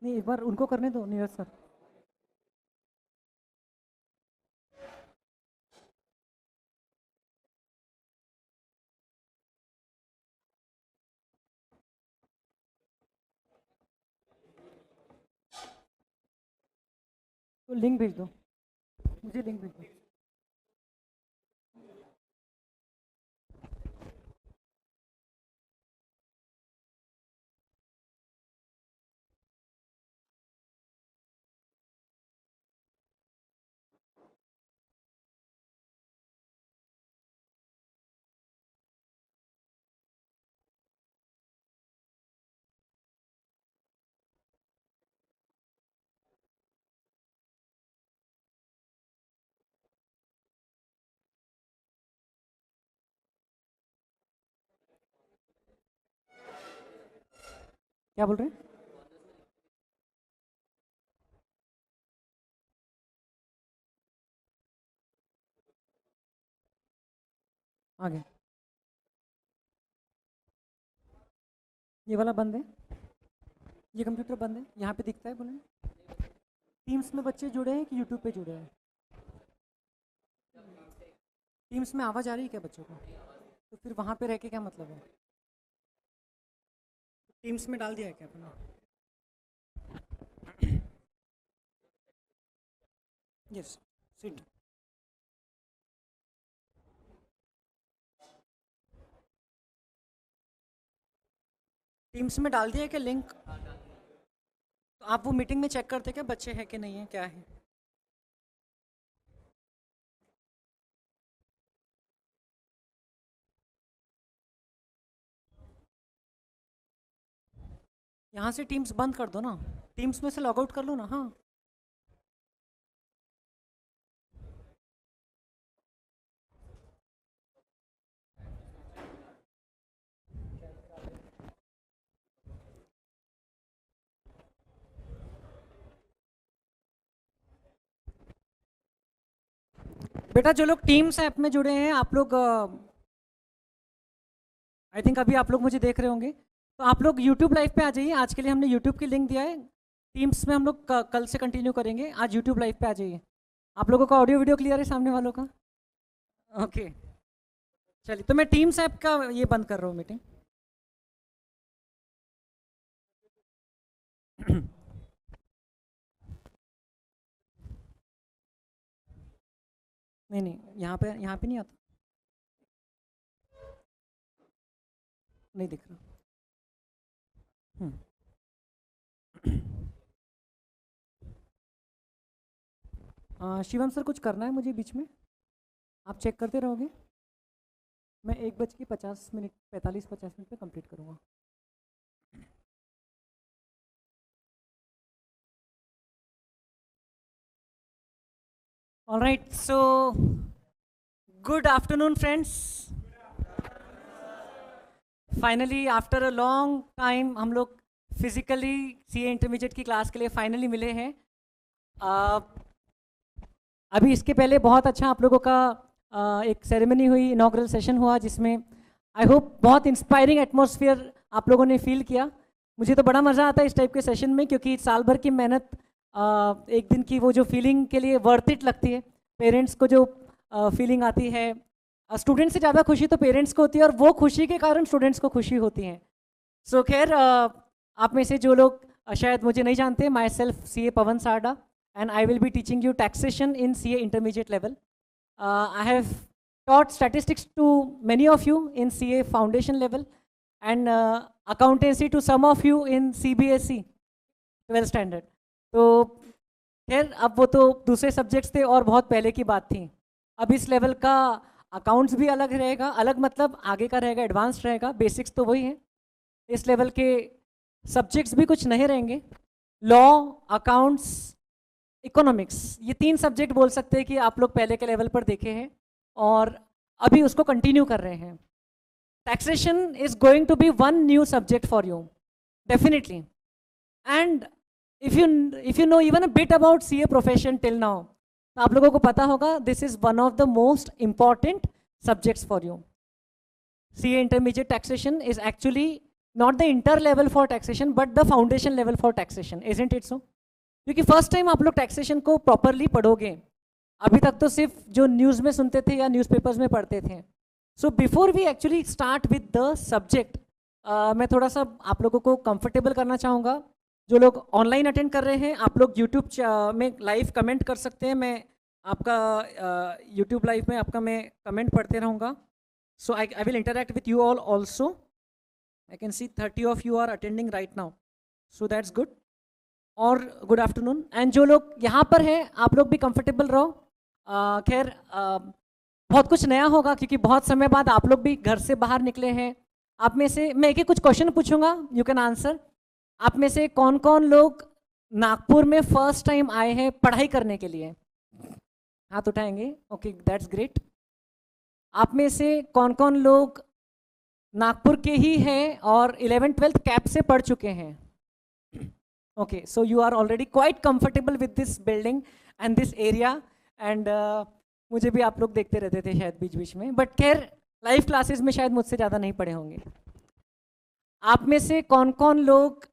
नहीं, एक बार उनको करने दो, नीरज सर। तो लिंक भेज दो, मुझे लिंक भेज दो। क्या बोल रहे हैं? आगे ये वाला बंद है, ये कंप्यूटर बंद है, यहाँ पे दिखता है बोले। टीम्स में बच्चे जुड़े हैं कि यूट्यूब पे जुड़े हैं? टीम्स में आवाज़ आ रही है क्या बच्चों को? तो फिर वहाँ पे रह के क्या मतलब है? टीम्स में डाल दिया है क्या अपना? Yes, seat. टीम्स में डाल दिया है क्या लिंक? तो आप वो मीटिंग में चेक करते क्या बच्चे हैं कि नहीं है, क्या है? यहाँ से टीम्स बंद कर दो ना, टीम्स में से लॉग आउट कर लो ना। हाँ, बेटा जो लोग टीम्स ऐप में जुड़े हैं आप लोग, आई थिंक अभी आप लोग मुझे देख रहे होंगे, तो आप लोग यूट्यूब लाइव पे आ जाइए। आज के लिए हमने यूट्यूब की लिंक दिया है, टीम्स में हम लोग कल से कंटिन्यू करेंगे। आज यूट्यूब लाइव पे आ जाइए। आप लोगों का ऑडियो वीडियो क्लियर है सामने वालों का? ओके, चलिए तो मैं टीम्स ऐप का ये बंद कर रहा हूँ मीटिंग। नहीं नहीं, यहाँ पे नहीं आता, नहीं दिख रहा। शिवम सर कुछ करना है मुझे बीच में, आप चेक करते रहोगे। मैं 1:50 45 मिनट पे कंप्लीट करूँगा। All right, so good afternoon friends. Finally after a long time हम लोग फिजिकली सीए इंटरमीडिएट की क्लास के लिए फाइनली मिले हैं। अभी इसके पहले बहुत अच्छा आप लोगों का एक सेरेमनी हुई, इनॉग्रल सेशन हुआ, जिसमें आई होप बहुत इंस्पायरिंग एटमॉस्फेयर आप लोगों ने फील किया। मुझे तो बड़ा मज़ा आता है इस टाइप के सेशन में, क्योंकि साल भर की मेहनत एक दिन की वो जो फीलिंग के लिए वर्थ इट लगती है। पेरेंट्स को जो फीलिंग आती है, स्टूडेंट्स से ज़्यादा खुशी तो पेरेंट्स को होती है, और वो खुशी के कारण स्टूडेंट्स को खुशी होती है। सो खैर, आप में से जो लोग शायद मुझे नहीं जानते, my self CA Pawan Sarda, and I will be teaching you taxation in CA intermediate level. I have taught statistics to many of you in CA foundation level, and accountancy to some of you in CBSE 12th standard. तो खैर अब वो तो दूसरे subjects थे और बहुत पहले की बात थी। अब इस लेवल का अकाउंट्स भी अलग रहेगा, अलग मतलब आगे का रहेगा, एडवांस रहेगा, बेसिक्स तो वही है। इस लेवल के सब्जेक्ट्स भी कुछ नहीं रहेंगे। लॉ, अकाउंट्स, इकोनॉमिक्स, ये 3 सब्जेक्ट बोल सकते हैं कि आप लोग पहले के लेवल पर देखे हैं और अभी उसको कंटिन्यू कर रहे हैं। Taxation is going to be one new subject for you definitely, and if you know even a bit about CA profession till now, तो आप लोगों को पता होगा this is one of the most important subjects for you. CA intermediate taxation is actually not the inter level for taxation but the foundation level for taxation, isn't it so? क्योंकि first time आप लोग taxation को properly पढ़ोगे, अभी तक तो सिर्फ जो न्यूज़ में सुनते थे या न्यूज़पेपर्स में पढ़ते थे. So before we actually start with the subject, मैं थोड़ा सा आप लोगों को कंफर्टेबल करना चाहूँगा. जो लोग ऑनलाइन अटेंड कर रहे हैं, आप लोग यूट्यूब में लाइव कमेंट कर सकते हैं. मैं आपका यूट्यूब लाइव में आपका मैं कमेंट पढ़ते रहूँगा. So I will interact with you all also. I can see 30 of you are attending right now, so that's good. और गुड आफ्टरनून. एंड जो लोग यहाँ पर हैं, आप लोग भी कंफर्टेबल रहो. खैर बहुत कुछ नया होगा क्योंकि बहुत समय बाद आप लोग भी घर से बाहर निकले हैं. आप में से मैं एक कुछ क्वेश्चन पूछूंगा, यू कैन आंसर. आप में से कौन कौन लोग नागपुर में फर्स्ट टाइम आए हैं पढ़ाई करने के लिए? हाथ उठाएंगे. Okay, that's great. आप में से कौन कौन लोग नागपुर के ही हैं और 11th-12th कैप से पढ़ चुके हैं? Okay, so you are already quite comfortable with this building and this area. And मुझे भी आप लोग देखते रहते थे शायद बीच बीच में, बट खैर लाइव क्लासेस में शायद मुझसे ज़्यादा नहीं पढ़े होंगे. आप में से कौन कौन लोग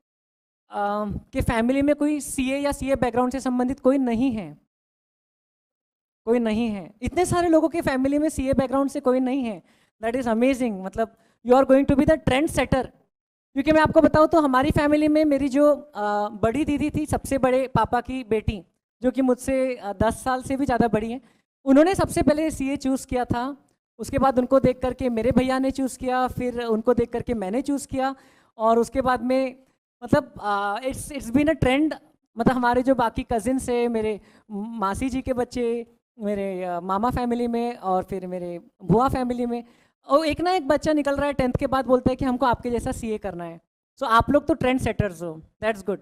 के फैमिली में कोई सीए या सीए बैकग्राउंड से संबंधित कोई नहीं है? कोई नहीं है. इतने सारे लोगों के फैमिली में सीए बैकग्राउंड से कोई नहीं है. That is amazing. मतलब you are going to be the trend setter. क्योंकि मैं आपको बताऊं तो हमारी फैमिली में मेरी जो बड़ी दीदी थी, सबसे बड़े पापा की बेटी, जो कि मुझसे 10 साल से भी ज़्यादा बड़ी है, उन्होंने सबसे पहले सीए चूज़ किया था. उसके बाद उनको देख करके मेरे भैया ने चूज़ किया, फिर उनको देख करके मैंने चूज़ किया, और उसके बाद में मतलब इट्स बीन अ ट्रेंड. मतलब हमारे जो बाकी कजिन्स है, मेरे मासी जी के बच्चे, मेरे मामा फैमिली में और फिर मेरे बुआ फैमिली में, और एक ना एक बच्चा निकल रहा है 10th के बाद, बोलता है कि हमको आपके जैसा सीए करना है. सो आप लोग तो ट्रेंड सेटर्स हो. That's good.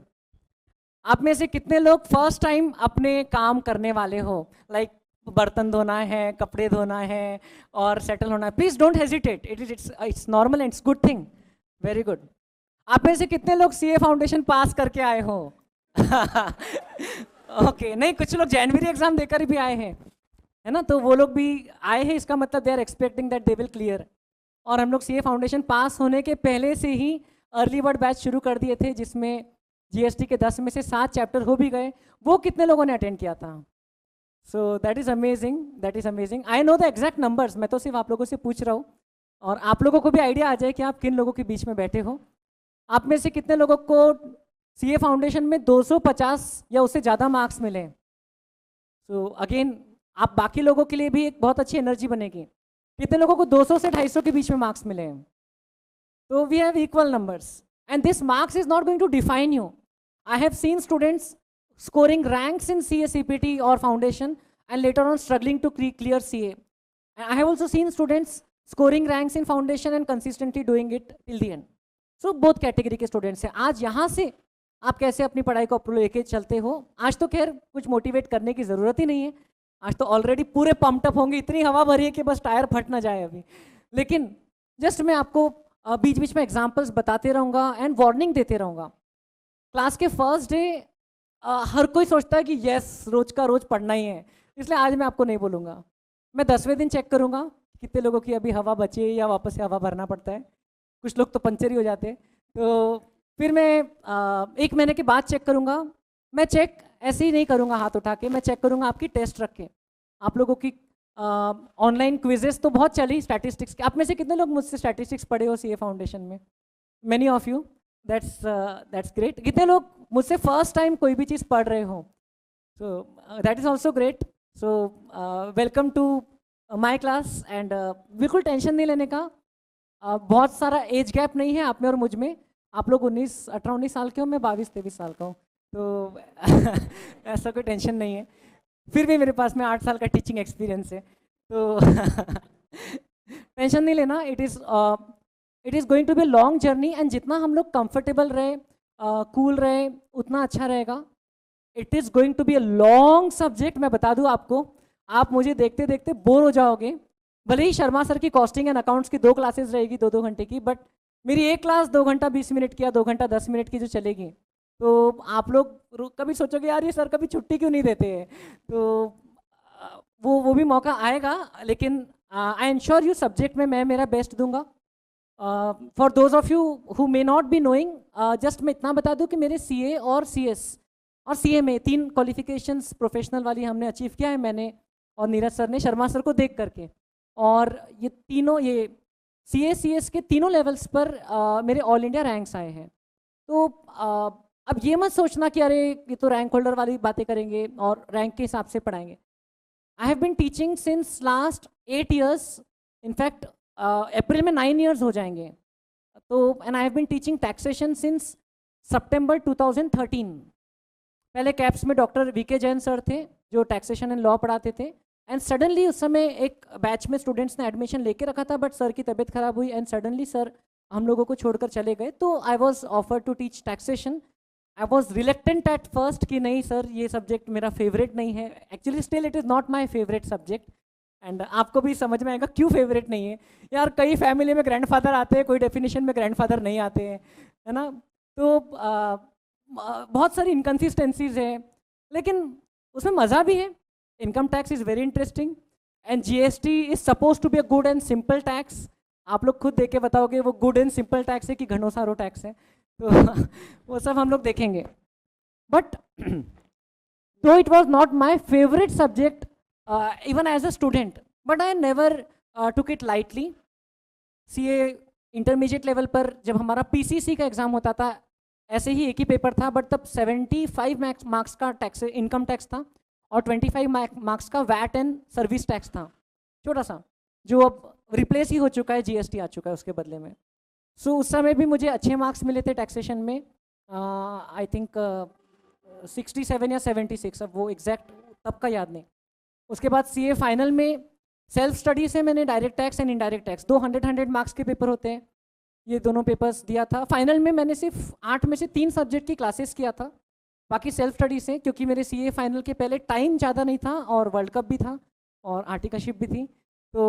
आप में से कितने लोग फर्स्ट टाइम अपने काम करने वाले हो? लाइक बर्तन धोना है, कपड़े धोना है और सेटल होना है. Please don't hesitate. It's normal and it's good thing. Very good. आप में से कितने लोग सीए फाउंडेशन पास करके आए हो? ओके, नहीं, कुछ लोग जनवरी एग्जाम देकर भी आए हैं, है ना. तो वो लोग भी आए हैं, इसका मतलब they are expecting that they will clear. और हम लोग सीए फाउंडेशन पास होने के पहले से ही अर्ली बर्ड बैच शुरू कर दिए थे, जिसमें जीएसटी के 10 में से 7 चैप्टर हो भी गए. वो कितने लोगों ने अटेंड किया था? सो that is amazing. That is amazing. I know the exact numbers. मैं तो सिर्फ आप लोगों से पूछ रहा हूँ, और आप लोगों को भी आइडिया आ जाए कि आप किन लोगों के बीच में बैठे हो. आप में से कितने लोगों को सीए फाउंडेशन में 250 या उससे ज़्यादा मार्क्स मिले? सो अगेन, आप बाकी लोगों के लिए भी एक बहुत अच्छी एनर्जी बनेगी. कितने लोगों को 200 से 250 के बीच में मार्क्स मिले? तो we have equal numbers, and this marks is not going to define you. I have seen students scoring ranks in CA CPT or foundation and later on struggling to clear CA. And I have also seen students scoring ranks in foundation and consistently doing it till the end. So both category के students हैं. आज यहाँ से आप कैसे अपनी पढ़ाई को लेके चलते हो? आज तो खैर कुछ मोटिवेट करने की ज़रूरत ही नहीं है. आज तो ऑलरेडी पूरे पम्प्ड अप होंगे. इतनी हवा भरी है कि बस टायर फट ना जाए अभी. लेकिन जस्ट मैं आपको बीच बीच में एग्जाम्पल्स बताते रहूँगा एंड वार्निंग देते रहूँगा. क्लास के फर्स्ट डे हर कोई सोचता है कि यस, रोज का रोज पढ़ना ही है, इसलिए आज मैं आपको नहीं बोलूँगा. मैं 10वें दिन चेक करूँगा कितने लोगों की अभी हवा बची है या वापस से हवा भरना पड़ता है. कुछ लोग तो पंचर ही हो जाते हैं. तो फिर मैं 1 महीने के बाद चेक करूँगा. मैं चेक ऐसे ही नहीं करूँगा हाथ उठा के, मैं चेक करूँगा आपकी टेस्ट रख के. आप लोगों की ऑनलाइन क्विजेस तो बहुत चली स्टैटिस्टिक्स की. आप में से कितने लोग मुझसे स्टैटिस्टिक्स पढ़े हो सीए फाउंडेशन में? Many of you. That's great. कितने लोग मुझसे फर्स्ट टाइम कोई भी चीज़ पढ़ रहे हो? So that is also great. So welcome to my class. And बिल्कुल टेंशन नहीं लेने का. बहुत सारा एज गैप नहीं है आप में और मुझ में. आप लोग 18-19 साल के हो, मैं 22-23 साल का हूँ. तो ऐसा कोई टेंशन नहीं है. फिर भी मेरे पास में 8 साल का टीचिंग एक्सपीरियंस है. तो टेंशन नहीं लेना. It is going to be long journey, and जितना हम लोग कंफर्टेबल रहे, कूल रहे, उतना अच्छा रहेगा. It is going to be a long subject. मैं बता दूं आपको, आप मुझे देखते देखते बोर हो जाओगे. भले ही शर्मा सर की कॉस्टिंग एंड अकाउंट्स की 2 क्लासेस रहेगी 2-2 घंटे की, बट मेरी एक क्लास 2 घंटा 20 मिनट की या 2 घंटा 10 मिनट की जो चलेगी, तो आप लोग कभी सोचोगे यार ये सर कभी छुट्टी क्यों नहीं देते हैं. तो वो भी मौका आएगा. लेकिन आई एंश्योर यू सब्जेक्ट में मैं मेरा बेस्ट दूंगा. For those of you who may not be knowing, just मैं इतना बता दूं कि मेरे CA और CS और CA में 3 क्वालिफिकेशंस प्रोफेशनल वाली हमने अचीव किया है, मैंने और नीरज सर ने शर्मा सर को देख करके। और ये तीनों, ये CA CS के तीनों लेवल्स पर मेरे ऑल इंडिया रैंक्स आए हैं। तो अब ये मत सोचना कि अरे ये तो रैंक होल्डर वाली बातें करेंगे और रैंक के हिसाब से पढ़ाएंगे। I have been teaching since last 8 years, in fact April में 9 years हो जाएंगे। तो and I have been teaching taxation since September 2013। पहले कैप्स में डॉक्टर VK जैन सर थे जो टैक्सेशन एंड लॉ पढ़ाते थे, एंड सडनली उस समय एक बैच में स्टूडेंट्स ने एडमिशन लेके रखा था, बट सर की तबीयत खराब हुई एंड सडनली सर हम लोगों को छोड़कर चले गए। तो I was offer to teach taxation. I was reluctant at first कि नहीं सर ये सब्जेक्ट मेरा फेवरेट नहीं है। Actually still it is not my favourite subject, and आपको भी समझ में आएगा क्यों फेवरेट नहीं है। यार कई फैमिली में ग्रैंडफादर आते हैं, कोई डेफिनेशन में ग्रैंडफादर नहीं आते हैं, है ना। तो बहुत सारी इनकन्सिस्टेंसीज हैं, लेकिन उसमें मज़ा भी है। Income tax is very interesting and GST is suppose to be a good and simple tax. आप लोग खुद देख के बताओगे वो गुड एंड सिंपल टैक्स है कि घणो सारो टैक्स है, तो वो सब हम लोग देखेंगे। But though it was not my favourite subject even as a student, but I never took it lightly. CA intermediate level पर जब हमारा PCC का एग्ज़ाम होता था, ऐसे ही एक ही पेपर था, बट तब 75 मार्क्स का टैक्स इनकम टैक्स था और 25 मार्क्स का VAT एंड सर्विस टैक्स था, छोटा सा, जो अब रिप्लेस ही हो चुका है, GST आ चुका है उसके बदले में। सो उस समय भी मुझे अच्छे मार्क्स मिले थे टैक्सेशन में, आई थिंक 67 या 76, अब वो एग्जैक्ट तब का याद नहीं। उसके बाद CA फाइनल में सेल्फ स्टडी से मैंने direct tax and indirect tax 100 marks के पेपर होते हैं, ये दोनों पेपर्स दिया था। फाइनल में मैंने सिर्फ 8 में से 3 सब्जेक्ट की क्लासेस किया था, बाकी सेल्फ स्टडी से, क्योंकि मेरे CA फाइनल के पहले टाइम ज़्यादा नहीं था और वर्ल्ड कप भी था और आर्टिकलशिप भी थी। तो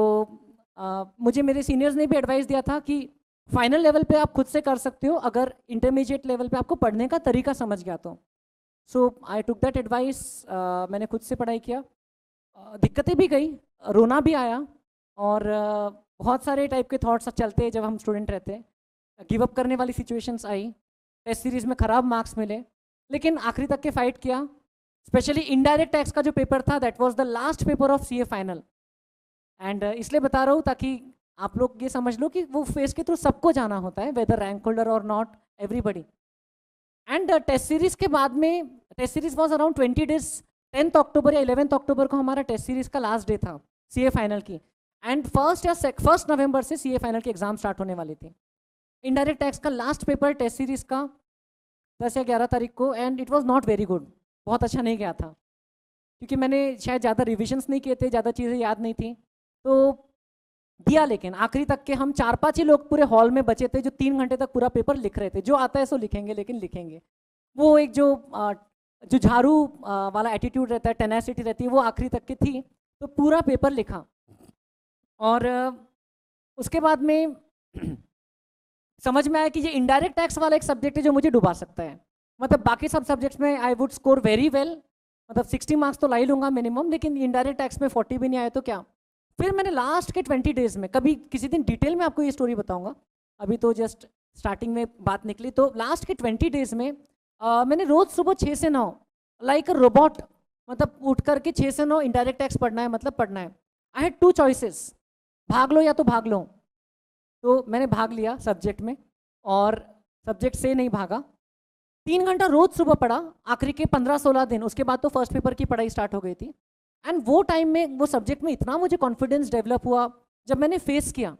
मुझे मेरे सीनियर्स ने भी एडवाइस दिया था कि फाइनल लेवल पे आप खुद से कर सकते हो अगर इंटरमीडिएट लेवल पे आपको पढ़ने का तरीका समझ गया तो। सो आई टुक दैट एडवाइस, मैंने खुद से पढ़ाई किया। दिक्कतें भी गई, रोना भी आया, और बहुत सारे टाइप के थॉट्स चलते हैं जब हम स्टूडेंट रहते हैं। गिव अप करने वाली सिचुएशंस आई, टेस्ट सीरीज़ में ख़राब मार्क्स मिले, लेकिन आखिरी तक के फाइट किया। स्पेशली इनडायरेक्ट टैक्स का जो पेपर था, that was the last paper of CA final, and इसलिए बता रहा हूँ ताकि आप लोग ये समझ लो कि वो फेस के थ्रू सबको जाना होता है, वेदर रैंक होल्डर और not, everybody. And test series के बाद में, test series was around 20 days, 10 October या 11 अक्टूबर को हमारा टेस्ट सीरीज़ का लास्ट डे था CA फाइनल की, एंड 1 नवंबर से CA फाइनल की एग्ज़ाम स्टार्ट होने वाली थी। इनडायरेक्ट टैक्स का लास्ट पेपर टेस्ट सीरीज़ का 10 या 11 तारीख को, and it was not very good, बहुत अच्छा नहीं गया था, क्योंकि मैंने शायद ज़्यादा रिविजन्स नहीं किए थे, ज़्यादा चीज़ें याद नहीं थी, तो दिया। लेकिन आखिरी तक के हम 4-5 ही लोग पूरे हॉल में बचे थे जो 3 घंटे तक पूरा पेपर लिख रहे थे। जो आता है सो लिखेंगे, लेकिन लिखेंगे। वो एक जो झाड़ू वाला एटीट्यूड रहता है, टेनेसिटी रहती है, वो आखिरी तक की थी, तो पूरा पेपर लिखा। और उसके बाद में समझ में आया कि ये इनडायरेक्ट टैक्स वाला एक सब्जेक्ट है जो मुझे डुबा सकता है। मतलब बाकी सब सब्जेक्ट्स में I would score very well, मतलब 60 मार्क्स तो ला ही लूँगा मिनिमम, लेकिन इनडायरेक्ट टैक्स में 40 भी नहीं आए तो क्या। फिर मैंने लास्ट के 20 डेज में, कभी किसी दिन डिटेल में आपको ये स्टोरी बताऊंगा, अभी तो जस्ट स्टार्टिंग में बात निकली, तो लास्ट के 20 डेज में मैंने रोज़ सुबह 6 से 9 लाइक अ रोबोट, मतलब उठ करके 6 से 9 इनडायरेक्ट टैक्स पढ़ना है, मतलब पढ़ना है। आई हैड 2 चॉइसेस, भाग लो या तो भाग लो। तो मैंने भाग लिया सब्जेक्ट में, और सब्जेक्ट से नहीं भागा। 3 घंटा रोज सुबह पढ़ा, आखिरी के 15-16 दिन, उसके बाद तो फर्स्ट पेपर की पढ़ाई स्टार्ट हो गई थी। एंड वो टाइम में वो सब्जेक्ट में इतना मुझे कॉन्फिडेंस डेवलप हुआ जब मैंने फेस किया।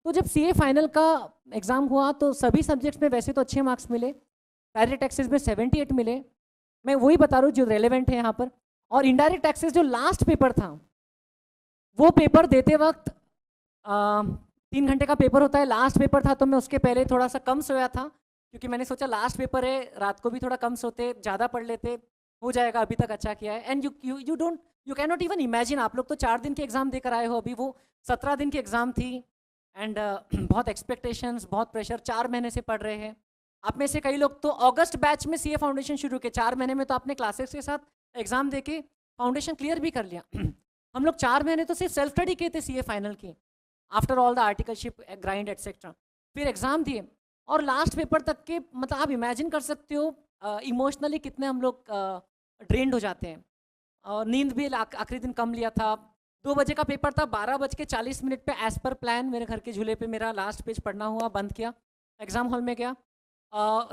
तो जब CA फाइनल का एग्ज़ाम हुआ तो सभी सब्जेक्ट्स में वैसे तो अच्छे मार्क्स मिले, डायरेक्ट टैक्सेस में 78 मिले, मैं वही बता रहा हूँ जो रेलेवेंट है यहाँ पर। और इनडायरेक्ट टैक्सेस जो लास्ट पेपर था, वो पेपर देते वक्त 3 घंटे का पेपर होता है, लास्ट पेपर था, तो मैं उसके पहले थोड़ा सा कम सोया था, क्योंकि मैंने सोचा लास्ट पेपर है, रात को भी थोड़ा कम सोते, ज़्यादा पढ़ लेते, हो जाएगा, अभी तक अच्छा किया है। And you can not even imagine, आप लोग तो 4 दिन की एग्ज़ाम देकर आए हो, अभी वो 17 दिन की एग्ज़ाम थी। एंड बहुत एक्सपेक्टेशंस, बहुत प्रेशर, 4 महीने से पढ़ रहे हैं। आप में से कई लोग तो अगस्त बैच में CA फाउंडेशन शुरू किए, 4 महीने में तो आपने क्लासेस के साथ एग्ज़ाम देके फाउंडेशन क्लियर भी कर लिया। हम लोग 4 महीने तो सिर्फ सेल्फ स्टडी किए थे CA फाइनल की। After all the articleship grind etcetera. फिर एग्ज़ाम दिए और लास्ट पेपर तक के मतलब आप इमेजिन कर सकते हो इमोशनली कितने हम लोग ड्रेन्ड हो जाते हैं। और नींद भी आखिरी दिन कम लिया था। 2 बजे का पेपर था, 12:40 पे एज़ पर प्लान मेरे घर के झूले पे मेरा लास्ट पेज पढ़ना हुआ, बंद किया, एग्ज़ाम हॉल में गया।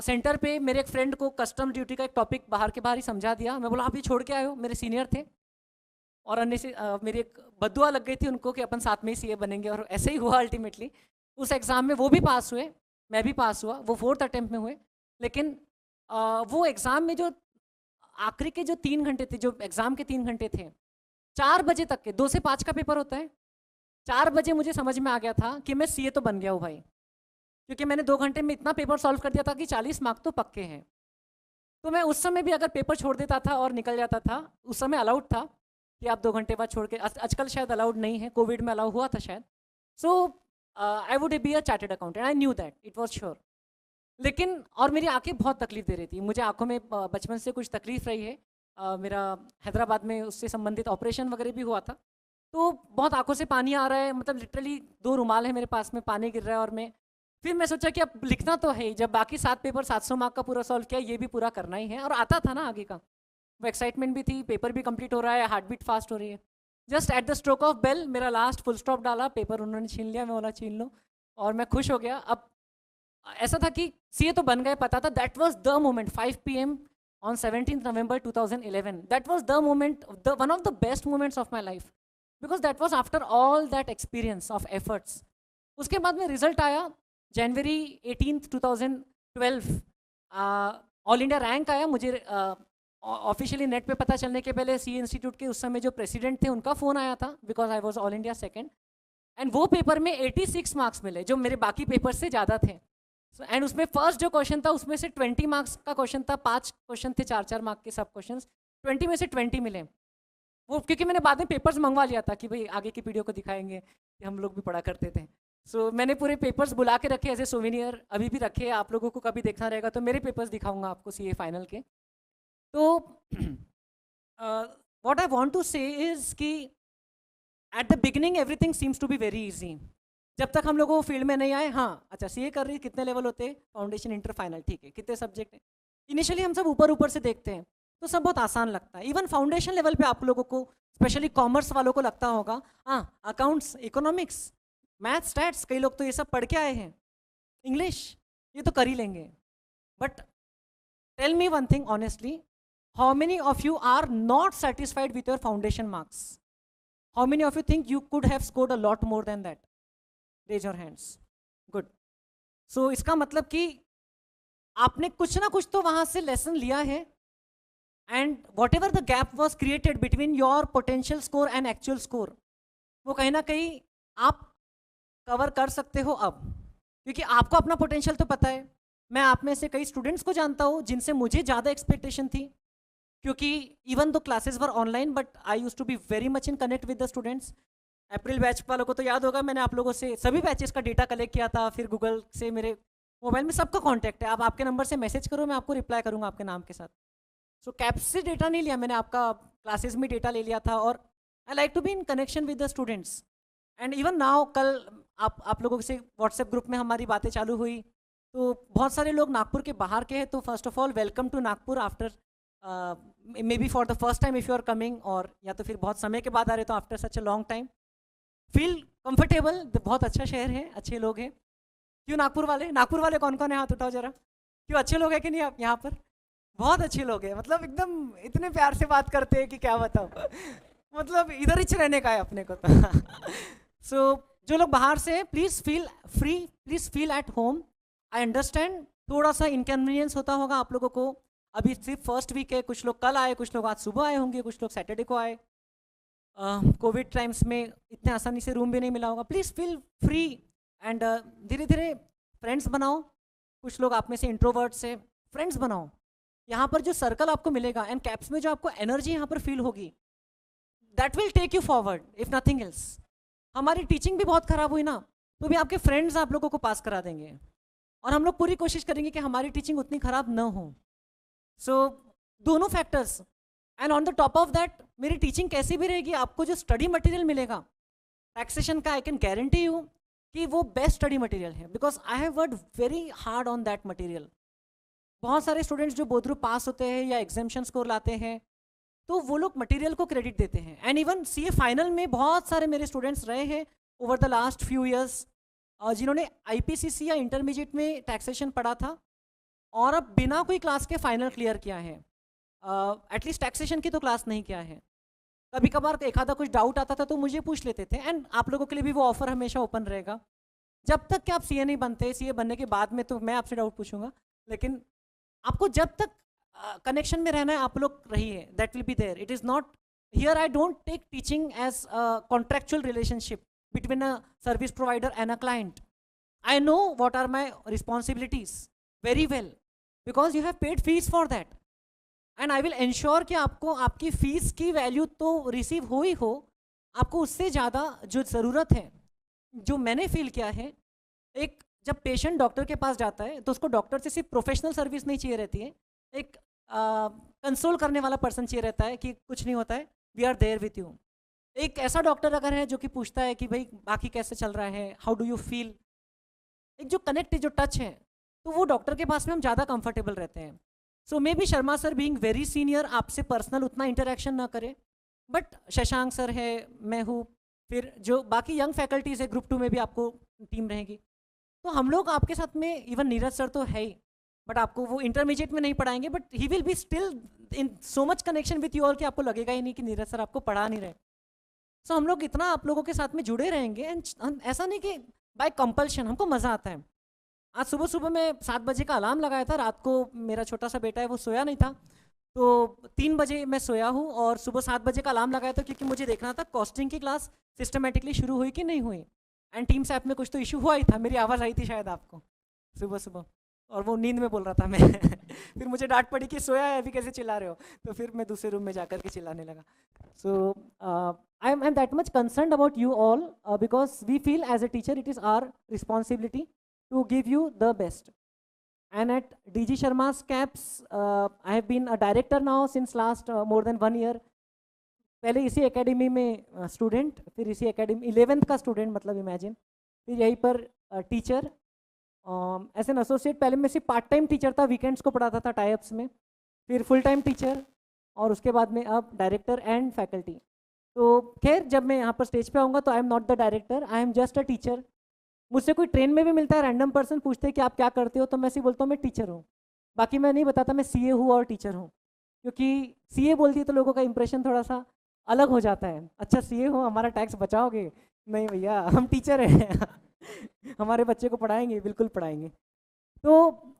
सेंटर पे मेरे एक फ्रेंड को कस्टम ड्यूटी का एक टॉपिक बाहर के बाहर ही समझा दिया। मैं बोला आप ये छोड़ के आए हो, मेरे सीनियर थे और अन्य से मेरी एक बद्दुआ लग गई थी उनको कि अपन साथ में ही सीए बनेंगे, और ऐसे ही हुआ अल्टीमेटली। उस एग्ज़ाम में वो भी पास हुए, मैं भी पास हुआ, वो 4th अटेम्प्ट में हुए। लेकिन वो एग्ज़ाम में जो आखिरी के जो 3 घंटे थे, जो एग्ज़ाम के 3 घंटे थे, 4 बजे तक के, 2 से 5 का पेपर होता है, 4 बजे मुझे समझ में आ गया था कि मैं सीए तो बन गया हूँ भाई, क्योंकि मैंने 2 घंटे में इतना पेपर सॉल्व कर दिया था कि 40 मार्क तो पक्के हैं। तो मैं उस समय भी अगर पेपर छोड़ देता था और निकल जाता था, उस समय अलाउड था कि आप 2 घंटे बाद छोड़ के, आजकल शायद अलाउड नहीं है, कोविड में अलाउ हुआ था शायद। So I would be a chartered accountant, I knew that, it was sure. लेकिन और मेरी आंखें बहुत तकलीफ दे रही थी, मुझे आंखों में बचपन से कुछ तकलीफ रही है। मेरा हैदराबाद में उससे संबंधित ऑपरेशन वगैरह भी हुआ था, तो बहुत आंखों से पानी आ रहा है, मतलब लिटरली 2 रुमाल है मेरे पास में, पानी गिर रहा है। और फिर मैं सोचा कि अब लिखना तो है ही, जब बाकी 7 पेपर 700 मार्क का पूरा सॉल्व किया, ये भी पूरा करना ही है। और आता था ना आगे का, वो एक्साइटमेंट भी थी, पेपर भी कंप्लीट हो रहा है, हार्ट बीट फास्ट हो रही है। Just at the stroke of bell मेरा लास्ट फुल स्टॉप डाला, पेपर उन्होंने छीन लिया, मैं बोला छीन लो, और मैं खुश हो गया। अब ऐसा था कि सीए तो बन गए, पता था। That was the moment, 5 PM on 17th November 2011, that was the moment, one of the best moments of my life, because that was after all that experience of efforts. उसके बाद में रिजल्ट आया जनवरी 18th 2012, all India rank आया मुझे। Officially net पे पता चलने के पहले सी इंस्टीट्यूट के उस समय जो प्रेसिडेंट थे उनका फ़ोन आया था, because I was all India second. And वो पेपर में 86 मार्क्स मिले, जो मेरे बाकी पेपर से ज़्यादा थे। एंड उसमें फर्स्ट जो क्वेश्चन था उसमें से 20 मार्क्स का क्वेश्चन था, 5 क्वेश्चन थे 4-4 मार्क के सब क्वेश्चंस, 20 में से 20 मिले। वो क्योंकि मैंने बाद में पेपर्स मंगवा लिया था कि भाई आगे की पीढ़ियों को दिखाएंगे कि हम लोग भी पढ़ा करते थे। सो मैंने पूरे पेपर्स बुला के रखे एज ए सोवेनियर, अभी भी रखे, आप लोगों को कभी देखना रहेगा तो मेरे पेपर्स दिखाऊंगा आपको सीए फाइनल के। तो what I want to say is कि at the beginning everything seems to be very easy, जब तक हम लोगों को फील्ड में नहीं आए। हाँ अच्छा, सीए कर रही, कितने लेवल होते हैं, फाउंडेशन, इंटर, फाइनल, ठीक है, कितने सब्जेक्ट हैं। इनिशियली हम सब ऊपर ऊपर से देखते हैं तो सब बहुत आसान लगता है। इवन फाउंडेशन लेवल पे आप लोगों को, स्पेशली कॉमर्स वालों को लगता होगा हाँ अकाउंट्स, इकोनॉमिक्स, मैथ, स्टैट्स, कई लोग तो ये सब पढ़ के आए हैं, इंग्लिश, ये तो कर ही लेंगे। But tell me one thing honestly, how many of you are not satisfied with your foundation marks? How many of you think you could have scored a lot more than that? Raise your hands. Good. So इसका मतलब कि आपने कुछ ना कुछ तो वहां से लेसन लिया है, and what ever the gap was created between your potential score and actual score, वो कहीं ना कहीं आप कवर कर सकते हो अब, क्योंकि आपको अपना पोटेंशियल तो पता है। मैं आप में से कई स्टूडेंट्स को जानता हूँ जिनसे मुझे ज़्यादा एक्सपेक्टेशन थी, क्योंकि even though classes were online but I use to be very much in connect with the students. April batch वालों को तो याद होगा, मैंने आप लोगों से सभी बैचेस का डेटा कलेक्ट किया था, फिर गूगल से मेरे मोबाइल में सबका कॉन्टैक्ट है। आप आपके नंबर से मैसेज करो, मैं आपको रिप्लाई करूँगा आपके नाम के साथ। सो कैप्स से डेटा नहीं लिया मैंने, आपका क्लासेस में डेटा ले लिया था, और I like to be in connection with the students. And even now, कल आप लोगों से व्हाट्सएप ग्रुप में हमारी बातें चालू हुई, तो बहुत सारे लोग नागपुर के बाहर के हैं। तो first of all welcome to Nagpur after maybe for the first time if you are coming, और या तो फिर बहुत समय के बाद आ रहे तो after such a long time. Feel comfortable, बहुत अच्छा शहर है, अच्छे लोग हैं। क्यों नागपुर वाले कौन कौन है, हाथ उठाओ जरा। क्यों, अच्छे लोग हैं कि नहीं आप यहाँ पर? बहुत अच्छे लोग हैं, मतलब एकदम इतने प्यार से बात करते हैं कि क्या बताओ मतलब इधर ही रहने का है अपने को तो सो जो लोग बाहर से, please feel free, please feel at home. I understand थोड़ा सा इनकन्वीनियंस होता होगा आप लोगों को, अभी सिर्फ फर्स्ट वीक है, कुछ लोग कल आए, कुछ लोग आज सुबह आए होंगे, कुछ लोग सैटरडे को आए। कोविड टाइम्स में इतने आसानी से रूम भी नहीं मिला होगा। प्लीज़ फील फ्री एंड धीरे धीरे फ्रेंड्स बनाओ। कुछ लोग आप में से इंट्रोवर्ट्स से फ्रेंड्स बनाओ। यहाँ पर जो सर्कल आपको मिलेगा एंड कैप्स में जो आपको एनर्जी यहाँ पर फील होगी, that will take you forward if nothing else. हमारी टीचिंग भी बहुत ख़राब हुई ना, तो भी आपके फ्रेंड्स आप लोगों को पास करा देंगे, और हम लोग पूरी कोशिश करेंगे कि हमारी टीचिंग उतनी ख़राब न हो। सो दोनों factors, and on the top of that मेरी टीचिंग कैसी भी रहेगी, आपको जो स्टडी मटेरियल मिलेगा टैक्सेशन का, आई कैन गारंटी यू कि वो बेस्ट स्टडी मटेरियल है, because I have worked very hard on that material. बहुत सारे स्टूडेंट्स जो बोधरू पास होते हैं या एग्जामिशन स्कोर लाते हैं, तो वो लोग मटेरियल को क्रेडिट देते हैं। एंड इवन सीए फाइनल में बहुत सारे मेरे स्टूडेंट्स रहे हैं over the last few years, जिन्होंने आईपीसीसी या इंटरमीडिएट में टैक्सेशन पढ़ा था और अब बिना कोई क्लास के फाइनल क्लियर किया है, एटलीस्ट टैक्सेशन की तो क्लास नहीं किया है। कभी कभार एक आधा कुछ डाउट आता था तो मुझे पूछ लेते थे, एंड आप लोगों के लिए भी वो ऑफर हमेशा ओपन रहेगा। जब तक कि आप सीए नहीं बनते, सीए बनने के बाद में तो मैं आपसे डाउट पूछूंगा, लेकिन आपको जब तक कनेक्शन में रहना है आप लोग रहिए, that will be there. It is not here, I don't take teaching as contractual relationship between a service provider and a client. I know what are my responsibilities very well because you have paid fees for that, and I will ensure कि आपको आपकी fees की value तो receive हो ही हो, आपको उससे ज़्यादा जो ज़रूरत है, जो मैंने फील किया है, एक जब पेशेंट डॉक्टर के पास जाता है तो उसको डॉक्टर से सिर्फ प्रोफेशनल सर्विस नहीं चाहिए रहती है, एक कंसोल करने वाला पर्सन चाहिए रहता है कि कुछ नहीं होता है, we are there with you. एक ऐसा डॉक्टर अगर है जो कि पूछता है कि भाई बाकी कैसे चल रहा है, हाउ डू यू फील, एक जो कनेक्ट है, जो टच है, तो वो डॉक्टर के पास में हम ज़्यादा कंफर्टेबल रहते हैं। So maybe Sharma sir being very senior आपसे पर्सनल उतना इंटरेक्शन ना करे, बट शशांक सर है, मैं हूँ, फिर जो बाकी यंग फैकल्टीज़ है, ग्रुप 2 में भी आपको टीम रहेगी, तो हम लोग आपके साथ में, इवन नीरज सर तो है ही, बट आपको वो इंटरमीडिएट में नहीं पढ़ाएंगे, but he will be still in so much connection with you all कि आपको लगेगा ही नहीं कि नीरज सर आपको पढ़ा नहीं रहे। सो हम लोग इतना आप लोगों के साथ में जुड़े रहेंगे, एंड ऐसा नहीं कि बाय कंपल्शन, हमको मज़ा आता है। आज सुबह सुबह मैं 7 बजे का अलार्म लगाया था, रात को मेरा छोटा सा बेटा है वो सोया नहीं था, तो 3 बजे मैं सोया हूँ और सुबह 7 बजे का अलार्म लगाया था, क्योंकि मुझे देखना था कॉस्टिंग की क्लास सिस्टमेटिकली शुरू हुई कि नहीं हुई। एंड टीम्स ऐप में कुछ तो इशू हुआ ही था, मेरी आवाज़ आई थी शायद आपको सुबह सुबह, और वो नींद में बोल रहा था मैं फिर मुझे डांट पड़ी कि सोया है अभी कैसे चिल्ला रहे हो, तो फिर मैं दूसरे रूम में जाकर के चिल्लाने लगा। So I am that much concerned about you all because we feel as a teacher it is our responsibility to give you the best. And at DG Sharma's CAPS, I have been a director now since last more than 1 year. पहले इसी academy में student, फिर इसी academy 11th का student, मतलब imagine, फिर यहीं पर टीचर एज एन एसोसिएट। पहले मैं सिर्फ पार्ट टाइम टीचर था, वीकेंड्स को पढ़ाता था टाइप्स में, फिर फुल टाइम टीचर, और उसके बाद में अब डायरेक्टर एंड फैकल्टी। तो खैर जब मैं यहाँ पर स्टेज पे आऊँगा तो आई am not the director, I am just a teacher. मुझसे कोई ट्रेन में भी मिलता है, रैंडम पर्सन पूछते हैं कि आप क्या करते हो, तो मैं ऐसे बोलता हूँ मैं टीचर हूँ, बाकी मैं नहीं बताता मैं सीए हूँ और टीचर हूँ, क्योंकि सीए बोलती है तो लोगों का इंप्रेशन थोड़ा सा अलग हो जाता है। अच्छा सीए हो, हमारा टैक्स बचाओगे? नहीं भैया, हम टीचर हैं हमारे बच्चे को पढ़ाएंगे, बिल्कुल पढ़ाएंगे। तो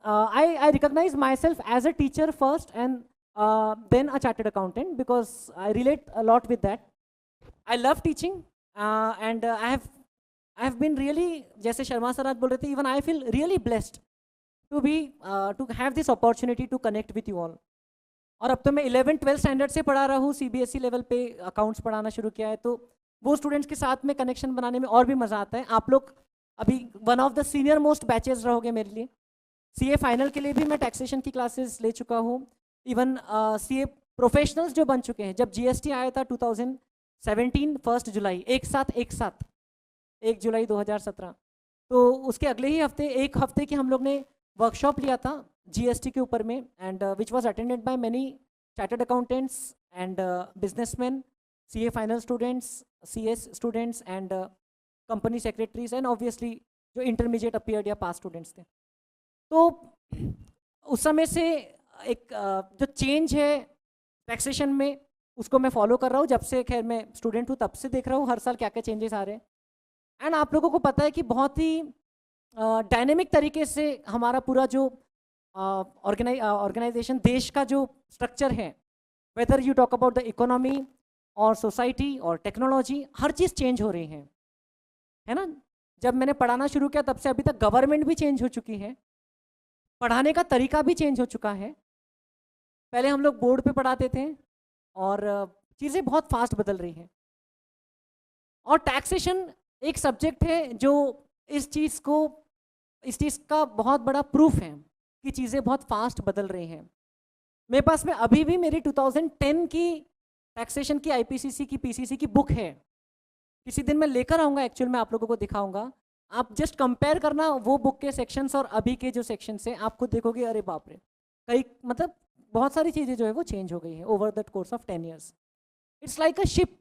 I recognise myself as a teacher first and then a chartered accountant, because I relate a lot with that. I love teaching and I have been really, जैसे शर्मा सर आज बोल रहे थे, even I feel really blessed to have this opportunity to connect with you all. और अब तो मैं 11th-12th standard से पढ़ा रहा हूँ, CBSE लेवल पे अकाउंट्स पढ़ाना शुरू किया है, तो वो स्टूडेंट्स के साथ में कनेक्शन बनाने में और भी मज़ा आता है। आप लोग अभी one of the senior most batches रहोगे मेरे लिए। CA फाइनल के लिए भी मैं टैक्सेशन की क्लासेस ले चुका हूँ, इवन CA प्रोफेशनल्स जो बन चुके हैं। जब GST आया था 2017 1 जुलाई, एक साथ 1 जुलाई 2017, तो उसके अगले ही हफ्ते, एक हफ्ते की हम लोग ने वर्कशॉप लिया था GST के ऊपर में, and which was attended by many chartered accountants and businessman, CA final students, CS students and company secretaries, and obviously जो इंटरमीडिएट अपीयर्ड या पास स्टूडेंट्स थे। तो उस समय से एक जो चेंज है टैक्सेशन में, उसको मैं फॉलो कर रहा हूँ। जब से खैर मैं स्टूडेंट हूँ तब से देख रहा हूँ हर साल क्या क्या चेंजेस आ रहे हैं। एंड आप लोगों को पता है कि बहुत ही डायनेमिक तरीके से हमारा पूरा जो ऑर्गेनाइजेशन, देश का जो स्ट्रक्चर है, whether you talk about the economy और सोसाइटी और टेक्नोलॉजी, हर चीज़ चेंज हो रही है ना। जब मैंने पढ़ाना शुरू किया तब से अभी तक गवर्नमेंट भी चेंज हो चुकी है, पढ़ाने का तरीका भी चेंज हो चुका है। पहले हम लोग बोर्ड पे पढ़ाते थे और चीज़ें बहुत फास्ट बदल रही हैं, और टैक्सेशन एक सब्जेक्ट है जो इस चीज़ का बहुत बड़ा प्रूफ है कि चीज़ें बहुत फास्ट बदल रही हैं। मेरे पास में अभी भी मेरी 2010 की टैक्सेशन की IPCC की PCC की बुक है, किसी दिन मैं लेकर आऊँगा, एक्चुअल में आप लोगों को दिखाऊंगा। आप जस्ट कंपेयर करना वो बुक के सेक्शंस और अभी के जो सेक्शंस हैं, आप खुद देखोगे अरे बाप रे, कई मतलब बहुत सारी चीज़ें जो है वो चेंज हो गई हैं over the course of 10 years. It's like a ship.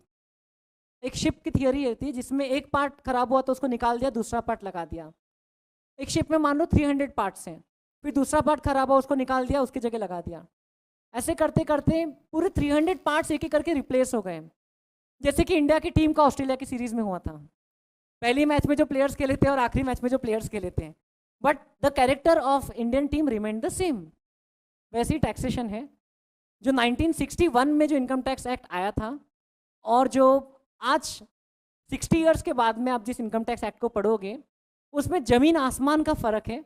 एक शिप की थियोरी रहती है जिसमें एक पार्ट खराब हुआ तो उसको निकाल दिया, दूसरा पार्ट लगा दिया। एक शिप में मान लो 300 पार्ट्स हैं, फिर दूसरा पार्ट खराब हुआ, उसको निकाल दिया, उसकी जगह लगा दिया। ऐसे करते करते पूरे 300 पार्ट्स एक एक करके रिप्लेस हो गए। जैसे कि इंडिया की टीम का ऑस्ट्रेलिया की सीरीज में हुआ था, पहली मैच में जो प्लेयर्स खेले थे और आखिरी मैच में जो प्लेयर्स खेले थे, but the character of Indian team remain the same. वैसे ही टैक्सेशन है, जो 1961 में जो इनकम टैक्स एक्ट आया था और जो आज 60 ईयर्स के बाद में आप जिस इनकम टैक्स एक्ट को पढ़ोगे, उसमें ज़मीन आसमान का फ़र्क है।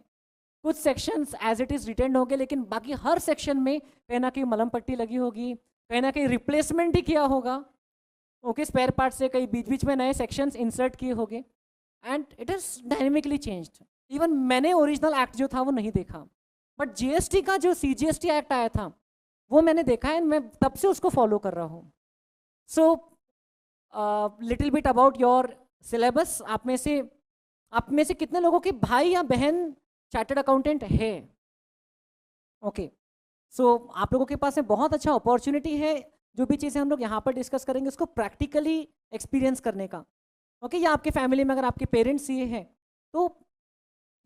कुछ sections as it is retained होंगे, लेकिन बाकी हर सेक्शन में कहीं ना कहीं मलम पट्टी लगी होगी, कहीं ना कहीं रिप्लेसमेंट ही किया होगा। ओके, स्पेयर पार्ट से कई बीच बीच में नए सेक्शंस इंसर्ट किए होंगे and it is dynamically changed. Even मैंने ओरिजिनल एक्ट जो था वो नहीं देखा, बट जीएसटी का जो सीजीएसटी एक्ट आया था वो मैंने देखा है, मैं तब से उसको फॉलो कर रहा हूँ। So little bit about your syllabus. आप में से कितने लोगों के भाई या बहन चार्टर्ड अकाउंटेंट है? ओके, सो आप लोगों के पास में बहुत अच्छा अपॉर्चुनिटी है जो भी चीज़ें हम लोग यहाँ पर डिस्कस करेंगे उसको प्रैक्टिकली एक्सपीरियंस करने का। ओके, या आपके फैमिली में अगर आपके पेरेंट्स ये हैं तो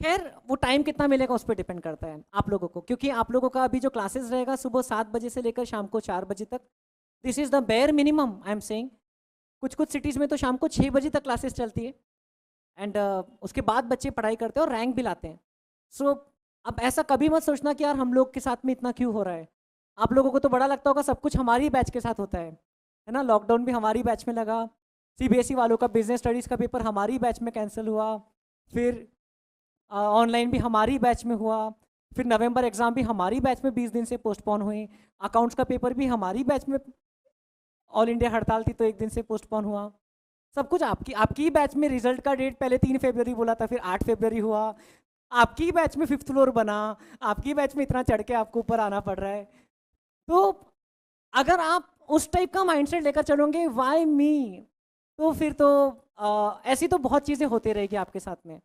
खैर वो टाइम कितना मिलेगा उस पर डिपेंड करता है आप लोगों को, क्योंकि आप लोगों का अभी जो क्लासेस रहेगा सुबह 7 बजे से लेकर शाम को 4 बजे तक, this is the bare minimum I am saying. कुछ कुछ सिटीज़ में तो शाम को 6 बजे तक क्लासेस चलती है एंड उसके बाद बच्चे पढ़ाई करते हैं और रैंक भी लाते हैं। सो अब ऐसा कभी मत सोचना कि यार हम लोग के साथ में इतना क्यों हो रहा है। आप लोगों को तो बड़ा लगता होगा सब कुछ हमारी बैच के साथ होता है ना। लॉकडाउन भी हमारी बैच में लगा, सीबीएसई वालों का बिजनेस स्टडीज़ का पेपर हमारी बैच में कैंसिल हुआ, फिर ऑनलाइन भी हमारी बैच में हुआ, फिर नवंबर एग्ज़ाम भी हमारी बैच में 20 दिन से पोस्टपोन हुए, अकाउंट्स का पेपर भी हमारी बैच में, ऑल इंडिया हड़ताल थी तो 1 दिन से पोस्टपोन हुआ। सब कुछ आपकी बैच में रिजल्ट का डेट पहले 3 फरवरी बोला था, फिर 8 फरवरी हुआ। आपकी बैच में 5th फ्लोर बना, आपकी बैच में इतना चढ़ के आपको ऊपर आना पड़ रहा है। तो अगर आप उस टाइप का माइंडसेट लेकर चलोगे वाई मी, तो फिर तो ऐसी तो बहुत चीज़ें होती रहेगी आपके साथ में।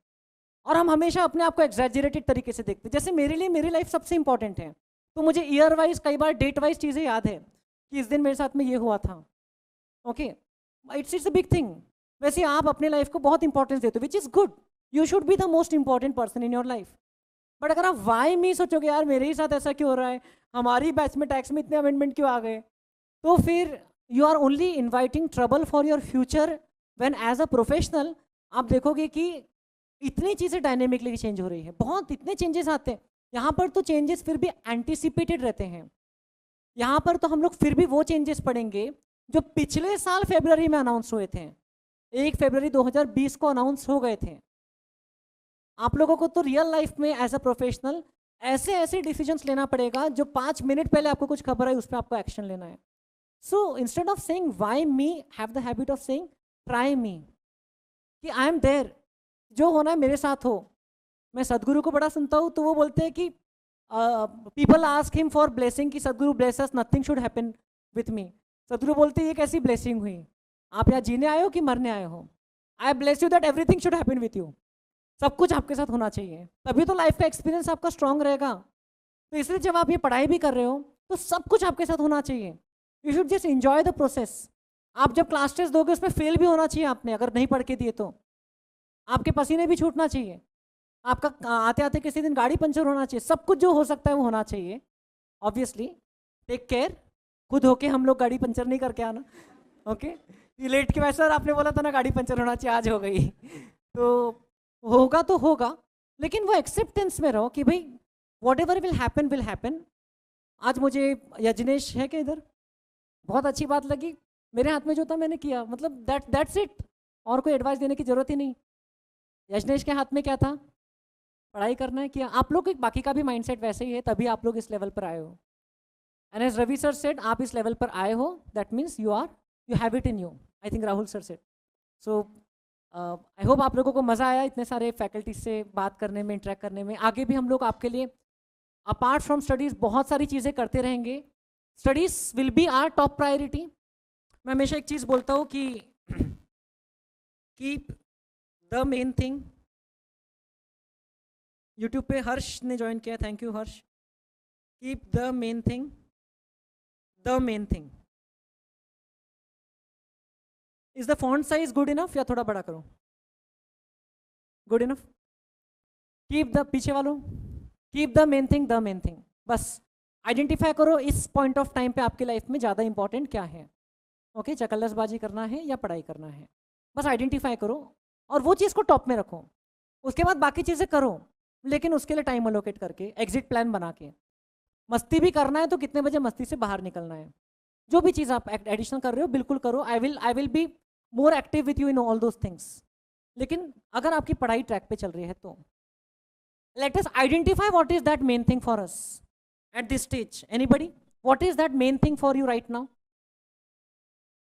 और हम हमेशा अपने आप को एग्जैजरेटेड तरीके से देखते हैं। जैसे मेरे लिए मेरी लाइफ सबसे इंपॉर्टेंट है, तो मुझे ईयर वाइज कई बार डेट वाइज चीज़ें याद है कि इस दिन मेरे साथ में ये हुआ था। Okay, it's a big thing. वैसे आप अपने लाइफ को बहुत इंपॉर्टेंस देते हो, which is good. You should be the most important person in your life. But अगर आप वाई मी सोचोगे यार मेरे ही साथ ऐसा क्यों हो रहा है, हमारी बैच में टैक्स में इतने अमेंडमेंट क्यों आ गए, तो फिर you are only inviting trouble for your future. When as a professional आप देखोगे कि इतनी चीज़ें डायनेमिकली चेंज हो रही है, बहुत इतने चेंजेस आते हैं। यहाँ पर तो चेंजेस फिर भी एंटिसिपेटेड रहते हैं। यहाँ पर तो हम लोग फिर भी वो चेंजेस पढ़ेंगे जो पिछले साल फरवरी में अनाउंस हुए थे, 1 फरवरी 2020 को अनाउंस हो गए थे। आप लोगों को तो रियल लाइफ में एज अ प्रोफेशनल ऐसे ऐसे डिसीजंस लेना पड़ेगा जो 5 मिनट पहले आपको कुछ खबर है उस पर आपको एक्शन लेना है। So instead of saying why me, have the habit of saying try me, कि आई एम देयर, जो होना है मेरे साथ हो। मैं सदगुरु को बड़ा सुनता हूँ तो वो बोलते हैं कि people ask him for blessing, कि सदगुरु bless us, nothing should happen with me. सदगुरु बोलते हैं ये कैसी ब्लेसिंग हुई, आप यहाँ जीने आए हो कि मरने आए हो? आई bless you that everything should happen with you. सब कुछ आपके साथ होना चाहिए, तभी तो लाइफ का एक्सपीरियंस आपका स्ट्रांग रहेगा। तो इसलिए जब आप ये पढ़ाई भी कर रहे हो तो सब कुछ आपके साथ होना चाहिए। You should just enjoy the process. आप जब क्लास टेस्ट दोगे उसमें फेल भी होना चाहिए आपने, अगर नहीं पढ़ के दिए तो आपके पसीने भी छूटना चाहिए, आपका आते आते किसी दिन गाड़ी पंचर होना चाहिए, सब कुछ जो हो सकता है वो होना चाहिए। ऑब्वियसली टेक केयर, खुद होके हम लोग गाड़ी पंचर नहीं करके आना। ओके, ये लेट के वैसे आपने बोला था ना गाड़ी पंचर होना चाहिए, आज हो गई तो होगा तो होगा, लेकिन वो एक्सेप्टेंस में रहो कि भाई what ever will happen will happen. आज मुझे यजनेश है क्या इधर, बहुत अच्छी बात लगी, मेरे हाथ में जो था मैंने किया, मतलब दैट्स इट। और कोई एडवाइस देने की जरूरत ही नहीं। यजनेश के हाथ में क्या था, पढ़ाई करना है, किया। आप लोग एक बाकी का भी माइंडसेट वैसे ही है, तभी आप लोग इस लेवल पर आए हो। And as Ravi sir said, आप इस लेवल पर आए हो, that means you have it in you. I think Rahul sir said so. I hope आप लोगों को मज़ा आया इतने सारे फैकल्टी से बात करने में, इंटरेक्ट करने में। आगे भी हम लोग आपके लिए अपार्ट फ्रॉम स्टडीज़ बहुत सारी चीज़ें करते रहेंगे। Studies will be our top priority. मैं हमेशा एक चीज़ बोलता हूँ कि keep the main thing YouTube पे हर्ष ने ज्वाइन किया, thank you Harsh. Keep the main thing, the main thing. Is the font size good enough या थोड़ा बड़ा करो? Good enough. कीप द, पीछे वालों, keep the main thing, the main thing. बस आइडेंटिफाई करो इस पॉइंट ऑफ टाइम पे आपकी लाइफ में ज़्यादा इंपॉर्टेंट क्या है। ओके, चकल्लसबाजी करना है या पढ़ाई करना है, बस आइडेंटिफाई करो और वो चीज़ को टॉप में रखो। उसके बाद बाकी चीज़ें करो, लेकिन उसके लिए टाइम अलोकेट करके, एग्जिट प्लान बना के। मस्ती भी करना है तो कितने बजे मस्ती से बाहर निकलना है। जो भी चीज़ आप एडिशनल कर रहे हो बिल्कुल करो। आई will be more active with you in all those things. लेकिन अगर आपकी पढ़ाई ट्रैक पे चल रही है तो let us identify what is that main thing for us at this stage. Anybody, what is that main thing for you right now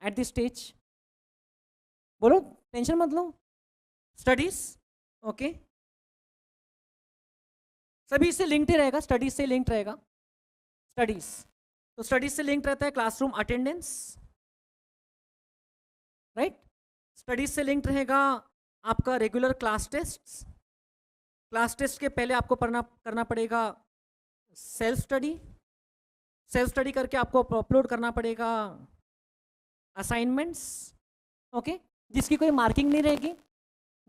at this stage? बोलो, टेंशन मत लो। स्टडीज, ओके, सभी से लिंक्ड ही रहेगा, स्टडीज से linked रहेगा। Studies, तो studies से linked रहता है क्लासरूम अटेंडेंस, राइट। स्टडीज से लिंक्ड रहेगा आपका regular class test. Class test के पहले आपको करना पड़ेगा सेल्फ स्टडी। सेल्फ स्टडी करके आपको अपलोड करना पड़ेगा असाइनमेंट्स, ओके, जिसकी कोई मार्किंग नहीं रहेगी,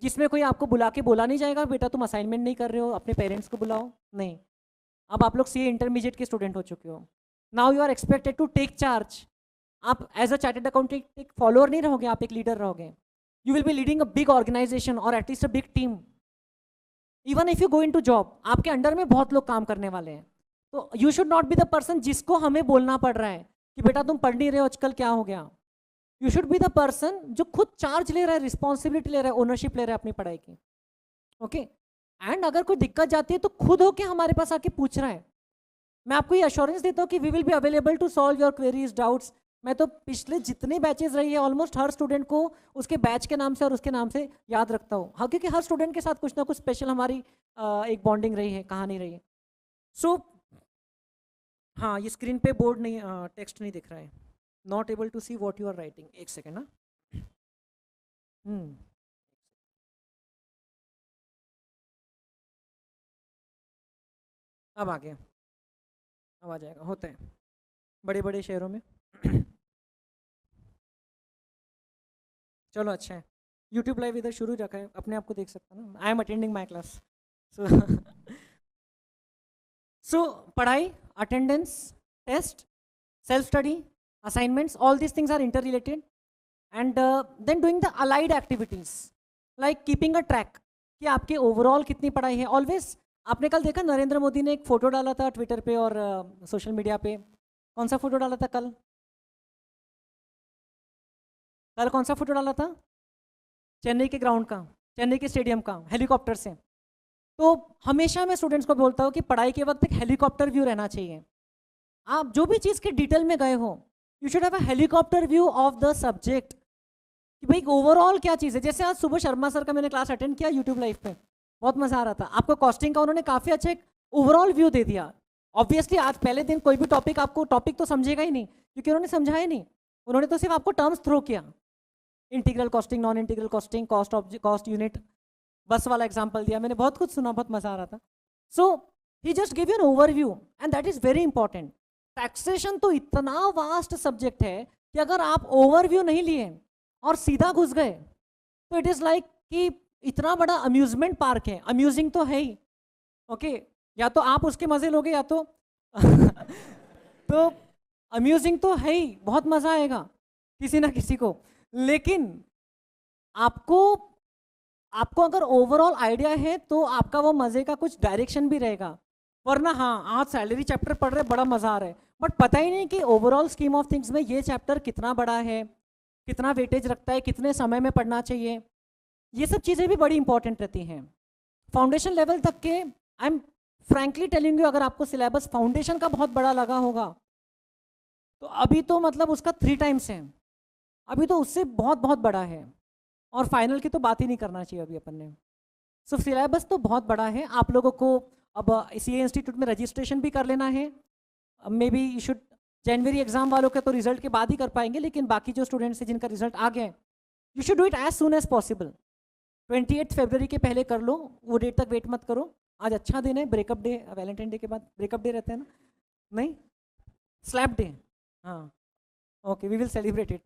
जिसमें कोई आपको बुला के बोला नहीं जाएगा बेटा तुम असाइनमेंट नहीं कर रहे हो, अपने पेरेंट्स को बुलाओ, नहीं। अब आप लोग सीए इंटरमीडिएट के स्टूडेंट हो चुके हो। Now you are expected to take charge. आप एज अ चार्टर्ड अकाउंटेंट एक फॉलोअर नहीं रहोगे, आप एक लीडर रहोगे। You will be leading a big organisation और at least a big team. Even if you go into job, आपके under में बहुत लोग काम करने वाले हैं, तो you should not be the person जिसको हमें बोलना पड़ रहा है कि बेटा तुम पढ़ नहीं रहे हो आजकल, क्या हो गया। You should B the person जो खुद चार्ज ले रहा है, रिस्पॉन्सिबिलिटी ले रहा है, ओनरशिप ले रहा है अपनी पढ़ाई की, ओके। एंड अगर कोई दिक्कत जाती है तो खुद होके हमारे पास आके पूछ रहा है। मैं आपको ये अश्योरेंस देता हूँ कि we will be available to solve your queries, doubts. मैं तो पिछले जितने बैचेस रही है ऑलमोस्ट हर स्टूडेंट को उसके बैच के नाम से और उसके नाम से याद रखता हूँ। हाँ, क्योंकि हर स्टूडेंट के साथ कुछ ना कुछ स्पेशल हमारी एक बॉन्डिंग रही है, कहानी रही है। सो हाँ, ये स्क्रीन पे बोर्ड नहीं, टेक्स्ट नहीं दिख रहा है। Not able to see what you are writing. एक सेकेंड ना। अब आ गया, अब आ जाएगा, होता है बड़े बड़े शहरों में। चलो अच्छा है, यूट्यूब लाइव इधर शुरू रखा है, अपने आप को देख सकता ना। I am attending my class. सो पढ़ाई, attendance, test, self study, assignments, all these things are interrelated. And then doing the allied activities like keeping a track कि आपके ओवरऑल कितनी पढ़ाई है। ऑलवेज आपने कल देखा नरेंद्र मोदी ने एक फोटो डाला था ट्विटर पे और सोशल मीडिया पे। कौन सा फोटो डाला था कल? कल कौन सा फोटो डाला था? चेन्नई के ग्राउंड का, चेन्नई के स्टेडियम का, हेलीकॉप्टर से। तो हमेशा मैं स्टूडेंट्स को बोलता हूँ कि पढ़ाई के वक्त एक हेलीकॉप्टर व्यू रहना चाहिए। आप जो भी चीज़ के डिटेल में गए हो, you should have a helicopter view of the subject कि भाई ओवरऑल क्या चीज़ है। जैसे आज सुबह शर्मा सर का मैंने क्लास अटेंड किया यूट्यूब लाइव पे, बहुत मज़ा आ रहा था। आपको कॉस्टिंग का उन्होंने काफ़ी अच्छा एक ओवरऑल व्यू दे दिया। ऑब्वियसली आज पहले दिन कोई भी टॉपिक आपको टॉपिक तो समझेगा ही नहीं, क्योंकि उन्होंने समझाया नहीं। उन्होंने तो सिर्फ आपको टर्म्स थ्रो किया, integral costing, non integral costing, cost unit, बस वाला एग्जाम्पल दिया। मैंने बहुत कुछ सुना, बहुत मज़ा आ रहा था। So he just give you an overview and that is very important. Taxation तो इतना वास्ट सब्जेक्ट है कि अगर आप ओवरव्यू नहीं लिए और सीधा घुस गए तो इट इज़ लाइक कि इतना बड़ा अम्यूजमेंट पार्क है। अम्यूजिंग तो है ही, ओके, या तो आप उसके मजे लोगे या तो तो अम्यूजिंग तो है ही, बहुत मजा आएगा किसी ना किसी को। लेकिन आपको अगर ओवरऑल आइडिया है तो आपका वो मजे का कुछ डायरेक्शन भी रहेगा। वरना हाँ, आज सैलरी चैप्टर पढ़ रहे, बड़ा मजा आ रहा है, बट पता ही नहीं कि ओवरऑल स्कीम ऑफ थिंग्स में ये चैप्टर कितना बड़ा है, कितना वेटेज रखता है, कितने समय में पढ़ना चाहिए। ये सब चीज़ें भी बड़ी इंपॉर्टेंट रहती हैं फाउंडेशन लेवल तक के। I am frankly telling you, अगर आपको सिलेबस फाउंडेशन का बहुत बड़ा लगा होगा तो अभी तो मतलब उसका 3 टाइम्स है, अभी तो उससे बहुत बहुत बड़ा है। और फाइनल की तो बात ही नहीं करना चाहिए अभी अपन ने। सो सिलेबस तो बहुत बड़ा है। आप लोगों को अब सीए इंस्टीट्यूट में रजिस्ट्रेशन भी कर लेना है। May be you should, January exam वालों के तो रिजल्ट के बाद ही कर पाएंगे, लेकिन बाकी जो स्टूडेंट्स हैं जिनका रिजल्ट आ गया है, you should do it as soon as possible. 28 फरवरी के पहले कर लो, वो डेट तक वेट मत करो। आज अच्छा दिन है, ब्रेकअप डे, वैलेंटाइन डे के बाद ब्रेकअप डे रहते हैं ना, नहीं, स्लैप डे, हाँ, okay, we will celebrate it.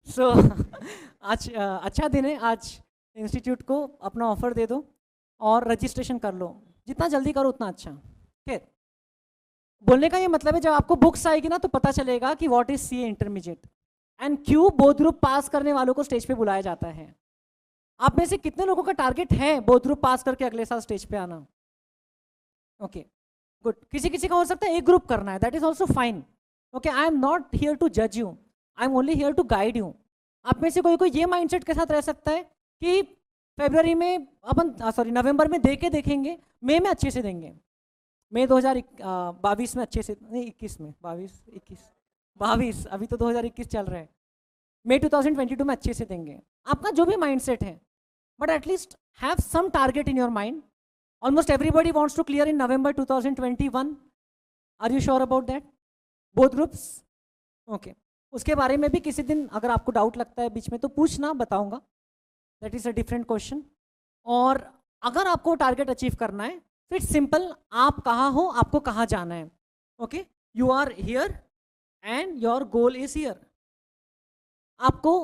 So आज अच्छा दिन है, आज इंस्टीट्यूट को अपना ऑफर दे दो और रजिस्ट्रेशन कर लो, जितना जल्दी करो उतना अच्छा। खैर, बोलने का ये मतलब है जब आपको बुक्स आएगी ना तो पता चलेगा कि what is CA intermediate and क्यों बोथ ग्रुप पास करने वालों को स्टेज पे बुलाया जाता है। आप में से कितने लोगों का टारगेट है बोथ ग्रुप पास करके अगले साल स्टेज पे आना? Okay, good. किसी किसी का हो सकता है एक ग्रुप करना है, that is also fine. Okay, I am not here to जज you, I am only here to guide you. आप में से कोई कोई ये माइंडसेट के साथ रह सकता है कि फरवरी में अपन, सॉरी, नवंबर में दे के देखेंगे, मई में अच्छे से देंगे, मई 2022 में अच्छे से, नहीं 21 में, 22 अभी तो 2021 चल रहा है, मई 2022 में अच्छे से देंगे। आपका जो भी माइंडसेट है, but at least have some target in your mind. Almost everybody wants to clear in November 2021। Are you sure about that, both groups? Okay, उसके बारे में भी किसी दिन अगर आपको डाउट लगता है बीच में तो पूछना, बताऊंगा, that is a different question. और अगर आपको टारगेट अचीव करना है तो इट्स सिंपल, आप कहाँ हो, आपको कहाँ जाना है। Okay, you are here and your goal is here. आपको,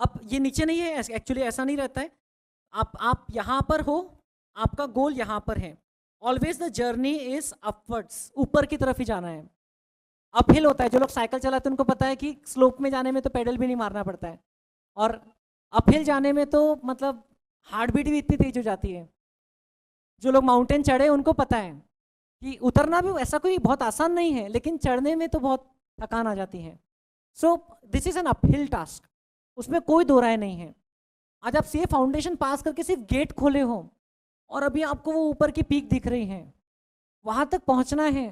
अब ये नीचे नहीं है, एक्चुअली ऐसा नहीं रहता है, आप यहाँ पर हो, आपका गोल यहाँ पर है। Always the journey is upwards, ऊपर की तरफ ही जाना है। अपहिल होता है, जो लोग साइकिल चलाते हैं उनको पता है कि स्लोप में जाने में तो पेडल भी नहीं मारना पड़ता है, और अपहिल जाने में तो मतलब हार्ट बीट भी इतनी तेज हो जाती है। जो लोग माउंटेन चढ़े उनको पता है कि उतरना भी ऐसा कोई बहुत आसान नहीं है, लेकिन चढ़ने में तो बहुत थकान आ जाती है। So this is an uphill task, उसमें कोई दो राय नहीं है। आज आप सीए फाउंडेशन पास करके सिर्फ गेट खोले हो और अभी आपको वो ऊपर की पीक दिख रही है, वहां तक पहुंचना है,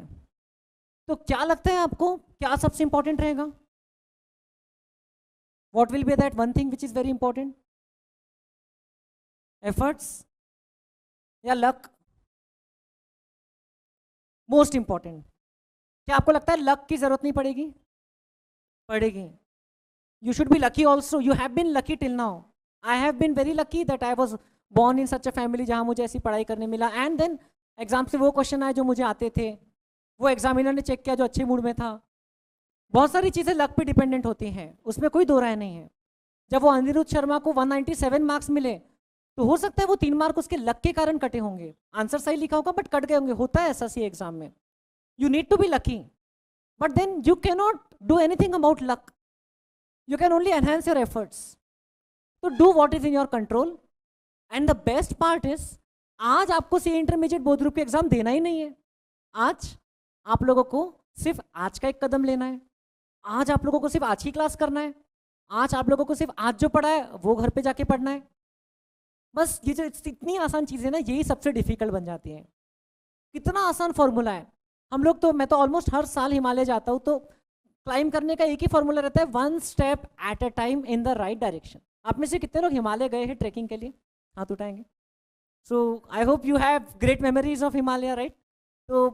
तो क्या लगता है आपको क्या सबसे इंपॉर्टेंट रहेगा? What will be that one thing which is very important? Efforts या लक? Most important. क्या आपको लगता है लक की जरूरत नहीं पड़ेगी? पड़ेगी। You should be lucky also, you have been lucky till now. I have been very lucky that I was born in such a family जहां मुझे ऐसी पढ़ाई करने मिला, एंड देन एग्जाम से वो क्वेश्चन आए जो मुझे आते थे, वो एग्जामिनर ने चेक किया जो अच्छे मूड में था। बहुत सारी चीज़ें लक पे डिपेंडेंट होती हैं, उसमें कोई दो राय नहीं है। जब वो अनिरुद्ध शर्मा को 197 मार्क्स मिले तो हो सकता है वो 3 मार्क उसके लक के कारण कटे होंगे, आंसर सही लिखा होगा बट कट गए होंगे, होता है ऐसा सी एग्जाम में। You need to be lucky, but then you can not do anything about luck, you can only enhance your efforts. तो do what is in your control, and the best part is आज आपको C intermediate board group exam देना ही नहीं है। आज आप लोगों को सिर्फ आज का एक कदम लेना है, आज आप लोगों को सिर्फ आज की क्लास करना है, आज आप लोगों को सिर्फ आज जो पढ़ा है वो घर पे जाके पढ़ना है। बस ये जो इतनी आसान चीज़ें ना, यही सबसे डिफिकल्ट बन जाती हैं। कितना आसान फॉर्मूला है। हम लोग तो, मैं तो ऑलमोस्ट हर साल हिमालय जाता हूँ, तो क्लाइंब करने का एक ही फॉर्मूला रहता है, 1 step at a time in the right direction. आप में से कितने लोग हिमालय गए हैं ट्रैकिंग के लिए? हाथ उठाएंगे। So I hope you have great memories of Himalaya, right? तो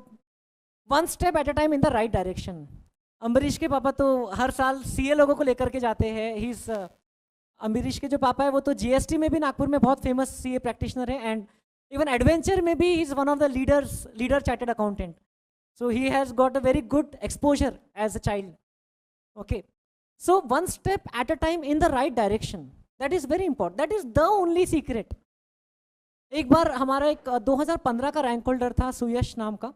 1 step at a time in the right direction. Ambarish के पापा तो हर साल सीए लोगों को लेकर के जाते हैं। ही इज, अम्बरीश के जो पापा है वो तो जीएसटी में भी नागपुर में बहुत फेमस सीए प्रैक्टिशनर है, एंड इवन एडवेंचर में भी he is one of the leader chartered accountant. So he has got a very good exposure as a child. Okay, so 1 step at a time in the right direction, that is very important, that is the only secret. एक बार हमारा एक 2015 का rank holder था सुयश नाम का,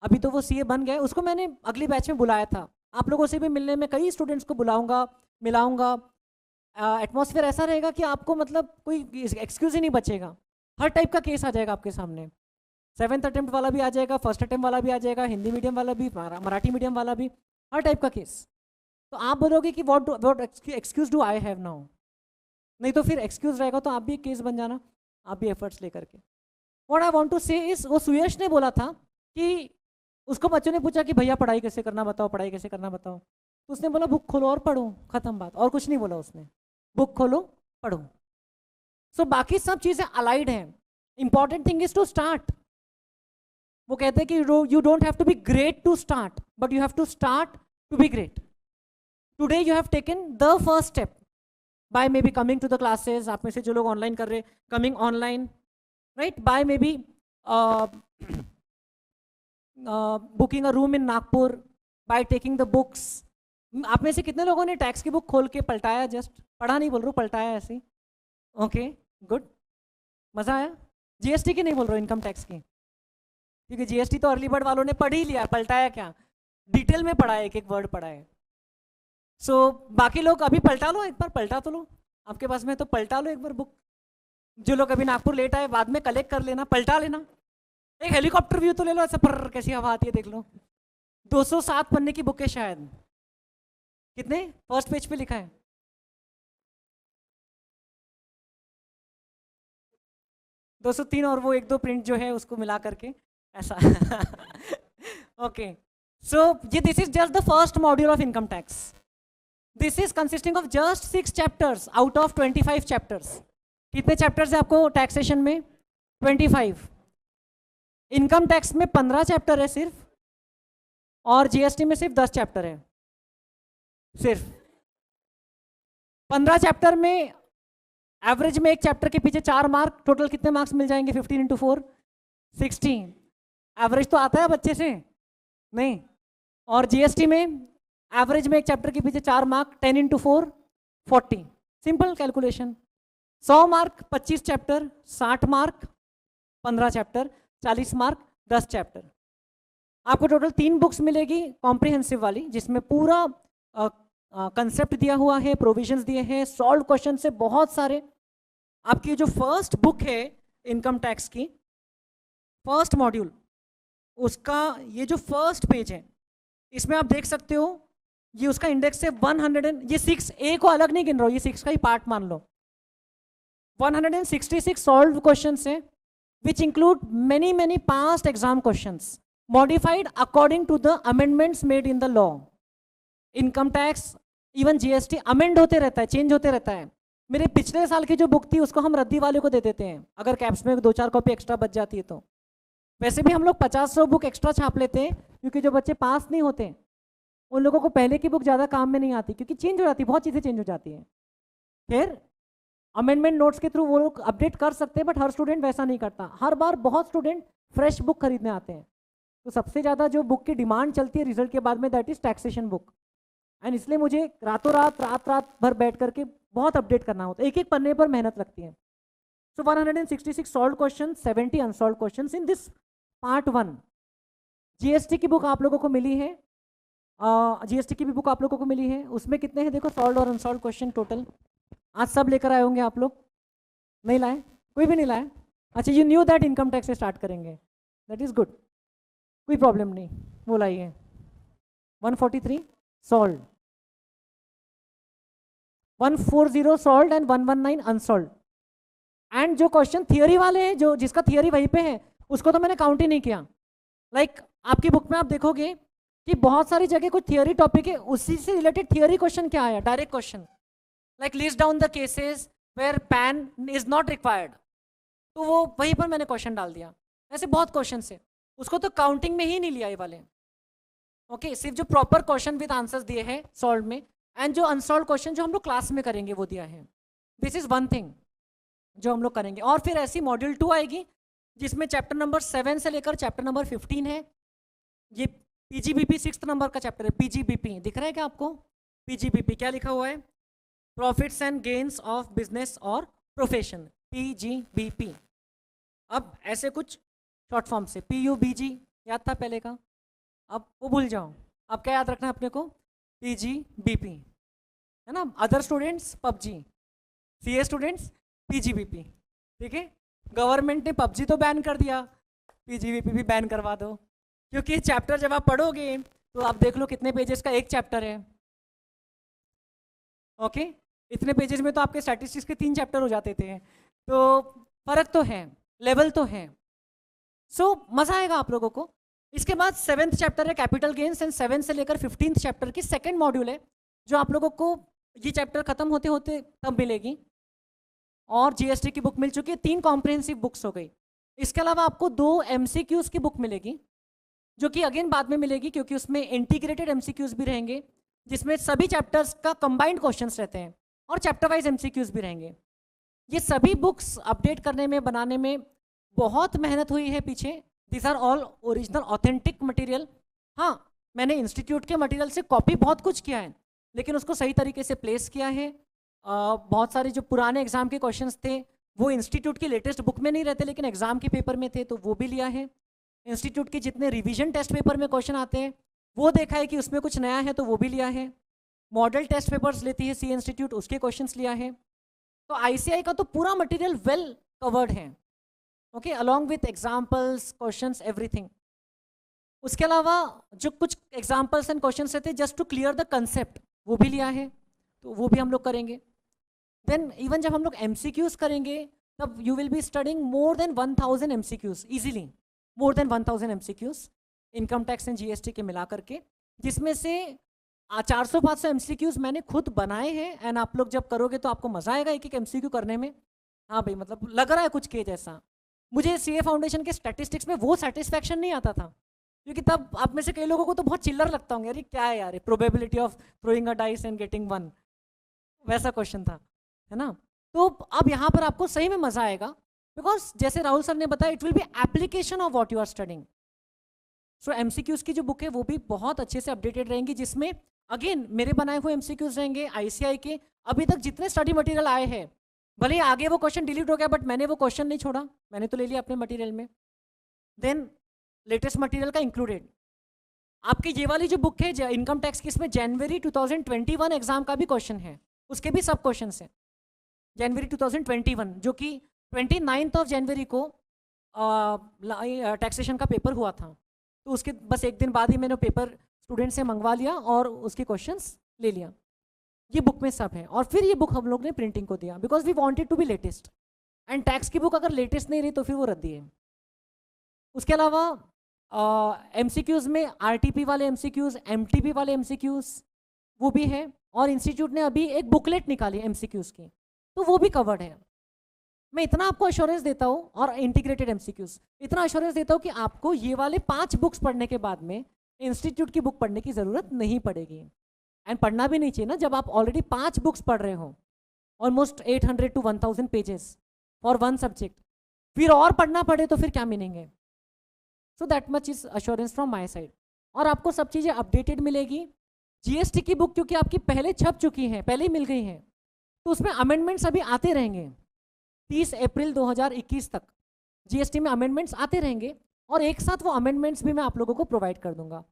अभी तो वो सीए बन गए, उसको मैंने अगली बैच में बुलाया था। आप लोगों से भी मिलने में कई स्टूडेंट्स को बुलाऊंगा, मिलाऊंगा। एटमॉस्फेयर ऐसा रहेगा कि आपको मतलब कोई एक्सक्यूज ही नहीं बचेगा, हर टाइप का केस आ जाएगा आपके सामने। 7th अटेम्प्ट वाला भी आ जाएगा, 1st अटेम्प्ट वाला भी आ जाएगा, हिंदी मीडियम वाला भी, मराठी मीडियम वाला भी, हर टाइप का केस। तो आप बोलोगे कि what excuse do I have now, नहीं तो फिर एक्सक्यूज रहेगा तो आप भी केस बन जाना, आप भी एफर्ट्स लेकर के। What I want to say is, वो सुयश ने बोला था कि उसको बच्चों ने पूछा कि भैया पढ़ाई कैसे करना बताओ, पढ़ाई कैसे करना बताओ, तो उसने बोला बुक खोलो और पढ़ो, खत्म बात, और कुछ नहीं बोला उसने, बुक खोलो पढ़ो। सो बाकी सब चीज़ें अलाइड हैं, important thing is to start. वो कहते हैं कि you don't have to be great to start, but you have to start to be great. Today you have taken the first step by maybe coming to the classes, आप में से जो लोग online कर रहे, coming online, right, by maybe booking a room in Nagpur by taking the books. आप में से कितने लोगों ने टैक्स की बुक खोल के पलटाया? जस्ट पढ़ा नहीं बोल रहा हूँ, पलटाया ऐसे ही। ओके गुड, मज़ा आया? जीएसटी की नहीं बोल रहा हूँ, इनकम टैक्स की, क्योंकि जीएसटी तो अर्ली बर्ड वालों ने पढ़ ही लिया, पलटाया क्या, डिटेल में पढ़ा है, एक एक वर्ड पढ़ा है। सो बाकी लोग अभी पलटा लो, एक बार पलटा तो लो, आपके पास में तो पलटा लो एक बार बुक। जो लोग अभी नागपुर लेट आए बाद में कलेक्ट कर लेना, पलटा लेना, एक हेलीकॉप्टर व्यू तो ले लो ऐसा, पर कैसी हवा आती है देख लो। 207 पन्ने की बुक है शायद, कितने फर्स्ट पेज पे लिखा है? 203 और वो एक दो प्रिंट जो है उसको मिला करके ऐसा। ओके, सो ये this is just the first module of income tax. This is consisting of just 6 chapters out of 25 chapters. कितने चैप्टर्स है आपको टैक्सेशन में? 25। इनकम टैक्स में 15 चैप्टर है सिर्फ, और जीएसटी में सिर्फ 10 चैप्टर है। सिर्फ 15 चैप्टर में एवरेज में एक चैप्टर के पीछे 4 मार्क, टोटल कितने मार्क्स मिल जाएंगे? 15 इंटू 4 16। एवरेज तो आता है बच्चे से नहीं। और जीएसटी में एवरेज में एक चैप्टर के पीछे 4 mark, 10 into 4 40। Simple calculation. 100 mark 25 chapter, 60 mark 15 chapter, 40 mark 10 chapter. आपको टोटल 3 बुक्स मिलेगी कॉम्प्रिहेंसिव वाली, जिसमें पूरा कंसेप्ट दिया हुआ है, प्रोविजंस दिए हैं, सॉल्व क्वेश्चन से बहुत सारे। आपकी जो फर्स्ट बुक है इनकम टैक्स की, फर्स्ट मॉड्यूल, उसका ये जो फर्स्ट पेज है, इसमें आप देख सकते हो ये उसका इंडेक्स है 100, ये 6A को अलग नहीं गिन रहा हूँ, ये 6 का ही पार्ट मान लो। 166 सॉल्व क्वेश्चंस है, which include many past exam questions modified according to the amendments made in the law. Income tax even GST amend होते रहता है, चेंज होते रहता है। मेरे पिछले साल की जो बुक थी उसको हम रद्दी वाले को दे देते हैं अगर कैप्स में 2-4 कॉपी एक्स्ट्रा बच जाती है तो। वैसे भी हम लोग 50-100 बुक एक्स्ट्रा छाप लेते हैं, क्योंकि जो बच्चे पास नहीं होते उन लोगों को पहले की बुक ज़्यादा काम में नहीं आती, क्योंकि चेंज हो जाती है, बहुत चीज़ें चेंज हो जाती हैं। फिर अमेंडमेंट नोट्स के थ्रू वो लोग अपडेट कर सकते हैं, बट हर स्टूडेंट वैसा नहीं करता। हर बार बहुत स्टूडेंट फ्रेश बुक खरीदने आते हैं, तो सबसे ज़्यादा जो बुक की डिमांड चलती है रिजल्ट के बाद में, that is taxation book. And इसलिए मुझे रातों रात रात भर बैठ करके बहुत अपडेट करना होता है, एक एक पन्ने पर मेहनत लगती है। So 166 solve question, 70 unsolve question in this part 1। GST की बुक आप लोगों को मिली है, जीएसटी की भी बुक आप लोगों को मिली है, उसमें कितने हैं देखो सॉल्व और अनसॉल्व क्वेश्चन टोटल। आज सब लेकर आए होंगे आप लोग? नहीं लाए? कोई भी नहीं लाया? अच्छा, you knew that income tax से स्टार्ट करेंगे, दैट इज गुड, कोई प्रॉब्लम नहीं, वो लाइए। 143 solve, 140 solve and 119 unsolve. And जो क्वेश्चन थियोरी वाले हैं, जो जिसका थियोरी वहीं पे है, उसको तो मैंने काउंट ही नहीं किया। लाइक आपकी बुक में आप देखोगे कि बहुत सारी जगह कुछ थियोरी टॉपिक है, उसी से रिलेटेड थियोरी क्वेश्चन क्या आया, direct question, like list down the cases where PAN is not required, तो वो वहीं पर मैंने क्वेश्चन डाल दिया। ऐसे बहुत क्वेश्चन है, उसको तो काउंटिंग में ही नहीं लिया ये वाले। ओके, सिर्फ जो प्रॉपर क्वेश्चन विद आंसर्स दिए हैं सॉल्व में, एंड जो अनसॉल्व क्वेश्चन जो हम लोग क्लास में करेंगे वो दिया है। दिस इज वन थिंग जो हम लोग करेंगे। और फिर ऐसी मॉड्यूल 2 आएगी जिसमें चैप्टर नंबर 7 से लेकर चैप्टर नंबर 15 है। ये पीजीबीपी 6th नंबर का चैप्टर है। पीजीबीपी दिख रहा है क्या आपको? पीजीबीपी क्या लिखा हुआ है? Profits and gains of business और प्रोफेशन, पीजीबीपी। अब ऐसे कुछ शॉर्ट फॉर्म से, पीयूबीजी याद था पहले का, अब वो भूल जाओ। अब क्या याद रखना है अपने को? पीजीबीपी, है ना। Other students PUBG, CA students PGBP, ठीक है। गवर्नमेंट ने पबजी तो बैन कर दिया, पीजीबीपी भी बैन करवा दो, क्योंकि चैप्टर जब आप पढ़ोगे तो आप देख लो कितने पेजेस का एक चैप्टर है। ओके, इतने पेजेस में तो आपके स्टैटिस्टिक्स के 3 चैप्टर हो जाते थे, तो फर्क तो है, लेवल तो है। सो मजा आएगा आप लोगों को। इसके बाद 7th चैप्टर है कैपिटल गेन्स, एंड 7 से लेकर 15th चैप्टर की सेकेंड मॉड्यूल है, जो आप लोगों को ये चैप्टर खत्म होते होते तब मिलेगी। और जीएसटी की बुक मिल चुकी है, 3 कॉम्प्रिहेंसिव बुक्स हो गई। इसके अलावा आपको 2 एमसीक्यूज की बुक मिलेगी, जो कि अगेन बाद में मिलेगी, क्योंकि उसमें इंटीग्रेटेड एमसीक्यूज भी रहेंगे, जिसमें सभी चैप्टर्स का कंबाइंड क्वेश्चंस रहते हैं, और चैप्टर वाइज एमसीक्यूज भी रहेंगे। ये सभी बुक्स अपडेट करने में, बनाने में बहुत मेहनत हुई है पीछे, this are all original authentic material. हाँ, मैंने इंस्टीट्यूट के मटेरियल से कॉपी बहुत कुछ किया है, लेकिन उसको सही तरीके से प्लेस किया है। बहुत सारे जो पुराने एग्जाम के क्वेश्चंस थे वो इंस्टीट्यूट की लेटेस्ट बुक में नहीं रहते, लेकिन एग्जाम के पेपर में थे, तो वो भी लिया है। इंस्टीट्यूट के जितने रिवीजन टेस्ट पेपर में क्वेश्चन आते हैं वो देखा है कि उसमें कुछ नया है, तो वो भी लिया है। मॉडल टेस्ट पेपर्स लेती है सी इंस्टीट्यूट, उसके क्वेश्चंस लिया है। तो आईसीआई का तो पूरा मटेरियल वेल कवर्ड है, okay, along with examples, questions, everything. उसके अलावा जो कुछ एग्जाम्पल्स एंड क्वेश्चंस रहते हैं just to clear the concept, वो भी लिया है, तो वो भी हम लोग करेंगे। देन इवन जब हम लोग एमसीक्यूज करेंगे तब you will be studying more than 1000 MCQs, easily more than 1000 MCQs income tax and GST के मिला करके, जिसमें से 400-500 एमसीक्यूज मैंने खुद बनाए हैं। एंड आप लोग जब करोगे तो आपको मजा आएगा एक एक एमसीक्यू करने में। हाँ भाई, मतलब लग रहा है कुछ के जैसा। मुझे सीए फाउंडेशन के स्टैटिस्टिक्स में वो सेटिस्फैक्शन नहीं आता था, क्योंकि तब आप में से कई लोगों को तो बहुत चिल्लर लगता होंगे, अरे क्या है यार, probability of throwing a dice and getting 1, वैसा क्वेश्चन था, है ना। तो अब यहाँ पर आपको सही में मजा आएगा, बिकॉज जैसे राहुल सर ने बताया, it will be application of what you are studying. So MCQs की जो बुक है वो भी बहुत अच्छे से अपडेटेड रहेंगी, जिसमें अगेन मेरे बनाए हुए एमसीक्यूज रहेंगे, आईसीआई के अभी तक जितने स्टडी मटेरियल आए हैं, भले ही आगे वो क्वेश्चन डिलीट हो गया, बट मैंने वो क्वेश्चन नहीं छोड़ा, मैंने तो ले लिया अपने मटेरियल में। देन लेटेस्ट मटेरियल का इंक्लूडेड आपकी ये वाली जो बुक है इनकम टैक्स की, इसमें जनवरी 2021 एग्जाम का भी क्वेश्चन है, उसके भी सब क्वेश्चन हैं। जनवरी 2021 जो कि 29 जनवरी को टैक्सेशन का पेपर हुआ था, तो उसके बस एक दिन बाद ही मैंने पेपर स्टूडेंट से मंगवा लिया और उसके क्वेश्चंस ले लिया। ये बुक में सब है, और फिर ये बुक हम लोग ने प्रिंटिंग को दिया, because we wanted to be latest. And tax की बुक अगर लेटेस्ट नहीं रही तो फिर वो रद्दी है। उसके अलावा एमसीक्यूज में आरटीपी वाले एमसीक्यूज, एमटीपी वाले एमसीक्यूज वो भी है, और इंस्टीट्यूट ने अभी एक बुकलेट निकाली एमसीक्यूज की, तो वो भी कवर्ड है। मैं इतना आपको अश्योरेंस देता हूँ, और इंटीग्रेटेड एमसीक्यूज इतना अश्योरेंस देता हूँ कि आपको ये वाले 5 बुक्स पढ़ने के बाद में इंस्टीट्यूट की बुक पढ़ने की ज़रूरत नहीं पड़ेगी। एंड पढ़ना भी नहीं चाहिए ना, जब आप ऑलरेडी 5 बुक्स पढ़ रहे हो, almost 800 to 1000 pages for 1 subject, फिर और पढ़ना पड़े तो फिर क्या मीनिंग है। So that much is assurance from my side. और आपको सब चीज़ें अपडेटेड मिलेगी। जीएसटी की बुक क्योंकि आपकी पहले छप चुकी है, पहले ही मिल गई हैं, तो उसमें अमेंडमेंट्स अभी आते रहेंगे। 30 अप्रैल 2021 तक जीएसटी में अमेंडमेंट्स आते रहेंगे, और एक साथ वो अमेंडमेंट्स भी मैं आप लोगों को प्रोवाइड कर दूंगा।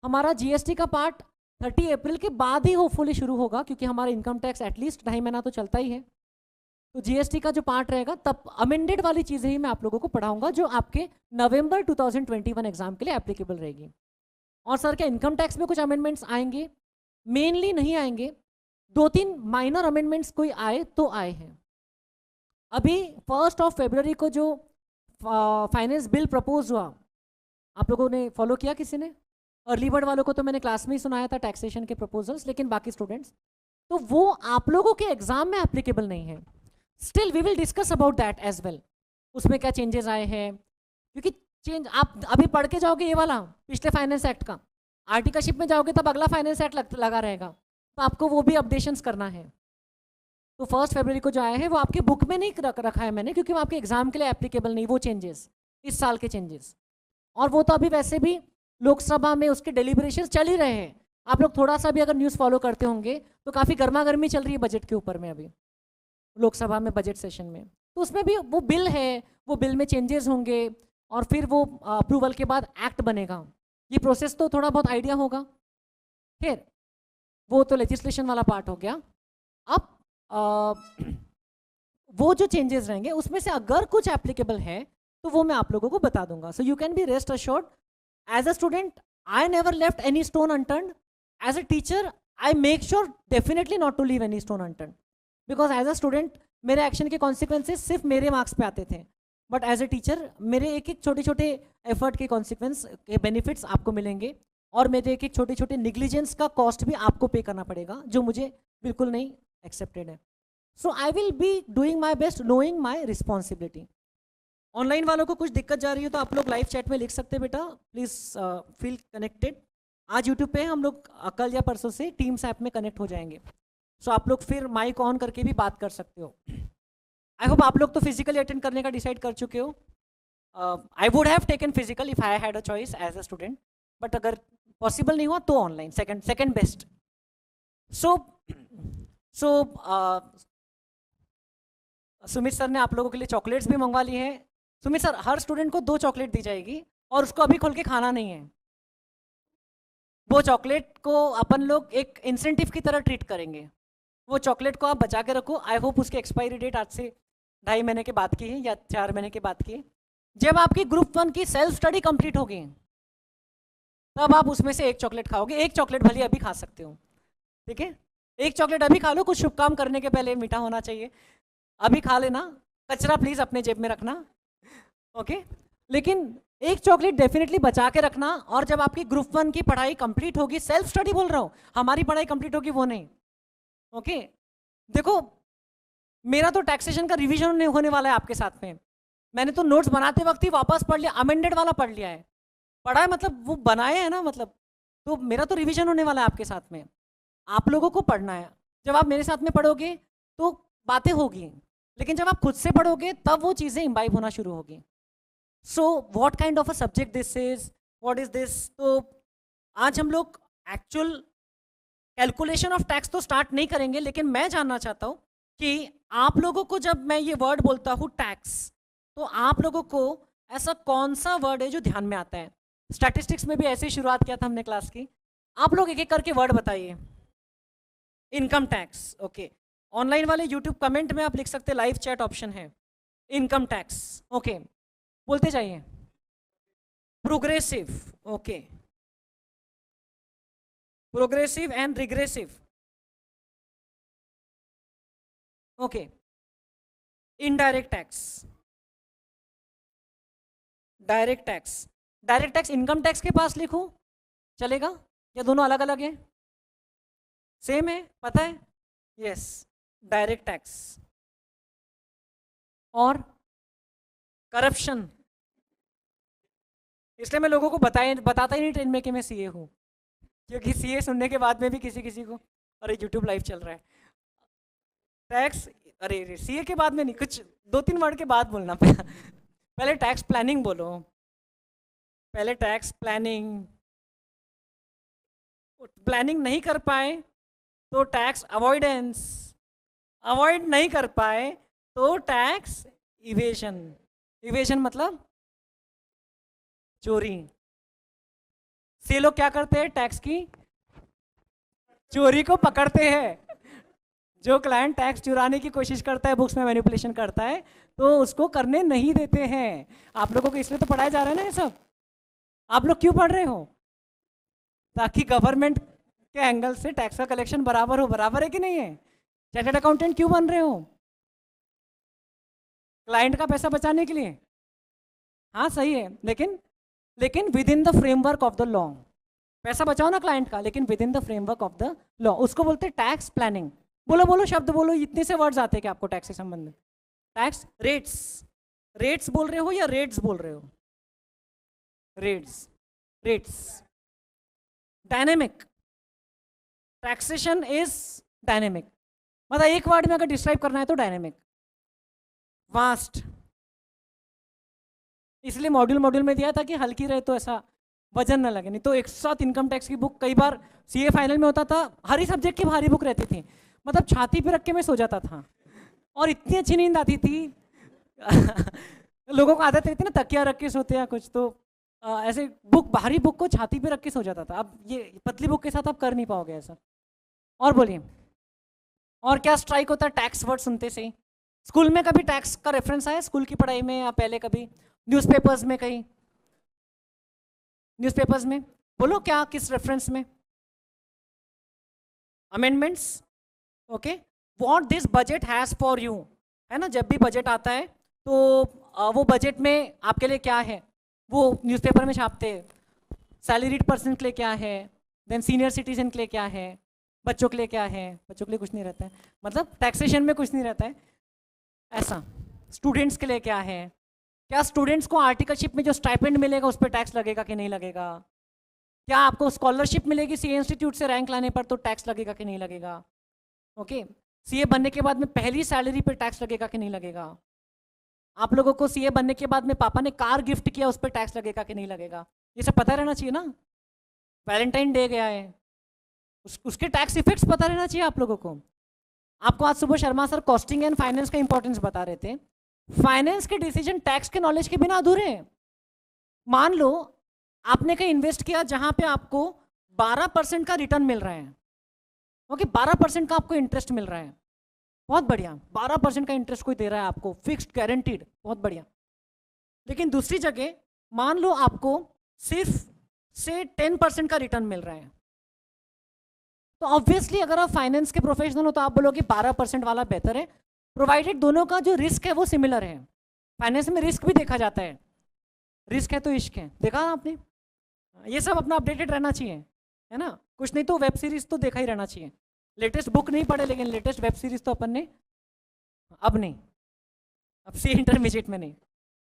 हमारा जीएसटी का पार्ट 30 अप्रैल के बाद ही होपफुली शुरू होगा, क्योंकि हमारा इनकम टैक्स एटलीस्ट 2.5 महीना तो चलता ही है। तो जीएसटी का जो पार्ट रहेगा तब अमेंडेड वाली चीज़ें ही मैं आप लोगों को पढ़ाऊंगा, जो आपके नवंबर 2021 एग्जाम के लिए एप्लीकेबल रहेगी। और सर क्या इनकम टैक्स में कुछ अमेंडमेंट्स आएंगे? मेनली नहीं आएंगे, 2-3 माइनर अमेंडमेंट्स कोई आए तो आए हैं। अभी 1 फरवरी को जो फाइनेंस बिल प्रपोज हुआ, आप लोगों ने फॉलो किया किसी ने? अर्ली बर्ड वालों को तो मैंने क्लास में ही सुनाया था टैक्सेशन के प्रपोजल्स, लेकिन बाकी स्टूडेंट्स तो वो आप लोगों के एग्जाम में एप्लीकेबल नहीं है। Still we will discuss about that as well, उसमें क्या चेंजेस आए हैं, क्योंकि चेंज आप अभी पढ़ के जाओगे ये वाला पिछले फाइनेंस एक्ट का, आर्टिकलशिप में जाओगे तब अगला फाइनेंस एक्ट लगा रहेगा, तो आपको वो भी अपडेशंस करना है। तो 1 फरवरी को जो आया है वो आपके बुक में नहीं रखा है मैंने, क्योंकि वो आपके एग्जाम के लिए एप्लीकेबल नहीं, वो चेंजेस इस साल के चेंजेस। और वो तो अभी वैसे भी लोकसभा में उसके डेलिब्रेशंस चल ही रहे हैं। आप लोग थोड़ा सा भी अगर न्यूज़ फॉलो करते होंगे तो काफ़ी गर्मा गर्मी चल रही है बजट के ऊपर में अभी लोकसभा में, बजट सेशन में। तो उसमें भी वो बिल है, वो बिल में चेंजेस होंगे, और फिर वो अप्रूवल के बाद एक्ट बनेगा। ये प्रोसेस तो थोड़ा बहुत आइडिया होगा। फिर वो तो लेजिस्लेशन वाला पार्ट हो गया। अब वो जो चेंजेस रहेंगे उसमें से अगर कुछ एप्लीकेबल है तो वो मैं आप लोगों को बता दूंगा। So you can be rest assured, as a student I never left any stone unturned, as a teacher I make sure definitely not to leave any stone unturned, because as a student मेरे action के consequences सिर्फ मेरे marks पे आते थे, but as a teacher मेरे एक एक छोटे छोटे एफर्ट के कॉन्सिक्वेंस के बेनिफिट्स आपको मिलेंगे, और मेरे एक एक छोटे छोटे निग्लिजेंस का कॉस्ट भी आपको पे करना पड़ेगा, जो मुझे बिल्कुल नहीं एक्सेप्टेड है। So I will be doing my best, knowing my responsibility. Online वालों को कुछ दिक्कत जा रही है तो आप लोग लाइव चैट में लिख सकते हैं बेटा, प्लीज़ फील कनेक्टेड। आज यूट्यूब पे हम लोग कल या परसों से टीम्स ऐप में कनेक्ट हो जाएंगे, सो आप लोग फिर माइक ऑन करके भी बात कर सकते हो। आई होप आप लोग तो फिजिकली अटेंड करने का डिसाइड कर चुके हो। I would have taken physical if I had a choice as a student, but अगर पॉसिबल नहीं हुआ तो online, second best. So Sumit sir ने आप लोगों के लिए चॉकलेट्स भी मंगवा ली है. सुमित सर, हर स्टूडेंट को 2 चॉकलेट दी जाएगी और उसको अभी खोल के खाना नहीं है. वो चॉकलेट को अपन लोग एक इंसेंटिव की तरह ट्रीट करेंगे. वो चॉकलेट को आप बचा के रखो. आई होप उसकी एक्सपायरी डेट आज से 2.5 महीने के बाद की है या 4 महीने के बाद की है. जब आपकी ग्रुप 1 की सेल्फ स्टडी कंप्लीट होगी तब आप उसमें से एक चॉकलेट खाओगे. एक चॉकलेट भले अभी खा सकते हो, ठीक है? एक चॉकलेट अभी खा लो. कुछ शुभ काम करने के पहले मीठा होना चाहिए. अभी खा लेना. कचरा प्लीज अपने जेब में रखना, ओके? लेकिन एक चॉकलेट डेफिनेटली बचा के रखना. और जब आपकी ग्रुप 1 की पढ़ाई कंप्लीट होगी, सेल्फ स्टडी बोल रहा हूँ, हमारी पढ़ाई कंप्लीट होगी वो नहीं, ओके? देखो, मेरा तो टैक्सेशन का रिवीजन होने वाला है आपके साथ में. मैंने तो नोट्स बनाते वक्त ही वापस पढ़ लिया, अमेंडेड वाला पढ़ लिया है. पढ़ा है मतलब वो बनाए है ना, मतलब तो मेरा तो रिवीजन होने वाला है आपके साथ में. आप लोगों को पढ़ना है. जब आप मेरे साथ में पढ़ोगे तो बातें होगी, लेकिन जब आप खुद से पढ़ोगे तब वो चीज़ें इम्बाइब होना शुरू होगी. So what kind of a subject this is, what is this? तो आज हम लोग एक्चुअल कैलकुलेशन ऑफ टैक्स तो स्टार्ट नहीं करेंगे, लेकिन मैं जानना चाहता हूँ कि आप लोगों को जब मैं ये वर्ड बोलता हूँ टैक्स, तो आप लोगों को ऐसा कौन सा वर्ड है जो ध्यान में आता है? स्टैटिस्टिक्स में भी ऐसे ही शुरुआत किया था हमने क्लास की. आप लोग एक एक करके वर्ड बताइए. Income tax, okay. ऑनलाइन वाले यूट्यूब कमेंट में आप लिख सकते हैं, लाइव चैट ऑप्शन है. इनकम टैक्स, ओके, बोलते जाइए. Progressive, okay. Progressive and regressive, okay. Indirect tax, direct tax. Direct tax income tax के पास लिखूं चलेगा या दोनों अलग अलग है? सेम है, पता है? Yes, direct tax. और करप्शन. इसलिए मैं लोगों को बताता ही नहीं ट्रेन में कि मैं सीए हूँ, क्योंकि सीए सुनने के बाद में भी किसी किसी को, अरे यूट्यूब लाइव चल रहा है, टैक्स, अरे सीए के बाद में नहीं, कुछ 2-3 वर्ड के बाद बोलना पड़ा. पहले टैक्स प्लानिंग बोलो. पहले टैक्स प्लानिंग. प्लानिंग नहीं कर पाए तो टैक्स अवॉइडेंस. अवॉइड नहीं कर पाए तो टैक्स इवेशन. इवेशन मतलब चोरी. से लोग क्या करते हैं? टैक्स की चोरी को पकड़ते हैं. जो क्लाइंट टैक्स चुराने की कोशिश करता है, बुक्स में मैनिपुलेशन करता है, तो उसको करने नहीं देते हैं. आप लोगों को इसलिए तो पढ़ाया जा रहा है ना ये सब. आप लोग क्यों पढ़ रहे हो? ताकि गवर्नमेंट के एंगल से टैक्स का कलेक्शन बराबर हो. बराबर है कि नहीं है? चार्टर्ड अकाउंटेंट क्यों बन रहे हो? क्लाइंट का पैसा बचाने के लिए. हाँ सही है, लेकिन with in the framework of the law. पैसा बचाओ ना क्लाइंट का, लेकिन with in the framework of the law. उसको बोलते हैं टैक्स प्लानिंग. बोलो बोलो, शब्द बोलो. इतने से वर्ड्स आते हैं कि आपको टैक्स से संबंधित? Tax rates. रेट्स बोल रहे हो या रेट्स बोल रहे हो? Rates. Rates. Dynamic. Taxation is dynamic. मतलब एक वर्ड में अगर डिस्क्राइब करना है तो डायनेमिक. वास्ट. इसलिए मॉड्यूल में दिया था कि हल्की रहे, तो ऐसा वजन ना लगे. नहीं तो एक साथ इनकम टैक्स की बुक कई बार सीए फाइनल में होता था, हर ही सब्जेक्ट की भारी बुक रहती थी. मतलब छाती पे रख के मैं सो जाता था और इतनी अच्छी नींद आती थी. लोगों को आदत रहती है ना तकिया रख के सोते या कुछ, तो ऐसे बुक, भारी बुक को छाती पे रख के सो जाता था. अब ये पतली बुक के साथ आप कर नहीं पाओगे ऐसा. और बोलिए, और क्या स्ट्राइक होता है टैक्स वर्ड सुनते से ही? स्कूल में कभी टैक्स का रेफरेंस आया स्कूल की पढ़ाई में, या पहले कभी न्यूज़पेपर्स में? कहीं न्यूज़पेपर्स में बोलो क्या, किस रेफरेंस में? Amendments, okay. What this budget has for you, है ना? जब भी बजट आता है तो वो बजट में आपके लिए क्या है वो न्यूज़पेपर में छापते हैं. सैलरीड पर्सन के लिए क्या है, देन सीनियर सिटीजन के लिए क्या है, बच्चों के लिए क्या है. बच्चों के लिए कुछ नहीं रहता है, मतलब टैक्सेशन में कुछ नहीं रहता है ऐसा. स्टूडेंट्स के लिए क्या है, क्या स्टूडेंट्स को आर्टिकलशिप में जो स्टाइपेंड मिलेगा उस पर टैक्स लगेगा कि नहीं लगेगा, क्या आपको स्कॉलरशिप मिलेगी सीए इंस्टीट्यूट से रैंक लाने पर तो टैक्स लगेगा कि नहीं लगेगा, ओके. सीए बनने के बाद में पहली सैलरी पे टैक्स लगेगा कि नहीं लगेगा. आप लोगों को सीए बनने के बाद में पापा ने कार गिफ्ट किया, उस पर टैक्स लगेगा कि नहीं लगेगा, ये सब पता रहना चाहिए ना। वैलेंटाइन डे गया है, उसके टैक्स इफेक्ट्स पता रहना चाहिए आप लोगों को। आपको आज सुबह Sharma sir costing and finance का इंपॉर्टेंस बता रहे थे। फाइनेंस के डिसीजन टैक्स के नॉलेज के बिना अधूरे हैं। मान लो आपने कहीं इन्वेस्ट किया जहां पे आपको 12% का रिटर्न मिल रहा है, ओके, 12% का आपको इंटरेस्ट मिल रहा है, बहुत बढ़िया, 12% का इंटरेस्ट कोई दे रहा है आपको, फिक्स्ड गारंटीड, बहुत बढ़िया। लेकिन दूसरी जगह मान लो आपको सिर्फ से 10% का रिटर्न मिल रहा है, तो ऑब्वियसली अगर आप फाइनेंस के प्रोफेशनल हो तो आप बोलोगे 12% वाला बेहतर है, प्रोवाइडेड दोनों का जो रिस्क है वो सिमिलर है। फाइनेंस में रिस्क भी देखा जाता है, रिस्क है तो इश्क है, देखा ना आपने। ये सब अपना अपडेटेड रहना चाहिए, है ना। कुछ नहीं तो वेब सीरीज तो देखा ही रहना चाहिए। लेटेस्ट बुक नहीं पढ़े लेकिन लेटेस्ट वेब सीरीज तो अपन ने अब नहीं, अब सी इंटरमीडिएट में नहीं।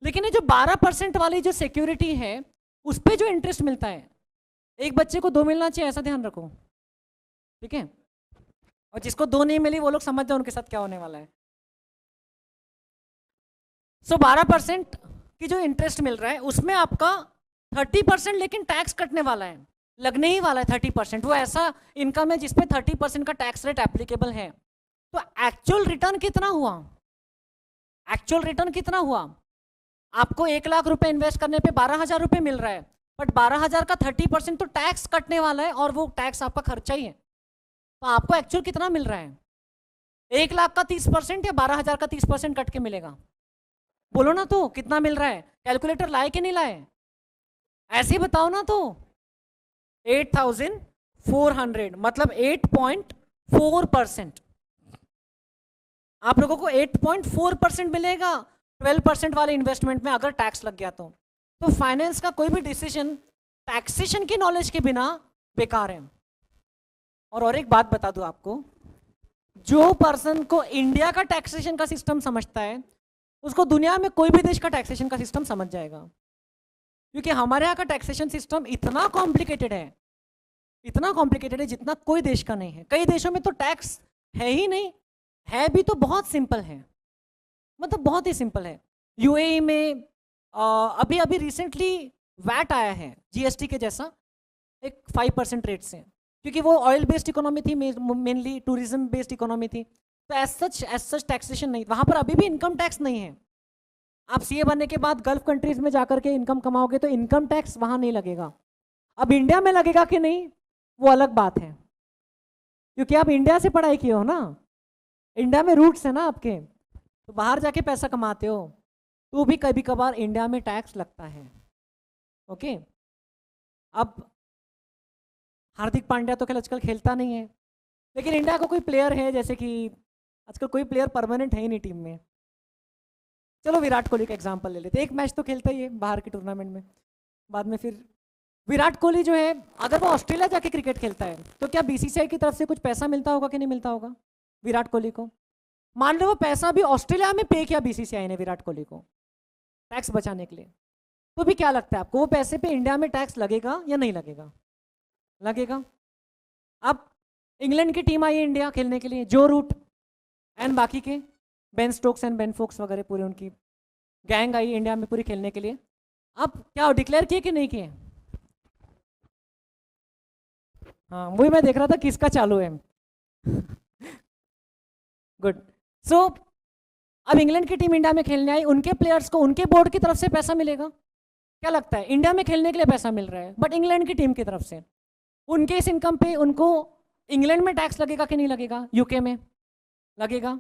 लेकिन ये जो 12% वाली जो सिक्योरिटी है उस पर जो इंटरेस्ट मिलता है, एक बच्चे को 2 मिलना चाहिए, ऐसा ध्यान रखो, ठीक है। और जिसको 2 नहीं मिली वो लोग समझ जाओ उनके साथ क्या होने वाला है। सो 12% की जो इंटरेस्ट मिल रहा है उसमें आपका 30% लेकिन टैक्स कटने वाला है, लगने ही वाला है 30%। वो ऐसा इनकम है जिसपे 30% का टैक्स रेट एप्लीकेबल है। तो एक्चुअल रिटर्न कितना हुआ, एक्चुअल रिटर्न कितना हुआ, आपको 1 लाख रुपए इन्वेस्ट करने पे 12,000 रुपए मिल रहा है, बट 12,000 का 30% तो टैक्स कटने वाला है और वो टैक्स आपका खर्चा ही है। तो आपको एक्चुअल कितना मिल रहा है, 1 लाख का 30% या 12,000 का 30% कट के मिलेगा, बोलो ना तो कितना मिल रहा है। कैलकुलेटर लाए कि नहीं लाए, ऐसे ही बताओ ना तो। 8,400 मतलब 8.4%। आप लोगों को 8.4% मिलेगा 12% वाले इन्वेस्टमेंट में अगर टैक्स लग गया तो फाइनेंस का कोई भी डिसीजन टैक्सेशन की नॉलेज के बिना बेकार है। और एक बात बता दूं आपको, जो पर्सन को इंडिया का टैक्सेशन का सिस्टम समझता है उसको दुनिया में कोई भी देश का टैक्सेशन का सिस्टम समझ जाएगा, क्योंकि हमारे यहाँ का टैक्सेशन सिस्टम इतना कॉम्प्लिकेटेड है, इतना कॉम्प्लिकेटेड है जितना कोई देश का नहीं है। कई देशों में तो टैक्स है ही नहीं, है भी तो बहुत सिंपल है, मतलब बहुत ही सिंपल है। यूएई में अभी अभी रिसेंटली वैट आया है जीएसटी के जैसा, एक 5% रेट से, क्योंकि वो ऑयल बेस्ड इकोनॉमी थी, मेनली टूरिज्म बेस्ड इकोनॉमी थी, तो एज सच टैक्सेशन नहीं, वहाँ पर अभी भी इनकम टैक्स नहीं है। आप सीए बनने के बाद गल्फ कंट्रीज में जाकर के इनकम कमाओगे तो इनकम टैक्स वहाँ नहीं लगेगा। अब इंडिया में लगेगा कि नहीं वो अलग बात है, क्योंकि आप इंडिया से पढ़ाई किए हो ना, इंडिया में रूट्स है ना आपके, तो बाहर जाके पैसा कमाते हो तो भी कभी कभार इंडिया में टैक्स लगता है, ओके। अब हार्दिक पांड्या तो आजकल खेलता नहीं है, लेकिन इंडिया का कोई प्लेयर है, जैसे कि आजकल कोई प्लेयर परमानेंट है ही नहीं टीम में। चलो विराट कोहली का एग्जांपल ले लेते, एक मैच तो खेलता ही है बाहर के टूर्नामेंट में, बाद में फिर विराट कोहली जो है अगर वो ऑस्ट्रेलिया जाके क्रिकेट खेलता है तो क्या बीसीसीआई की तरफ से कुछ पैसा मिलता होगा कि नहीं मिलता होगा विराट कोहली को। मान लो वो पैसा भी ऑस्ट्रेलिया में पे किया बीसीसीआई ने विराट कोहली को टैक्स बचाने के लिए, तो भी क्या लगता है आपको वो पैसे पे इंडिया में टैक्स लगेगा या नहीं लगेगा, लगेगा। अब इंग्लैंड की टीम आई है इंडिया खेलने के लिए, जो रूट एंड बाकी के Ben Stokes and Ben Foakes वगैरह पूरी उनकी गैंग आई इंडिया में पूरी खेलने के लिए। अब क्या डिक्लेयर किए कि नहीं किए, हाँ वही मैं देख रहा था किसका चालू है गुड। सो अब इंग्लैंड की टीम इंडिया में खेलने आई, उनके प्लेयर्स को उनके बोर्ड की तरफ से पैसा मिलेगा, क्या लगता है इंडिया में खेलने के लिए पैसा मिल रहा है बट इंग्लैंड की टीम की तरफ से, उनके इस इनकम पे उनको इंग्लैंड में टैक्स लगेगा कि नहीं लगेगा, यूके में लगेगा।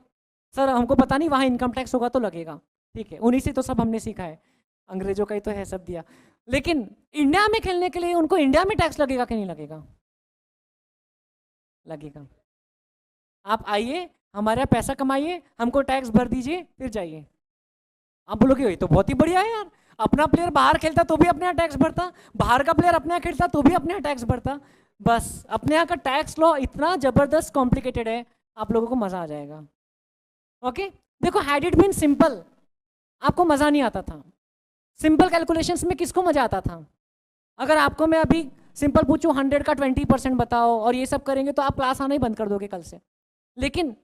सर हमको पता नहीं, वहाँ इनकम टैक्स होगा तो लगेगा, ठीक है, उन्हीं से तो सब हमने सीखा है, अंग्रेजों का ही तो है सब दिया। लेकिन इंडिया में खेलने के लिए उनको इंडिया में टैक्स लगेगा कि नहीं लगेगा, लगेगा। आप आइए हमारे यहाँ पैसा कमाइए, हमको टैक्स भर दीजिए, फिर जाइए। आप बोलोगे ये तो बहुत ही बढ़िया है यार, अपना प्लेयर बाहर खेलता तो भी अपने यहाँ टैक्स भरता, बाहर का प्लेयर अपने यहाँ खेलता तो भी अपने यहाँ टैक्स भरता। बस अपने यहाँ का टैक्स लॉ इतना जबरदस्त कॉम्प्लिकेटेड है, आप लोगों को मजा आ जाएगा, ओके। देखो हैड इट बीन सिंपल आपको मजा नहीं आता था, सिंपल कैलकुलेशंस में किसको मजा आता था। अगर आपको मैं अभी सिंपल पूछूं 100 का 20% बताओ और ये सब करेंगे तो आप क्लास आना ही बंद कर दोगे कल से। लेकिन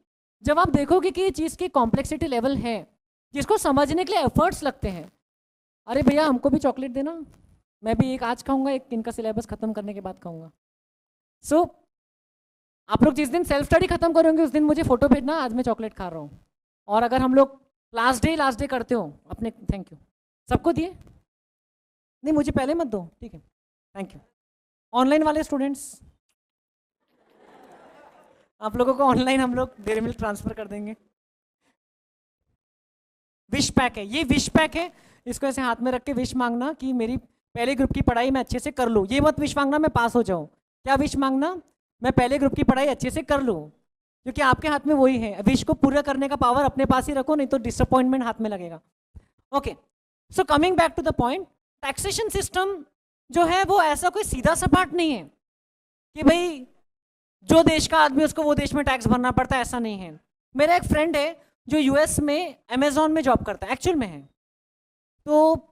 जब आप देखोगे कि ये चीज़ की कॉम्प्लेक्सिटी लेवल है, जिसको समझने के लिए एफर्ट्स लगते हैं। अरे भैया हमको भी चॉकलेट देना, मैं भी एक आज खाऊंगा, एक इनका सिलेबस खत्म करने के बाद खाऊंगा। सो आप लोग जिस दिन सेल्फ स्टडी खत्म करोगे उस दिन मुझे फोटो भेजना, आज मैं चॉकलेट खा रहा हूँ। और अगर हम लोग लास्ट डे करते हो अपने, थैंक यू सबको दिए, नहीं मुझे पहले मत दो, ठीक है थैंक यू। ऑनलाइन वाले स्टूडेंट्स, आप लोगों को ऑनलाइन हम लोग डेयरी मिल्क ट्रांसफर कर देंगे। विश पैक है, ये विश पैक है, इसको ऐसे हाथ में रख के विश मांगना कि मेरी पहले ग्रुप की पढ़ाई मैं अच्छे से कर लूँ। ये मत विश मांगना मैं पास हो जाऊँ, क्या विश मांगना मैं पहले ग्रुप की पढ़ाई अच्छे से कर लूँ, क्योंकि आपके हाथ में वही है। विश को पूरा करने का पावर अपने पास ही रखो, नहीं तो डिसअपॉइंटमेंट हाथ में लगेगा। Okay, so coming back to the point, taxation system जो है वो ऐसा कोई सीधा सपाट नहीं है कि भाई जो देश का आदमी उसको वो देश में टैक्स भरना पड़ता है, ऐसा नहीं है। मेरा एक फ्रेंड है जो यूएस में अमेजोन में जॉब करता है, एक्चुअल में है, तो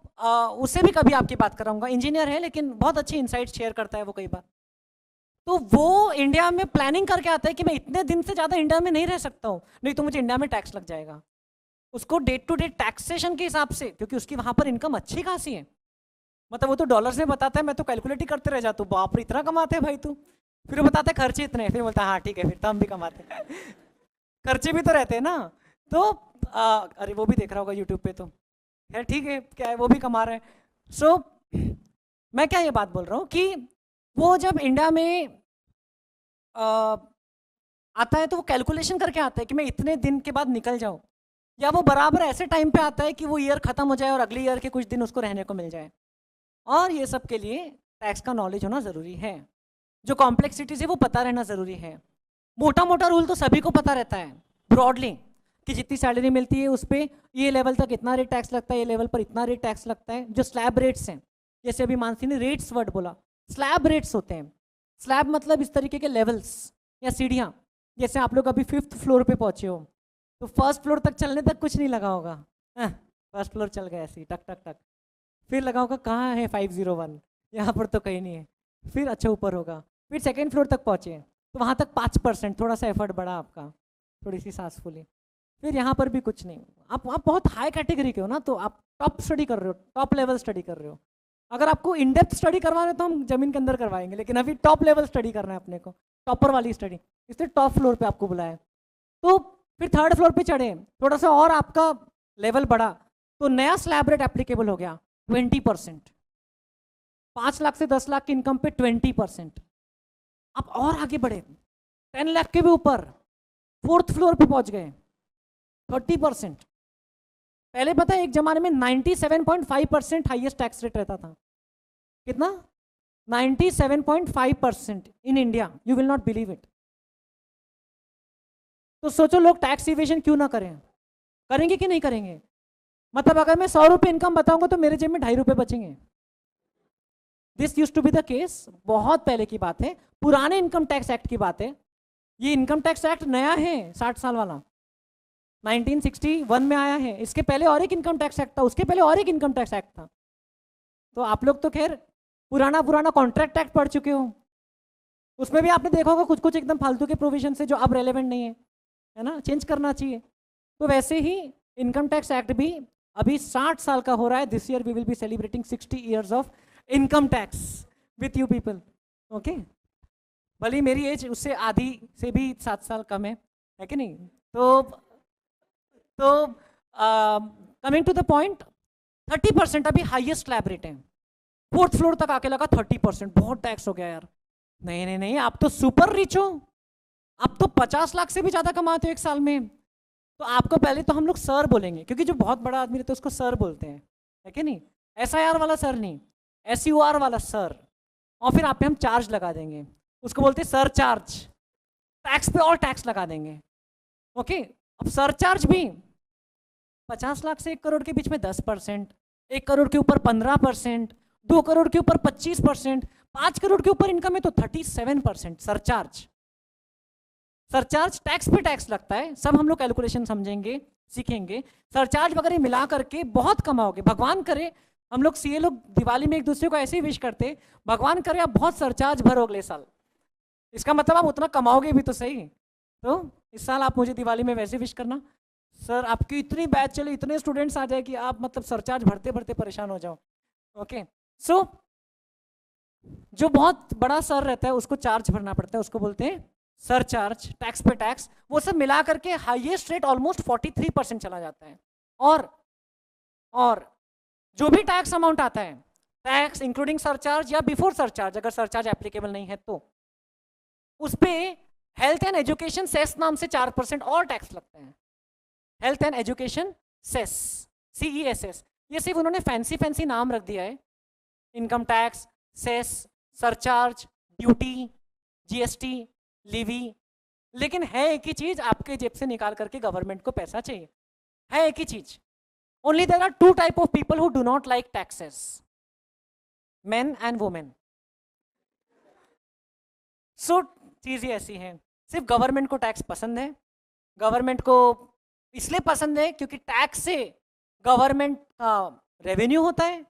उससे भी कभी आपकी बात कराऊंगा। इंजीनियर है लेकिन बहुत अच्छी इनसाइट शेयर करता है वो कई बार। तो वो इंडिया में प्लानिंग करके आता है कि मैं इतने दिन से ज़्यादा इंडिया में नहीं रह सकता हूँ, नहीं तो मुझे इंडिया में टैक्स लग जाएगा। उसको डे टू डे टैक्सेशन के हिसाब से, क्योंकि उसकी वहाँ पर इनकम अच्छी खासी है, मतलब वो तो डॉलर्स में बताता है, मैं तो कैलकुलेट ही करते रह जाता हूँ, बाप रे इतना कमाते हैं भाई तू। फिर वो बताते हैं खर्चे इतने, फिर बोलता है हाँ ठीक है फिर तो हम भी कमाते हैं खर्चे भी तो रहते हैं ना। तो अरे वो भी देख रहा होगा यूट्यूब पे, तो है ठीक है, क्या है वो भी कमा रहे हैं। सो मैं क्या ये बात बोल रहा हूँ कि वो जब इंडिया में आता है तो वो कैलकुलेशन करके आता है कि मैं इतने दिन के बाद निकल जाऊँ, या वो बराबर ऐसे टाइम पे आता है कि वो ईयर ख़त्म हो जाए और अगले ईयर के कुछ दिन उसको रहने को मिल जाए। और ये सब के लिए टैक्स का नॉलेज होना ज़रूरी है, जो कॉम्प्लेक्सिटीज है वो पता रहना ज़रूरी है। मोटा मोटा रूल तो सभी को पता रहता है ब्रॉडली, कि जितनी सैलरी मिलती है उस पर ये लेवल तक इतना रेट टैक्स लगता है, ये लेवल पर इतना रेट टैक्स लगता है। जो स्लैब रेट्स हैं, जैसे अभी मानसी ने रेट्स वर्ड बोला, स्लैब रेट्स होते हैं। स्लैब मतलब इस तरीके के लेवल्स या सीढ़ियाँ, जैसे आप लोग अभी 5th फ्लोर पे पहुँचे हो तो 1st फ्लोर तक चलने तक कुछ नहीं लगा होगा, 1st फ्लोर चल गए ऐसे टक टक टक, फिर लगा होगा कहाँ है 501, यहाँ पर तो कहीं नहीं है, फिर अच्छा ऊपर होगा, फिर 2nd फ्लोर तक पहुँचे तो वहाँ तक 5%, थोड़ा सा एफर्ट बढ़ा आपका, थोड़ी सी सांस फूली, फिर यहाँ पर भी कुछ नहीं। आप बहुत हाई कैटेगरी के हो ना, तो आप टॉप स्टडी कर रहे हो, टॉप लेवल स्टडी कर रहे हो। अगर आपको इन डेप्थ स्टडी करवा रहे तो हम जमीन के अंदर करवाएंगे, लेकिन अभी टॉप लेवल स्टडी करना है अपने को, टॉपर वाली स्टडी, इसलिए टॉप फ्लोर पे आपको बुलाया। तो फिर 3rd फ्लोर पे चढ़े, थोड़ा सा और आपका लेवल बढ़ा तो नया स्लैब रेट एप्लीकेबल हो गया 20%, 5 लाख से 10 लाख की इनकम पे 20%। आप और आगे बढ़े 10 लाख के भी ऊपर 4th फ्लोर पे पहुंच गए 30%। पहले पता है एक जमाने में 97.5% हाईएस्ट टैक्स रेट रहता था। कितना? 97.5% in India, you will not believe it. तो सोचो लोग टैक्स इवेजन क्यों ना करें, करेंगे कि नहीं करेंगे? मतलब अगर मैं 100 रुपये इनकम बताऊंगा तो मेरे जेब में 2.5 रुपये बचेंगे। This used to be the case, बहुत पहले की बात है, पुराने इनकम टैक्स एक्ट की बात है। ये इनकम टैक्स एक्ट नया है, 60 साल वाला, 1961 में आया है। इसके पहले और एक इनकम टैक्स एक्ट था, उसके पहले और एक इनकम टैक्स एक्ट था। तो आप लोग तो खैर पुराना कॉन्ट्रैक्ट एक्ट पढ़ चुके हो, उसमें भी आपने देखा होगा कुछ कुछ एकदम फालतू के प्रोविजन है जो अब रेलेवेंट नहीं है ना, चेंज करना चाहिए। तो वैसे ही इनकम टैक्स एक्ट भी अभी 60 साल का हो रहा है। This year we will be celebrating 60 years of income tax with you people, okay. भले मेरी एज उससे आधी से भी 7 साल कम है कि नहीं? तो कमिंग टू द पॉइंट, 30% अभी हाईएस्ट स्लैब रेट है। 4th फ्लोर तक आके लगा 30%, बहुत टैक्स हो गया यार। नहीं, आप तो सुपर रिच हो, आप तो 50 लाख से भी ज़्यादा कमाते हो एक साल में। तो आपको पहले तो हम लोग सर बोलेंगे, क्योंकि जो बहुत बड़ा आदमी रहता है उसको सर बोलते हैं, है कि नहीं? SIR वाला सर नहीं, SUR वाला सर। और फिर आप पे हम चार्ज लगा देंगे, उसको बोलते हैं सर चार्ज। टैक्स पे और टैक्स लगा देंगे, ओके। अब सर चार्ज भी 50 लाख से 1 करोड़ के बीच में 10%, 1 करोड़ के ऊपर 15%, 2 करोड़ के ऊपर 25%, 5 करोड़ के ऊपर इनकम है तो 37% सरचार्ज। सरचार्ज टैक्स पे टैक्स लगता है, सब हम लोग कैलकुलेशन समझेंगे, सीखेंगे। सरचार्ज वगैरह मिला करके बहुत कमाओगे। भगवान करे हम लोग सीए लोग दिवाली में एक दूसरे को ऐसे ही विश करते, भगवान करे आप बहुत सरचार्ज भरो अगले साल। इसका मतलब आप उतना कमाओगे भी तो सही। तो इस साल आप मुझे दिवाली में वैसे विश करना, सर आपकी इतनी बैच चले, इतने स्टूडेंट्स आ जाए कि आप मतलब सरचार्ज भरते भरते परेशान हो जाओ। ओके, सो जो बहुत बड़ा सर रहता है उसको चार्ज भरना पड़ता है, उसको बोलते हैं सर चार्ज, टैक्स पे टैक्स। वो सब मिला करके हाईएस्ट रेट ऑलमोस्ट 43% चला जाता है। और जो भी टैक्स अमाउंट आता है, टैक्स इंक्लूडिंग सरचार्ज या बिफोर सरचार्ज, अगर सरचार्ज एप्लीकेबल नहीं है तो उस पे हेल्थ एंड एजुकेशन सेस नाम से 4% और टैक्स लगता है। Health and education cess, CESS, ये सिर्फ उन्होंने फैंसी फैंसी नाम रख दिया है। Income tax, cess, surcharge, duty, GST, levy, लेकिन है एक ही चीज, आपके जेब से निकाल करके गवर्नमेंट को पैसा चाहिए, है एक ही चीज। Only there are two type of people who do not like taxes, men and women. So चीज ही ऐसी है, सिर्फ गवर्नमेंट को टैक्स पसंद है। गवर्नमेंट को इसलिए पसंद है क्योंकि टैक्स से गवर्नमेंट का रेवेन्यू होता है।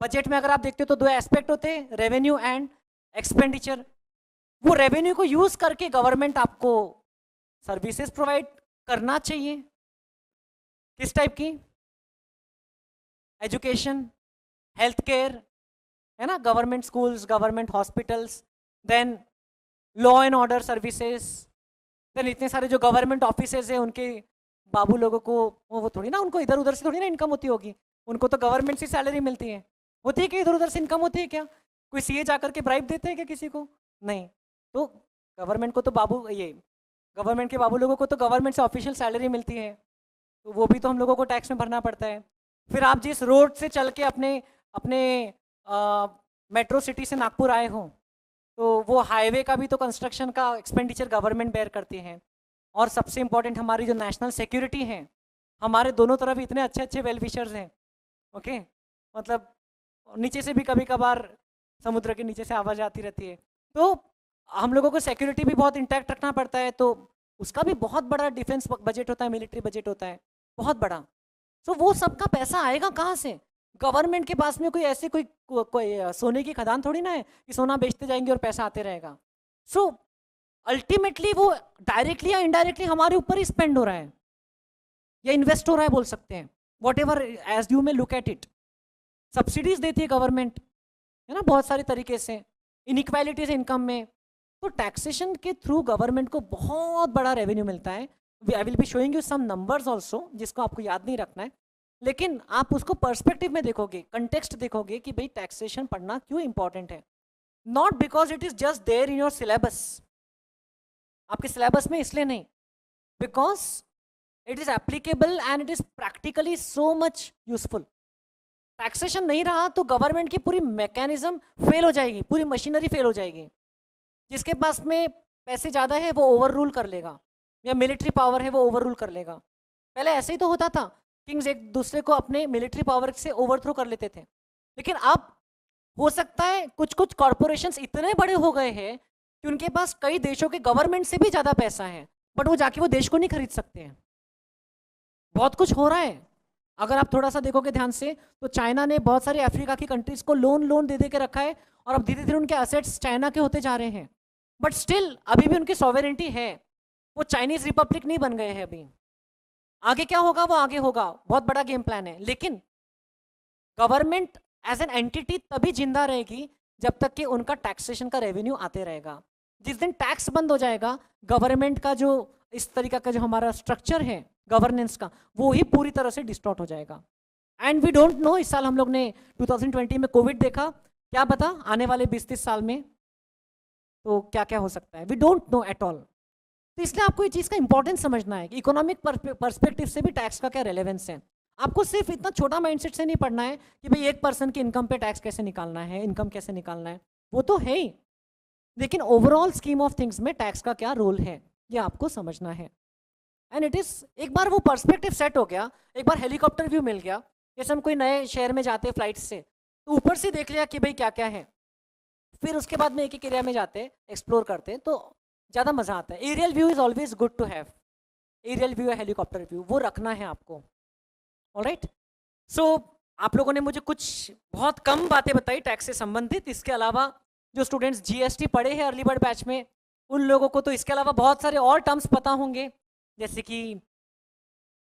बजट में अगर आप देखते हो तो दो एस्पेक्ट होते हैं, रेवेन्यू एंड एक्सपेंडिचर। वो रेवेन्यू को यूज करके गवर्नमेंट आपको सर्विसेज प्रोवाइड करना चाहिए। किस टाइप की? एजुकेशन, हेल्थ केयर, है ना, government schools, government hospitals, then law and order services, then इतने सारे जो गवर्नमेंट ऑफिसेज है उनके बाबू लोगों को वो थोड़ी ना, उनको इधर उधर से थोड़ी ना इनकम होती होगी, उनको तो गवर्नमेंट से सैलरी मिलती है। होती है कि इधर उधर से इनकम होती है क्या? कोई CA जाकर के ब्राइब देते हैं क्या किसी को? नहीं। तो गवर्नमेंट को तो गवर्नमेंट के बाबू लोगों को तो गवर्नमेंट से ऑफिशियल सैलरी मिलती है, तो वो भी तो हम लोगों को टैक्स में भरना पड़ता है। फिर आप जिस रोड से चल के अपने अपने मेट्रो सिटी से नागपुर आए हो, तो वो हाईवे का भी तो कंस्ट्रक्शन का एक्सपेंडिचर गवर्नमेंट बेयर करती है। और सबसे इंपॉर्टेंट हमारी जो नेशनल सिक्योरिटी है, हमारे दोनों तरफ इतने अच्छे अच्छे वेल विशर्स हैं। ओके, मतलब नीचे से भी कभी कभार समुद्र के नीचे से आवाज आती रहती है, तो हम लोगों को सिक्योरिटी भी बहुत इंटैक्ट रखना पड़ता है। तो उसका भी बहुत बड़ा डिफेंस बजट होता है, मिलिट्री बजट होता है बहुत बड़ा। सो वो सबका पैसा आएगा कहाँ से? गवर्नमेंट के पास में कोई ऐसे कोई सोने की खदान थोड़ी ना है कि सोना बेचते जाएंगे और पैसा आते रहेगा। सो अल्टीमेटली वो डायरेक्टली या इनडायरेक्टली हमारे ऊपर ही स्पेंड हो रहा है या इन्वेस्ट हो रहा है, बोल सकते हैं, वॉट एवर एज यू में लुक एट इट। सब्सिडीज देती है गवर्नमेंट, है ना, बहुत सारे तरीके से, इनइक्वालिटीज इनकम में। तो टैक्सेशन के थ्रू गवर्नमेंट को बहुत बड़ा रेवेन्यू मिलता है। I will be showing you some numbers also, जिसको आपको याद नहीं रखना है, लेकिन आप उसको पर्सपेक्टिव में देखोगे, कंटेक्स्ट देखोगे कि भाई टैक्सेशन पढ़ना क्यों इंपॉर्टेंट है। Not because it is just there in your syllabus, आपके सिलेबस में इसलिए नहीं, because it is applicable and it is practically so much useful. Taxation नहीं रहा तो गवर्नमेंट की पूरी मैकेनिज्म फेल हो जाएगी, पूरी मशीनरी फेल हो जाएगी। जिसके पास में पैसे ज़्यादा है वो ओवर रूल कर लेगा, या मिलिट्री पावर है वो ओवर रूल कर लेगा। पहले ऐसे ही तो होता था, किंग्स एक दूसरे को अपने मिलिट्री पावर से ओवरथ्रो कर लेते थे। लेकिन अब हो सकता है कुछ कुछ कॉरपोरेशंस इतने बड़े हो गए हैं कि उनके पास कई देशों के गवर्नमेंट से भी ज़्यादा पैसा है, बट वो जाके वो देश को नहीं खरीद सकते हैं। बहुत कुछ हो रहा है। अगर आप थोड़ा सा देखोगे ध्यान से तो चाइना ने बहुत सारे अफ्रीका की कंट्रीज को लोन दे के रखा है, और अब धीरे धीरे उनके असेट्स चाइना के होते जा रहे हैं, बट स्टिल अभी भी उनकी सॉवेरेंटी है, वो चाइनीज रिपब्लिक नहीं बन गए हैं अभी। आगे क्या होगा वो आगे होगा, बहुत बड़ा गेम प्लान है। लेकिन गवर्नमेंट एज एन एंटिटी तभी जिंदा रहेगी जब तक कि उनका टैक्सेशन का रेवेन्यू आते रहेगा। जिस दिन टैक्स बंद हो जाएगा, गवर्नमेंट का जो इस तरीका का जो हमारा स्ट्रक्चर है गवर्नेंस का, वो ही पूरी तरह से डिस्टॉर्ट हो जाएगा। एंड वी डोंट नो, इस साल हम लोग ने 2020 में कोविड देखा, क्या पता आने वाले 20-30 साल में तो क्या क्या हो सकता है, we don't know at all. तो इसलिए आपको ये चीज़ का इंपॉर्टेंस समझना है कि इकोनॉमिक पर्सपेक्टिव से भी टैक्स का क्या रेलेवेंस है। आपको सिर्फ इतना छोटा माइंडसेट से नहीं पढ़ना है कि भाई एक पर्सन की इनकम पे टैक्स कैसे निकालना है, इनकम कैसे निकालना है, वो तो है ही, लेकिन ओवरऑल स्कीम ऑफ थिंग्स में टैक्स का क्या रोल है ये आपको समझना है। एंड इट इज, एक बार वो पर्सपेक्टिव सेट हो गया, एक बार हेलीकॉप्टर व्यू मिल गया, जैसे हम कोई नए शहर में जाते फ्लाइट से, तो ऊपर से देख लिया कि भाई क्या क्या है, फिर उसके बाद में एक एक एरिया में जाते एक्सप्लोर करते, तो ज़्यादा मज़ा आता है। Aerial view is always good to have, aerial view या हेलीकॉप्टर व्यू वो रखना है आपको। ऑलराइट, सो आप लोगों ने मुझे कुछ बहुत कम बातें बताई टैक्स से संबंधित। इसके अलावा जो स्टूडेंट्स GST पढ़े हैं अर्ली बर्ड बैच में, उन लोगों को तो इसके अलावा बहुत सारे और टर्म्स पता होंगे, जैसे कि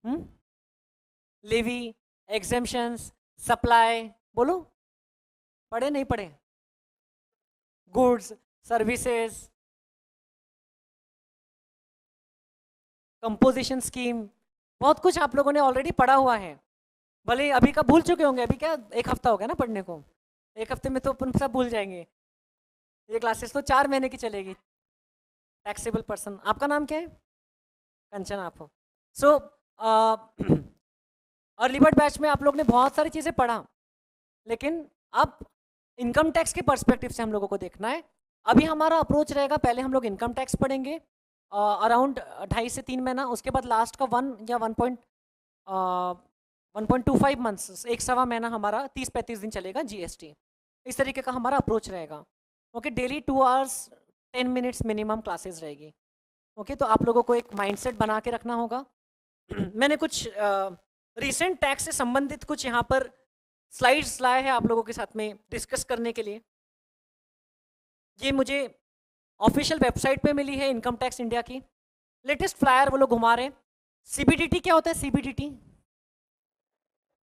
लेवी, एग्जेम्पशंस, सप्लाई, बोलो, पढ़े नहीं पढ़े? गुड्स, सर्विसेज, कंपोजिशन स्कीम, बहुत कुछ आप लोगों ने ऑलरेडी पढ़ा हुआ है। भले अभी का भूल चुके होंगे, अभी क्या 1 हफ्ता हो गया ना पढ़ने को, 1 हफ्ते में तो अपन सब भूल जाएंगे। ये क्लासेस तो 4 महीने की चलेगी। टैक्सेबल पर्सन, आपका नाम क्या है? कंचन आप हो। सो अर्ली बर्ड बैच में आप लोग ने बहुत सारी चीज़ें पढ़ा, लेकिन अब इनकम टैक्स के पर्सपेक्टिव से हम लोगों को देखना है। अभी हमारा अप्रोच रहेगा, पहले हम लोग इनकम टैक्स पढ़ेंगे अराउंड 2.5 से 3 महीना, उसके बाद लास्ट का 1 या 1.25 मंथ्स, 1.25 महीना हमारा 30-35 दिन चलेगा जीएसटी। इस तरीके का हमारा अप्रोच रहेगा। Okay, daily 2 hours 10 minutes minimum classes रहेगी। ओके, तो आप लोगों को एक माइंडसेट बना के रखना होगा। मैंने कुछ रिसेंट टैक्स से संबंधित कुछ यहाँ पर स्लाइड्स लाए हैं आप लोगों के साथ में डिस्कस करने के लिए। ये मुझे ऑफिशियल वेबसाइट पे मिली है इनकम टैक्स इंडिया की। लेटेस्ट फ्लायर वो लोग घुमा रहे हैं। सीबीडीटी क्या होता है? CBDT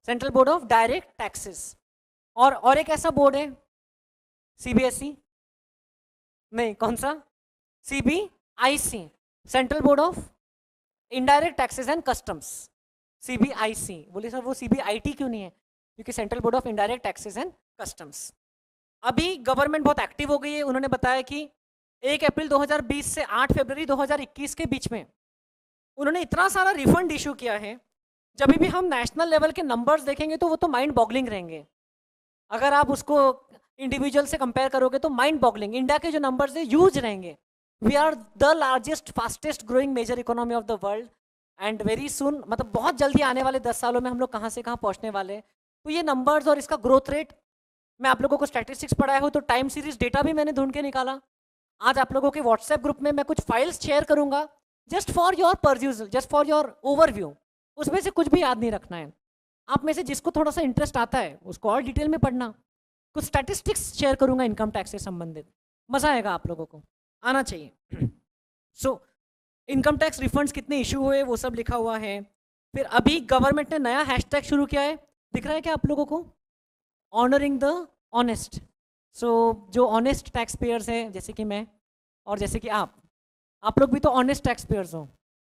central board of direct taxes. और एक ऐसा बोर्ड है सीबीएसई, नहीं कौन सा? CBIC, central board of indirect taxes and customs. CBIC बोले सर, वो सीबीआईटी क्यों नहीं है? क्योंकि central board of indirect taxes and customs. अभी गवर्नमेंट बहुत एक्टिव हो गई है। उन्होंने बताया कि 1 अप्रैल 2020 से 8 फरवरी 2021 के बीच में उन्होंने इतना सारा रिफंड इशू किया है। जब भी हम नेशनल लेवल के नंबर्स देखेंगे तो वो तो माइंड बॉगलिंग रहेंगे। अगर आप उसको इंडिविजुअल से कंपेयर करोगे तो माइंड बॉगलिंग। इंडिया के जो नंबर्स है ह्यूज रहेंगे। We are the largest fastest growing major economy of the world and very soon, मतलब बहुत जल्दी आने वाले 10 सालों में हम लोग कहाँ से कहाँ पहुँचने वाले हैं। तो ये नंबर्स और इसका ग्रोथ रेट, मैं आप लोगों को स्टैटिस्टिक्स पढ़ाया हो तो टाइम सीरीज डेटा भी मैंने ढूंढ के निकाला। आज आप लोगों के व्हाट्सएप ग्रुप में मैं कुछ फाइल्स शेयर करूंगा just for your perusal, just for your overview. उसमें से कुछ भी याद नहीं रखना है। आप में से जिसको थोड़ा सा इंटरेस्ट आता है उसको और डिटेल में पढ़ना। कुछ स्टैटिस्टिक्स शेयर करूंगा इनकम टैक्स से संबंधित, मजा आएगा, आप लोगों को आना चाहिए। सो इनकम टैक्स रिफंड्स कितने इशू हुए वो सब लिखा हुआ है। फिर अभी गवर्नमेंट ने नया हैशटैग शुरू किया है, दिख रहा है क्या आप लोगों को? Honouring the honest. सो जो ऑनेस्ट टैक्स पेयर्स हैं, जैसे कि मैं और जैसे कि आप लोग भी तो ऑनेस्ट टैक्स पेयर्स हो,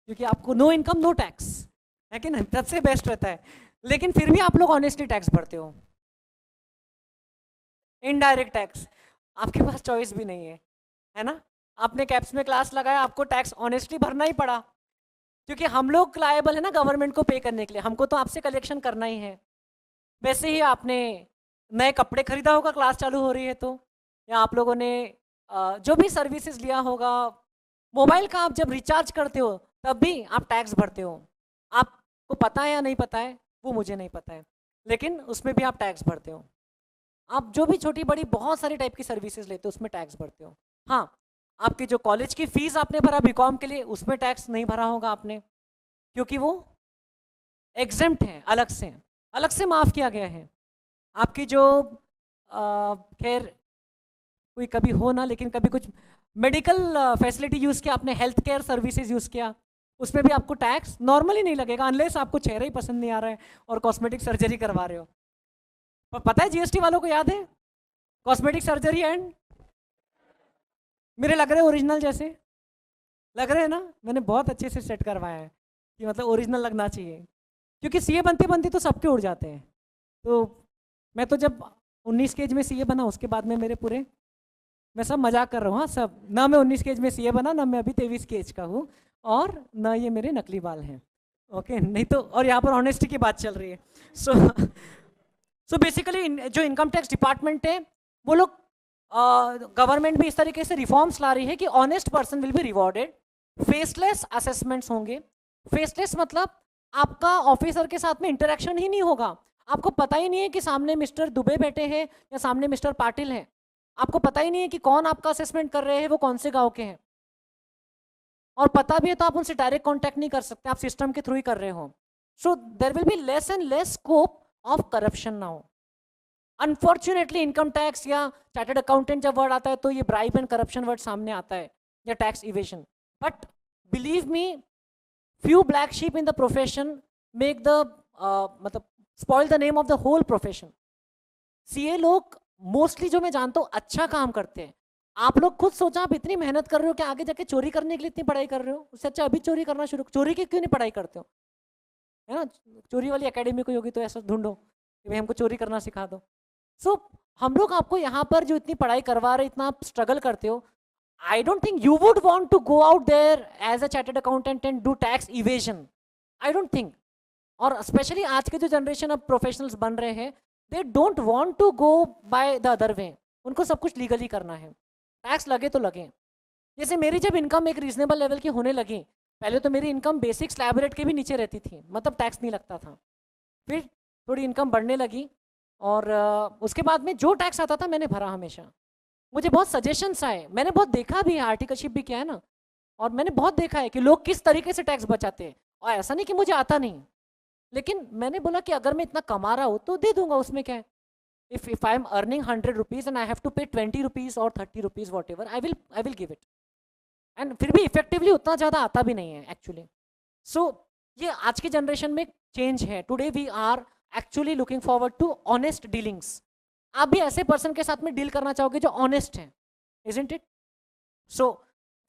क्योंकि आपको नो इनकम नो टैक्स है कि नहीं, सबसे बेस्ट रहता है। लेकिन फिर भी आप लोग ऑनेस्टली टैक्स भरते हो। इनडायरेक्ट टैक्स आपके पास चॉइस भी नहीं है ना? आपने कैप्स में क्लास लगाया, आपको टैक्स ऑनेस्टली भरना ही पड़ा, क्योंकि हम लोग लायबल है ना गवर्नमेंट को पे करने के लिए। हमको तो आपसे कलेक्शन करना ही है। वैसे ही आपने नए कपड़े खरीदा होगा क्लास चालू हो रही है तो, या आप लोगों ने जो भी सर्विसेज लिया होगा, मोबाइल का आप जब रिचार्ज करते हो तब भी आप टैक्स भरते हो। आपको पता है या नहीं पता है वो मुझे नहीं पता है, लेकिन उसमें भी आप टैक्स भरते हो। आप जो भी छोटी बड़ी बहुत सारी टाइप की सर्विसेज लेते हो उसमें टैक्स भरते हो। हाँ, आपकी जो कॉलेज की फीस आपने भरा बीकॉम के लिए, उसमें टैक्स नहीं भरा होगा आपने, क्योंकि वो एग्जेम्प्ट है, अलग से माफ़ किया गया है। आपकी जो खैर कोई कभी हो ना, लेकिन कभी कुछ मेडिकल फैसिलिटी यूज़ किया आपने, हेल्थ केयर सर्विसेज यूज़ किया, उसमें भी आपको टैक्स नॉर्मली नहीं लगेगा, अनलेस आपको चेहरा ही पसंद नहीं आ रहा है और कॉस्मेटिक सर्जरी करवा रहे हो। पर पता है जीएसटी वालों को याद है कॉस्मेटिक सर्जरी एंड, मेरे लग रहे ओरिजिनल जैसे लग रहे हैं ना? मैंने बहुत अच्छे से सेट करवाया है कि मतलब ओरिजिनल लगना चाहिए, क्योंकि सीए बनते बनते तो सबके उड़ जाते हैं। तो मैं तो जब 19 के एज में सीए बना, उसके बाद में मेरे पूरे, मैं सब मजाक कर रहा हूँ हाँ, सब ना मैं 19 के एज में सीए बना, ना मैं अभी 23 के एज का हूँ, और ना ये मेरे नकली बाल हैं। ओके, नहीं तो, और यहाँ पर ऑनेस्टी की बात चल रही है। सो बेसिकली जो इनकम टैक्स डिपार्टमेंट है वो लोग, गवर्नमेंट भी इस तरीके से रिफॉर्म्स ला रही है कि honest person will be rewarded. Faceless assessments होंगे। फेसलेस मतलब आपका ऑफिसर के साथ में इंटरेक्शन ही नहीं होगा, आपको पता ही नहीं है कि सामने मिस्टर दुबे बैठे हैं या सामने मिस्टर पाटिल हैं, आपको पता ही नहीं है कि कौन आपका असेसमेंट कर रहे हैं, वो कौन से गांव के हैं, और पता भी है तो आप उनसे डायरेक्ट कांटेक्ट नहीं कर सकते, आप सिस्टम के थ्रू ही कर रहे हो। So there will be less and less scope of corruption now. Unfortunately income tax या चार्टर्ड अकाउंटेंट जब वर्ड आता है तो ये ब्राइब एंड करप्शन वर्ड सामने आता है, या tax evasion. But believe me, few black sheep in the profession, make the मतलब spoil the name of the whole profession. CA लोग मोस्टली जो मैं जानता हूँ अच्छा काम करते हैं। आप लोग खुद सोचा, आप इतनी मेहनत कर रहे हो कि आगे जाके चोरी करने के लिए इतनी पढ़ाई कर रहे हो, उससे अच्छा अभी चोरी करना शुरू। चोरी की क्यों नहीं पढ़ाई करते हो, है ना? चोरी वाली एकेडमी कोई होगी तो ऐसा ढूंढो कि भाई हमको चोरी करना सिखा दो। सो हम लोग आपको यहाँ पर जो इतनी पढ़ाई करवा रहे, इतना आप स्ट्रगल करते हो, I don't think you would want to go out there as a chartered accountant and do tax evasion. I don't think. और स्पेशली आज के जो जनरेशन अब प्रोफेशनल्स बन रहे हैं, they don't want to go by the other way. उनको सब कुछ लीगली करना है, टैक्स लगे तो लगे। जैसे मेरी जब इनकम एक रीजनेबल लेवल की होने लगी, पहले तो मेरी इनकम बेसिक स्लैब रेट के भी नीचे रहती थी, मतलब टैक्स नहीं लगता था। फिर थोड़ी इनकम बढ़ने लगी और उसके बाद में जो टैक्स आता था मैंने भरा हमेशा। मुझे बहुत सजेशंस आए, मैंने बहुत देखा भी है, आर्टिकलशिप भी किया है ना, और मैंने बहुत देखा है कि लोग किस तरीके से टैक्स बचाते हैं। और ऐसा नहीं कि मुझे आता नहीं, लेकिन मैंने बोला कि अगर मैं इतना कमा रहा हूँ तो दे दूंगा, उसमें क्या है। if I am earning 100 rupees and I have to pay 20 rupees or 30 rupees whatever, I will give it। And फिर भी इफेक्टिवली उतना ज़्यादा आता भी नहीं है एक्चुअली। सो ये आज की जनरेशन में चेंज है। Today we are actually looking forward to honest dealings. आप भी ऐसे पर्सन के साथ में डील करना चाहोगे जो ऑनेस्ट है, isn't it? So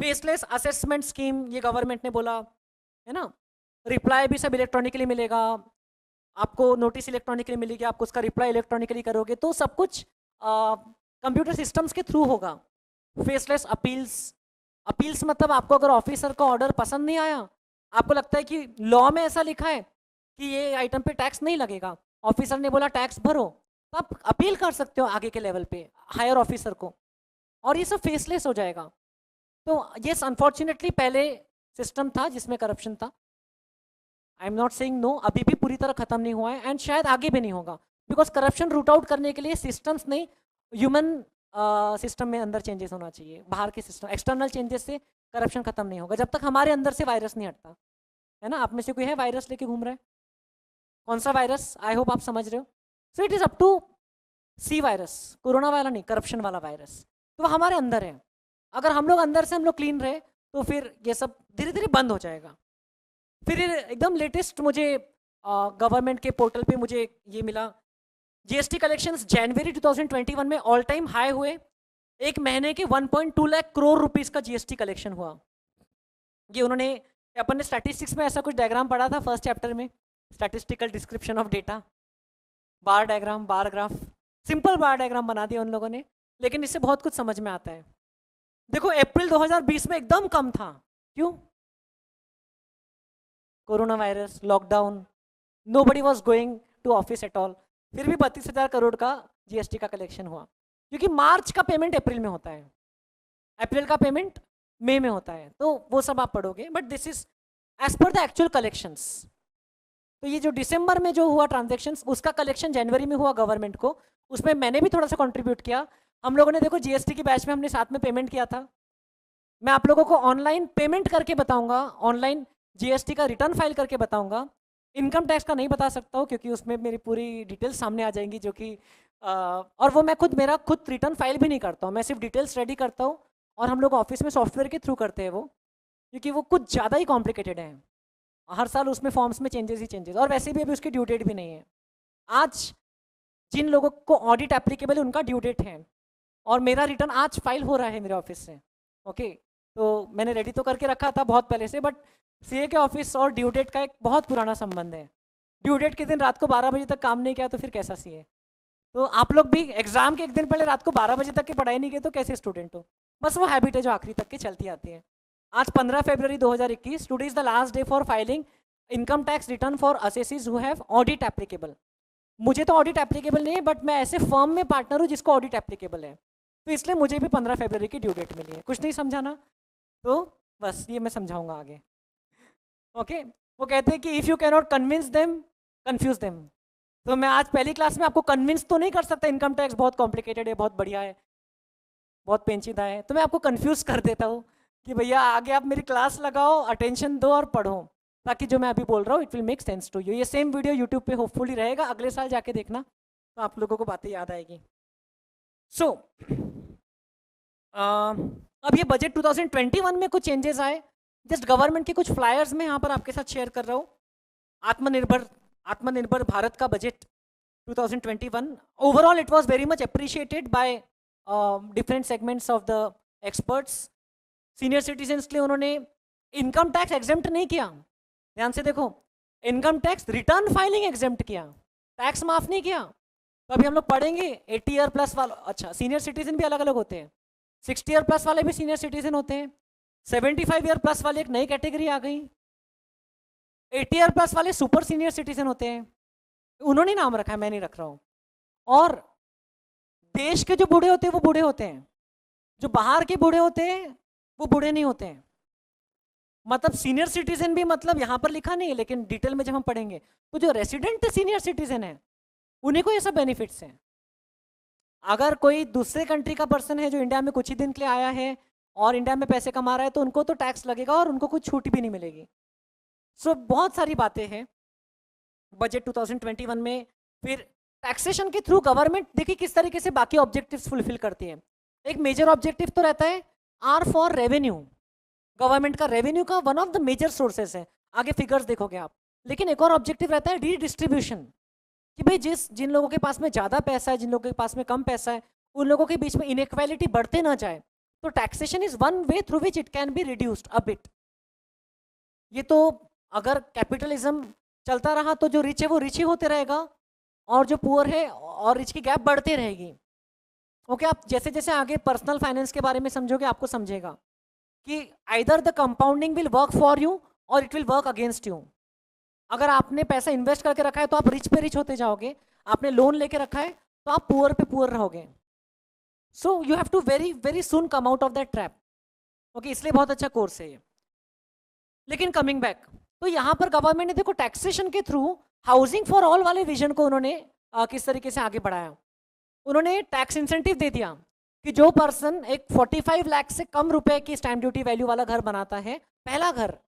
faceless assessment scheme ये गवर्नमेंट ने बोला है ना, रिप्लाई भी सब इलेक्ट्रॉनिकली मिलेगा, आपको नोटिस इलेक्ट्रॉनिकली मिलेगी, आप उसका रिप्लाई इलेक्ट्रॉनिकली करोगे तो सब कुछ कंप्यूटर सिस्टम्स के थ्रू होगा। फेसलेस अपील्स, अपील्स मतलब आपको अगर ऑफिसर का ऑर्डर पसंद नहीं आया, आपको लगता है कि लॉ में ऐसा लिखा है कि ये आइटम पे टैक्स नहीं लगेगा, ऑफिसर ने बोला टैक्स भरो, तो आप अपील कर सकते हो आगे के लेवल पे हायर ऑफिसर को, और ये सब फेसलेस हो जाएगा। तो ये अनफॉर्चुनेटली पहले सिस्टम था जिसमें करप्शन था। I am not saying no, अभी भी पूरी तरह खत्म नहीं हुआ है एंड शायद आगे भी नहीं होगा, बिकॉज करप्शन रूट आउट करने के लिए सिस्टम्स नहीं, ह्यूमन सिस्टम में अंदर चेंजेस होना चाहिए। बाहर के सिस्टम, एक्सटर्नल चेंजेस से करप्शन खत्म नहीं होगा जब तक हमारे अंदर से वायरस नहीं हटता, है ना? आप में से कोई है वायरस लेके घूम रहा है? कौन सा वायरस? आई होप आप समझ रहे हो। So it is up to see virus, corona वाला नहीं, करप्शन वाला वायरस, तो वो हमारे अंदर है। अगर हम लोग अंदर से हम लोग क्लीन रहे तो फिर ये सब धीरे धीरे बंद हो जाएगा। फिर एकदम लेटेस्ट मुझे गवर्नमेंट के पोर्टल पे मुझे ये मिला, जीएसटी कलेक्शंस जनवरी 2021 में ऑल टाइम हाई हुए। एक महीने के 1.2 लाख करोड़ रुपीस का जीएसटी कलेक्शन हुआ। ये उन्होंने, अपन ने स्टैटिस्टिक्स में ऐसा कुछ डायग्राम पढ़ा था फर्स्ट चैप्टर में, statistical description of data, bar diagram, bar graph, simple bar diagram बना दिया उन लोगों ने, लेकिन इससे बहुत कुछ समझ में आता है। देखो अप्रैल 2020 में एकदम कम था, क्यों? Corona virus, lockdown, nobody was going to office at all, फिर भी 32,000 करोड़ का जीएसटी का कलेक्शन हुआ, क्योंकि मार्च का पेमेंट अप्रैल में होता है, अप्रैल का पेमेंट मई में होता है, तो वो सब आप पढ़ोगे, but this is as per the actual collections. तो ये जो दिसंबर में जो हुआ ट्रांजेक्शन्स, उसका कलेक्शन जनवरी में हुआ गवर्नमेंट को, उसमें मैंने भी थोड़ा सा कंट्रीब्यूट किया। हम लोगों ने देखो जीएसटी की बैच में हमने साथ में पेमेंट किया था। मैं आप लोगों को ऑनलाइन पेमेंट करके बताऊंगा, ऑनलाइन जीएसटी का रिटर्न फाइल करके बताऊंगा। इनकम टैक्स का नहीं बता सकता हूँ क्योंकि उसमें मेरी पूरी डिटेल्स सामने आ जाएंगी, जो कि और वो मैं खुद, मेरा खुद रिटर्न फाइल भी नहीं करता हूँ, मैं सिर्फ डिटेल्स रेडी करता हूँ और हम लोग ऑफिस में सॉफ्टवेयर के थ्रू करते हैं वो, क्योंकि वो कुछ ज़्यादा ही कॉम्प्लिकेटेड है। हर साल उसमें फॉर्म्स में चेंजेस ही चेंजेस, और वैसे भी अभी उसकी ड्यू डेट भी नहीं है। आज जिन लोगों को ऑडिट एप्लीकेबल है उनका ड्यू डेट है, और मेरा रिटर्न आज फाइल हो रहा है मेरे ऑफिस से। ओके, तो मैंने रेडी तो करके रखा था बहुत पहले से, बट सीए के ऑफिस और ड्यू डेट का एक बहुत पुराना संबंध है। ड्यू डेट के दिन रात को 12 बजे तक काम नहीं किया तो फिर कैसा सीए? तो आप लोग भी एग्जाम के एक दिन पहले रात को 12 बजे तक की पढ़ाई नहीं की तो कैसे स्टूडेंट हो? बस वो हैबिट है जो आखिरी तक की चलती आती है। आज 15 फरवरी 2021, today is the last day for filing income tax return for assessees who have audit applicable. मुझे तो ऑडिट एप्लीकेबल नहीं है, बट मैं ऐसे फर्म में पार्टनर हूँ जिसको ऑडिट एप्लीकेबल है, तो इसलिए मुझे भी 15 फरवरी की ड्यू डेट मिली है। कुछ नहीं समझाना तो बस ये मैं समझाऊंगा आगे। ओके, वो कहते हैं कि if you can not convince them, confuse them. तो मैं आज पहली क्लास में आपको कन्विंस तो नहीं कर सकता, इनकम टैक्स बहुत कॉम्प्लिकेटेड है, बहुत बढ़िया है, बहुत पेंचीदा है, तो मैं आपको कन्फ्यूज कर देता हूँ कि भैया आगे आप मेरी क्लास लगाओ, अटेंशन दो और पढ़ो, ताकि जो मैं अभी बोल रहा हूँ it will make sense to you. ये सेम वीडियो यूट्यूब पे होपफुली रहेगा, अगले साल जाके देखना तो आप लोगों को बातें याद आएगी। सो अब ये बजट 2021 में कुछ चेंजेस आए, जस्ट गवर्नमेंट के कुछ फ्लायर्स में यहाँ पर आपके साथ शेयर कर रहा हूँ। आत्मनिर्भर आत्मनिर्भर भारत का budget 2021 overall it was very much appreciated by different segments of the experts. Senior citizens के लिए उन्होंने इनकम टैक्स एग्जेम्प्ट नहीं किया, ध्यान से देखो, income tax return filing exempt किया, टैक्स माफ नहीं किया। तो अभी हम लोग पढ़ेंगे 80 ईयर प्लस वाला, अच्छा सीनियर सिटीजन भी अलग अलग होते हैं, 60 ईयर प्लस वाले भी सीनियर सिटीजन होते हैं, 75 ईयर प्लस वाले एक नई कैटेगरी आ गई, 80 ईयर प्लस वाले सुपर सीनियर सिटीजन होते हैं, उन्होंने नाम रखा है, मैं नहीं रख रहा हूँ। और देश के जो बूढ़े होते हैं वो बूढ़े होते हैं, जो बाहर के बूढ़े होते हैं वो बूढ़े नहीं होते हैं। मतलब सीनियर सिटीजन भी, मतलब यहाँ पर लिखा नहीं है लेकिन डिटेल में जब हम पढ़ेंगे तो जो रेसिडेंट सीनियर सिटीजन है उन्हीं को ये सब बेनिफिट्स हैं। अगर कोई दूसरे कंट्री का पर्सन है जो इंडिया में कुछ ही दिन के लिए आया है और इंडिया में पैसे कमा रहा है तो उनको तो टैक्स लगेगा और उनको कुछ छूट भी नहीं मिलेगी। सो बहुत सारी बातें हैं बजट 2021 में। फिर टैक्सेशन के थ्रू गवर्नमेंट देखिए किस तरीके से बाकी ऑब्जेक्टिव्स फुलफिल करती है। एक मेजर ऑब्जेक्टिव तो रहता है आर फॉर रेवेन्यू, गवर्नमेंट का रेवेन्यू का one of the major sources है, आगे फिगर्स देखोगे आप। लेकिन एक और ऑब्जेक्टिव रहता है रीडिस्ट्रीब्यूशन, कि भाई जिन लोगों के पास में ज़्यादा पैसा है, जिन लोगों के पास में कम पैसा है, उन लोगों के बीच में इनइक्वालिटी बढ़ते ना जाए। तो taxation is one way through which it can be reduced a bit. ये तो अगर कैपिटलिज्म चलता रहा तो जो रिच है वो रिच ही होते रहेगा और जो पुअर है और रिच की गैप बढ़ती रहेगी। ओके, आप जैसे जैसे आगे पर्सनल फाइनेंस के बारे में समझोगे आपको समझेगा कि either the compounding will work for you और it will work against you. अगर आपने पैसा इन्वेस्ट करके रखा है तो आप रिच पे रिच होते जाओगे, आपने लोन लेके रखा है तो आप पुअर पे पुअर रहोगे। So you have to very very soon come out of that trap. Okay, इसलिए बहुत अच्छा कोर्स है ये। लेकिन कमिंग बैक, तो यहाँ पर गवर्नमेंट ने देखो टैक्सेशन के थ्रू हाउसिंग फॉर ऑल वाले विजन को उन्होंने किस तरीके से आगे बढ़ाया। उन्होंने टैक्स इंसेंटिव दे दिया कि जो पर्सन एक 45 लाख से कम रुपए की स्टैंप ड्यूटी वैल्यू वाला घर बनाता है, पहला घर,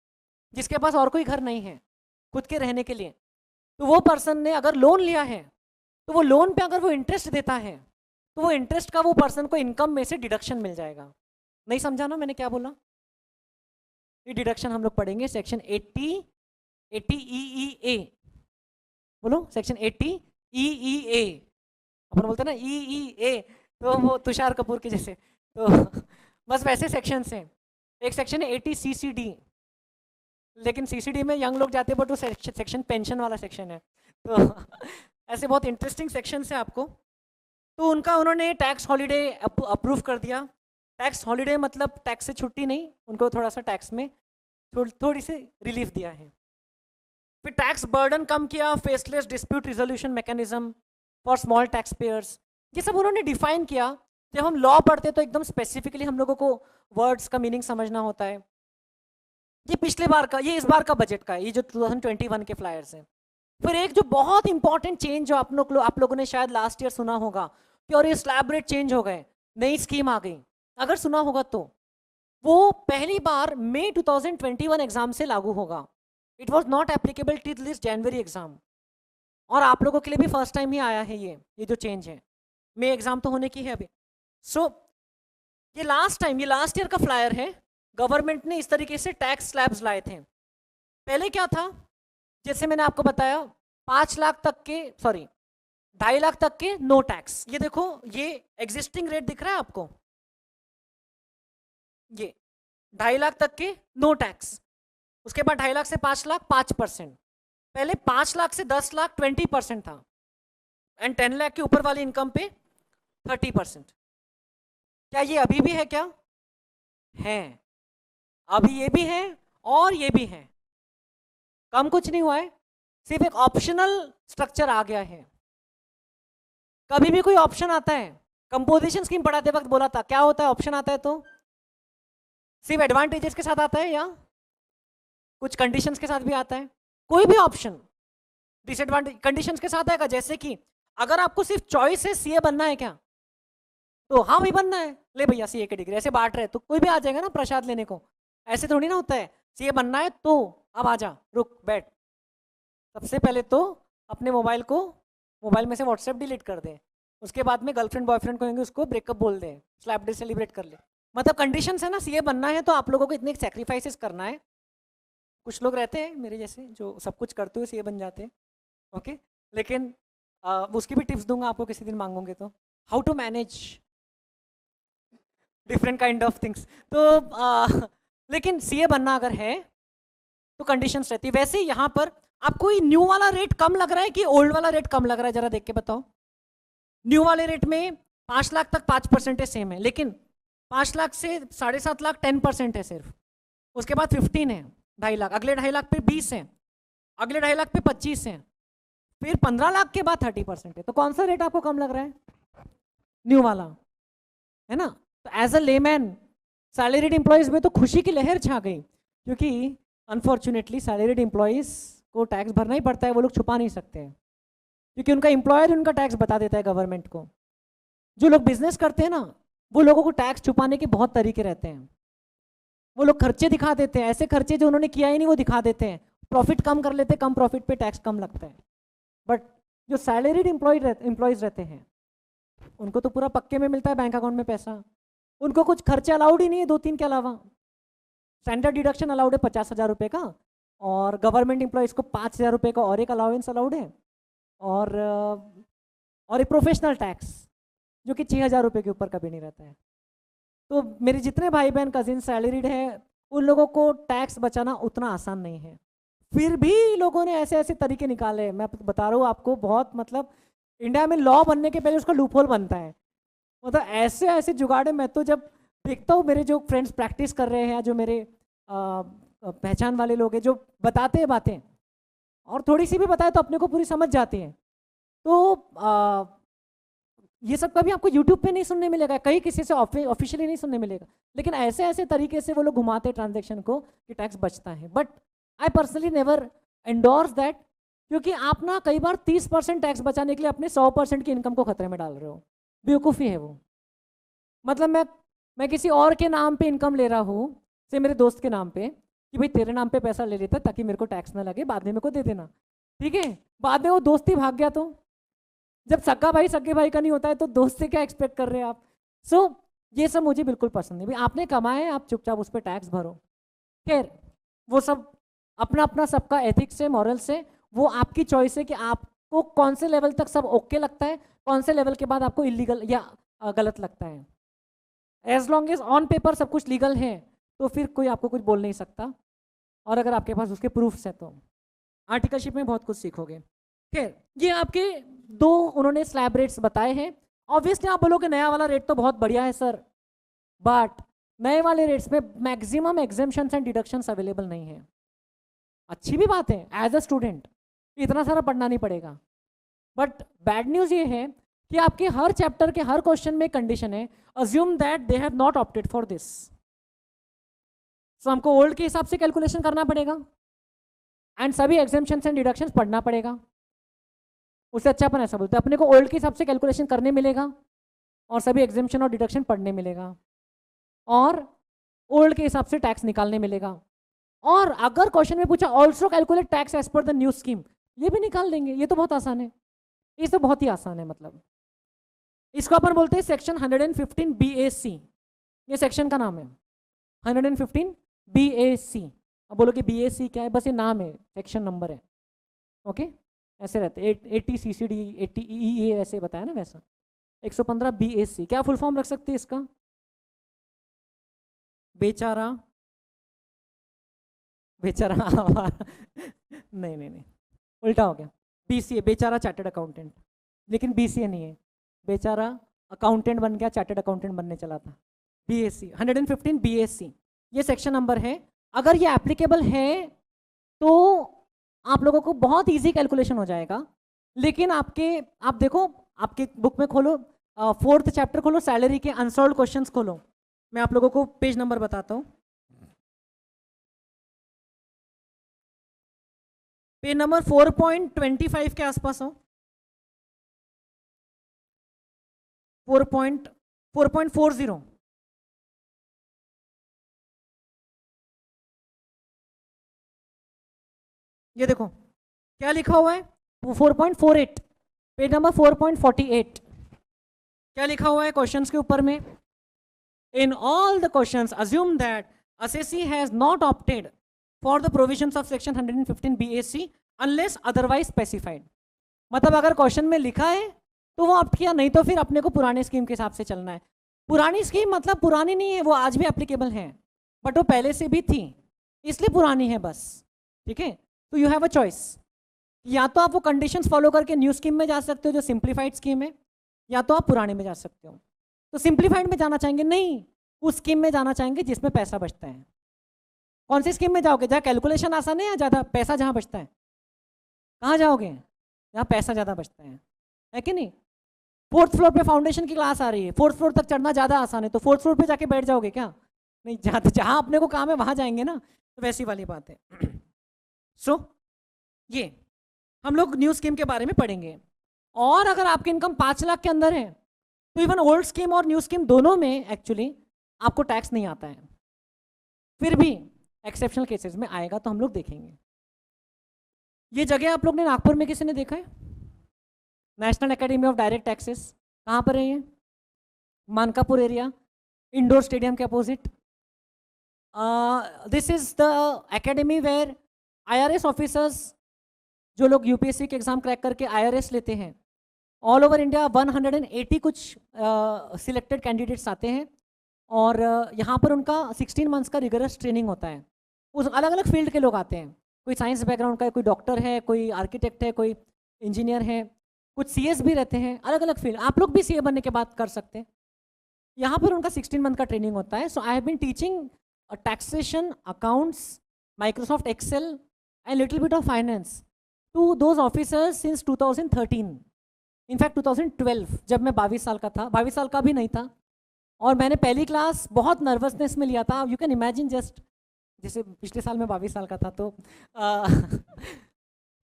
जिसके पास और कोई घर नहीं है खुद के रहने के लिए, तो वो पर्सन ने अगर लोन लिया है तो वो लोन पे अगर वो इंटरेस्ट देता है तो वो इंटरेस्ट का वो पर्सन को इनकम में से डिडक्शन मिल जाएगा। नहीं समझा ना मैंने क्या बोला? ये डिडक्शन हम लोग पढ़ेंगे सेक्शन 80 EEA। बोलो सेक्शन 80 EEA। अपन बोलते हैं ना EEA, तो वो तुषार कपूर के जैसे, तो बस वैसे सेक्शन हैं। एक सेक्शन है 80 CCD, लेकिन CCD में यंग लोग जाते हैं बट वो सेक्शन पेंशन वाला सेक्शन है। तो ऐसे बहुत इंटरेस्टिंग सेक्शन है आपको। तो उनका उन्होंने टैक्स हॉलीडे अप्रूव कर दिया। टैक्स हॉलीडे मतलब टैक्स से छुट्टी नहीं, उनको थोड़ा सा टैक्स में थोड़ी सी रिलीफ दिया है। फिर टैक्स बर्डन कम किया, faceless dispute resolution mechanism for small tax payers, ये सब उन्होंने डिफाइन किया। जब हम लॉ पढ़ते तो एकदम स्पेसिफिकली हम लोगों को वर्ड्स का मीनिंग समझना होता है। ये पिछले बार का, ये इस बार का बजट का है, ये जो 2021 के फ्लायर्स हैं। फिर एक जो बहुत इंपॉर्टेंट चेंज जो आप लोगों ने शायद लास्ट ईयर सुना होगा कि और ये स्लैब रेट चेंज हो गए, नई स्कीम आ गई, अगर सुना होगा तो वो पहली बार मई 2021 एग्जाम से लागू होगा। It was not applicable till this January exam, और आप लोगों के लिए भी फर्स्ट टाइम ही आया है ये जो चेंज है। मई एग्जाम तो होने की है अभी। सो ये लास्ट ईयर का फ्लायर है। गवर्नमेंट ने इस तरीके से टैक्स स्लैब्स लाए थे। पहले क्या था, जैसे मैंने आपको बताया 5 लाख तक के, सॉरी 2.5 लाख तक के नो टैक्स। ये देखो, ये एग्जिस्टिंग रेट दिख रहा है आपको, ये 2.5 लाख तक के नो टैक्स। उसके बाद 2.5 लाख से 5 लाख 5%। पहले 5 लाख से 10 लाख 20% था, एंड 10 लाख के ऊपर वाली इनकम पे 30%। क्या ये अभी भी है? क्या है? अभी ये भी है और ये भी है, कम कुछ नहीं हुआ है, सिर्फ एक ऑप्शनल स्ट्रक्चर आ गया है। कभी भी कोई ऑप्शन आता है, कंपोजिशन स्कीम पढ़ाते वक्त बोला था, क्या होता है ऑप्शन आता है तो सिर्फ एडवांटेजेस के साथ आता है या कुछ कंडीशंस के साथ भी आता है? कोई भी ऑप्शन डिसएडवांटेज कंडीशंस के साथ आएगा। जैसे कि अगर आपको सिर्फ चॉइस है सीए बनना है क्या, तो हाँ भाई बनना है, ले भैया सीए की डिग्री, ऐसे बांट रहे तो कोई भी आ जाएगा ना प्रसाद लेने को। ऐसे थोड़ी ना होता है, सीए बनना है तो अब आ जा, रुक बैठ। सबसे पहले तो अपने मोबाइल में से व्हाट्सएप डिलीट कर दे, उसके बाद में गर्लफ्रेंड बॉयफ्रेंड को उसको ब्रेकअप बोल दे, स्लैप डे सेलिब्रेट कर ले। मतलब कंडीशंस है ना, सीए बनना है तो आप लोगों को इतने सैक्रिफाइसेस करना है। कुछ लोग रहते हैं मेरे जैसे जो सब कुछ करते हुए सीए बन जाते हैं, ओके। लेकिन उसकी भी टिप्स दूंगा आपको किसी दिन मांगोगे तो, how to manage different kind of things. तो लेकिन सीए बनना अगर है तो कंडीशंस रहती है। वैसे यहाँ पर आपको ये न्यू वाला रेट कम लग रहा है कि ओल्ड वाला रेट कम लग रहा है, जरा देख के बताओ। न्यू वाले रेट में 5 लाख तक 5% सेम है, लेकिन 5 लाख से 7.5 लाख 10% है सिर्फ। उसके बाद 15 है, 2.5 लाख, अगले 2.5 लाख पे 20 है, अगले 2.5 लाख पे 25 है, फिर 15 लाख के बाद 30% है। तो कौन सा रेट आपको कम लग रहा है? न्यू वाला, है ना। तो as a layman salaried employees में तो खुशी की लहर छा गई, क्योंकि अनफॉर्चुनेटली सैलरीड एम्प्लॉयज को टैक्स भरना ही पड़ता है, वो लोग छुपा नहीं सकते हैं, क्योंकि उनका एम्प्लॉयर उनका टैक्स बता देता है गवर्नमेंट को। जो लोग बिजनेस करते हैं ना, वो लोगों को टैक्स छुपाने के बहुत तरीके रहते हैं। वो लोग खर्चे दिखा देते हैं, ऐसे खर्चे जो उन्होंने किया ही नहीं वो दिखा देते हैं, प्रॉफिट कम कर लेते हैं, कम प्रॉफिट पे टैक्स कम लगता है। बट जो सैलरीड एम्प्लॉयज रहते हैं उनको तो पूरा पक्के में मिलता है बैंक अकाउंट में पैसा, उनको कुछ खर्चे अलाउड ही नहीं है 2-3 के अलावा। स्टैंडर्ड डिडक्शन अलाउड है 50,000 रुपये का, और गवर्नमेंट एम्प्लॉयज को 5,000 रुपये का और एक अलाउंस अलाउड है, और एक प्रोफेशनल टैक्स जो कि 6,000 रुपये के ऊपर कभी नहीं रहता है। तो मेरे जितने भाई बहन कजिन सैलरीड है, उन लोगों को टैक्स बचाना उतना आसान नहीं है। फिर भी लोगों ने ऐसे ऐसे तरीके निकाले, मैं बता रहा हूँ आपको, बहुत मतलब इंडिया में लॉ बनने के पहले उसका लूपहोल बनता है। मतलब ऐसे ऐसे जुगाड़े मैं तो जब देखता हूँ, मेरे जो फ्रेंड्स प्रैक्टिस कर रहे हैं, जो मेरे पहचान वाले लोग हैं जो बताते हैं बातें, और थोड़ी सी भी बताए तो अपने को पूरी समझ जाती हैं। तो ये सब कभी आपको यूट्यूब पे नहीं सुनने मिलेगा, कहीं किसी से ऑफिशियली नहीं सुनने मिलेगा, लेकिन ऐसे ऐसे तरीके से वो लोग घुमाते ट्रांजेक्शन को कि टैक्स बचता है। But I personally never endorse that, क्योंकि आप ना कई बार 30% टैक्स बचाने के लिए अपने 100% की इनकम को खतरे में डाल रहे हो। बेवकूफ़ी है वो। मतलब मैं किसी और के नाम पे इनकम ले रहा हूँ, से मेरे दोस्त के नाम पे, कि भाई तेरे नाम पे पैसा ले लेता ताकि मेरे को टैक्स ना लगे, बाद में मेरे को दे देना, ठीक है। बाद में वो दोस्त ही भाग गया, तो जब सगा भाई सगे भाई का नहीं होता है तो दोस्त से क्या एक्सपेक्ट कर रहे हैं आप। सो ये सब मुझे बिल्कुल पसंद नहीं। भाई आपने कमाए हैं, आप चुपचाप उस पर टैक्स भरो। खैर वो सब अपना अपना सबका एथिक्स है, मॉरल्स है, वो आपकी चॉइस है कि आपको कौन से लेवल तक सब ओके लगता है, कौन से लेवल के बाद आपको इलीगल या गलत लगता है। As long as on paper सब कुछ लीगल है तो फिर कोई आपको कुछ बोल नहीं सकता, और अगर आपके पास उसके प्रूफ्स हैं तो आर्टिकलशिप में बहुत कुछ सीखोगे। खैर ये आपके 2 उन्होंने स्लैब रेट्स बताए हैं। ऑब्वियसली आप बोलोगे नया वाला रेट तो बहुत बढ़िया है सर, बट नए वाले रेट्स में maximum exemptions and deductions available नहीं है। अच्छी भी बात है, एज अ स्टूडेंट इतना सारा पढ़ना नहीं पड़ेगा, बट बैड न्यूज़ ये है कि आपके हर चैप्टर के हर क्वेश्चन में कंडीशन है, assume that they have not opted for this. So हमको ओल्ड के हिसाब से कैलकुलेशन करना पड़ेगा, एंड सभी एग्जेम्पशंस एंड डिडक्शंस पढ़ना पड़ेगा। उससे अच्छा अपन ऐसा बोलते हैं, अपने को ओल्ड के हिसाब से कैलकुलेशन करने मिलेगा और सभी एग्जेम्पशन और डिडक्शन पढ़ने मिलेगा, और ओल्ड के हिसाब से टैक्स निकालने मिलेगा। और अगर क्वेश्चन में पूछा also calculate tax as per the new scheme, ये भी निकाल देंगे। ये तो बहुत आसान है, ये तो बहुत ही आसान है। मतलब इसको अपन बोलते हैं सेक्शन 115 BAC, ये सेक्शन का नाम है 115 BAC। अब बोलो कि BAC क्या है, बस ये नाम है, सेक्शन नंबर है, ओके। ऐसे रहते 80 CCD 80 EE ऐसे बताया ना, वैसा 115 BAC। क्या फुल फॉर्म रख सकते हैं इसका? बेचारा बेचारा नहीं नहीं नहीं, उल्टा हो गया। BCA बेचारा चार्टर्ड अकाउंटेंट, लेकिन BCA नहीं है, बेचारा अकाउंटेंट बन गया, चार्टर्ड अकाउंटेंट बनने चला था। BAC 115 BAC ये सेक्शन नंबर है। अगर ये एप्लीकेबल है तो आप लोगों को बहुत इजी कैलकुलेशन हो जाएगा। लेकिन आप देखो, आपके बुक में खोलो, 4th चैप्टर खोलो, सैलरी के अनसॉल्व्ड क्वेश्चंस खोलो। मैं आप लोगों को पेज नंबर बताता हूँ, पेज नंबर 4.25 के आसपास हो, 4.40। ये देखो क्या लिखा हुआ है, 4.48, पेज नंबर 4.48। क्या लिखा हुआ है क्वेश्चंस के ऊपर में? In all the questions assume that assessee has not opted for the provisions of section 115 BAC unless otherwise specified. मतलब अगर क्वेश्चन में लिखा है तो वो आप किया, नहीं तो फिर अपने को पुराने स्कीम के हिसाब से चलना है। पुरानी स्कीम मतलब पुरानी नहीं है, वो आज भी एप्लीकेबल है, बट वो पहले से भी थी इसलिए पुरानी है बस। ठीक है, तो यू हैव अ चॉइस, या तो आप वो कंडीशंस फॉलो करके न्यू स्कीम में जा सकते हो जो सिंप्लीफाइड स्कीम है, या तो आप पुराने में जा सकते हो। तो सिंप्लीफाइड में जाना चाहेंगे? नहीं, उस स्कीम में जाना चाहेंगे जिसमें पैसा बचता है। कौन सी स्कीम में जाओगे? जहाँ कैलकुलेशन आसान है या ज़्यादा पैसा जहाँ बचता है? कहाँ जाओगे? जहाँ पैसा ज़्यादा बचता है कि नहीं? 4th फ्लोर पे फाउंडेशन की क्लास आ रही है, 4th फ्लोर तक चढ़ना ज़्यादा आसान है, तो 4th फ्लोर पे जाके बैठ जाओगे क्या? नहीं, जहाँ अपने को काम है वहाँ जाएंगे ना, तो वैसी वाली बात है। सो ये हम लोग न्यू स्कीम के बारे में पढ़ेंगे। और अगर आपकी इनकम 5 लाख के अंदर है तो इवन ओल्ड स्कीम और न्यू स्कीम दोनों में एक्चुअली आपको टैक्स नहीं आता है, फिर भी एक्सेप्शनल केसेस में आएगा, तो हम लोग देखेंगे। ये जगह आप लोग ने नागपुर में किसी ने देखा है? National academy of direct taxes कहाँ पर है ये? मानकापुर एरिया, इंडोर स्टेडियम के opposite. This is the academy where IRS officers, जो लोग UPSC के एग्जाम क्रैक करके IRS लेते हैं, ऑल ओवर इंडिया 180 कुछ सिलेक्टेड कैंडिडेट्स आते हैं, और यहाँ पर उनका 16 मंथ्स का रिगरस ट्रेनिंग होता है। उस अलग अलग फील्ड के लोग आते हैं, कोई साइंस बैकग्राउंड का है, कोई डॉक्टर है, कोई आर्किटेक्ट है, कोई इंजीनियर है, कुछ CS भी रहते हैं, अलग अलग फील्ड। आप लोग भी CA बनने के बाद कर सकते हैं। यहाँ पर उनका 16 मंथ का ट्रेनिंग होता है। So I have been teaching taxation, accounts, Microsoft Excel and little bit of finance to those officers since 2013, in fact 2012, जब मैं 22 साल का था, 22 साल का भी नहीं था। और मैंने पहली क्लास बहुत नर्वसनेस में लिया था। यू कैन इमेजिन, जस्ट जैसे पिछले साल मैं 22 साल का था, तो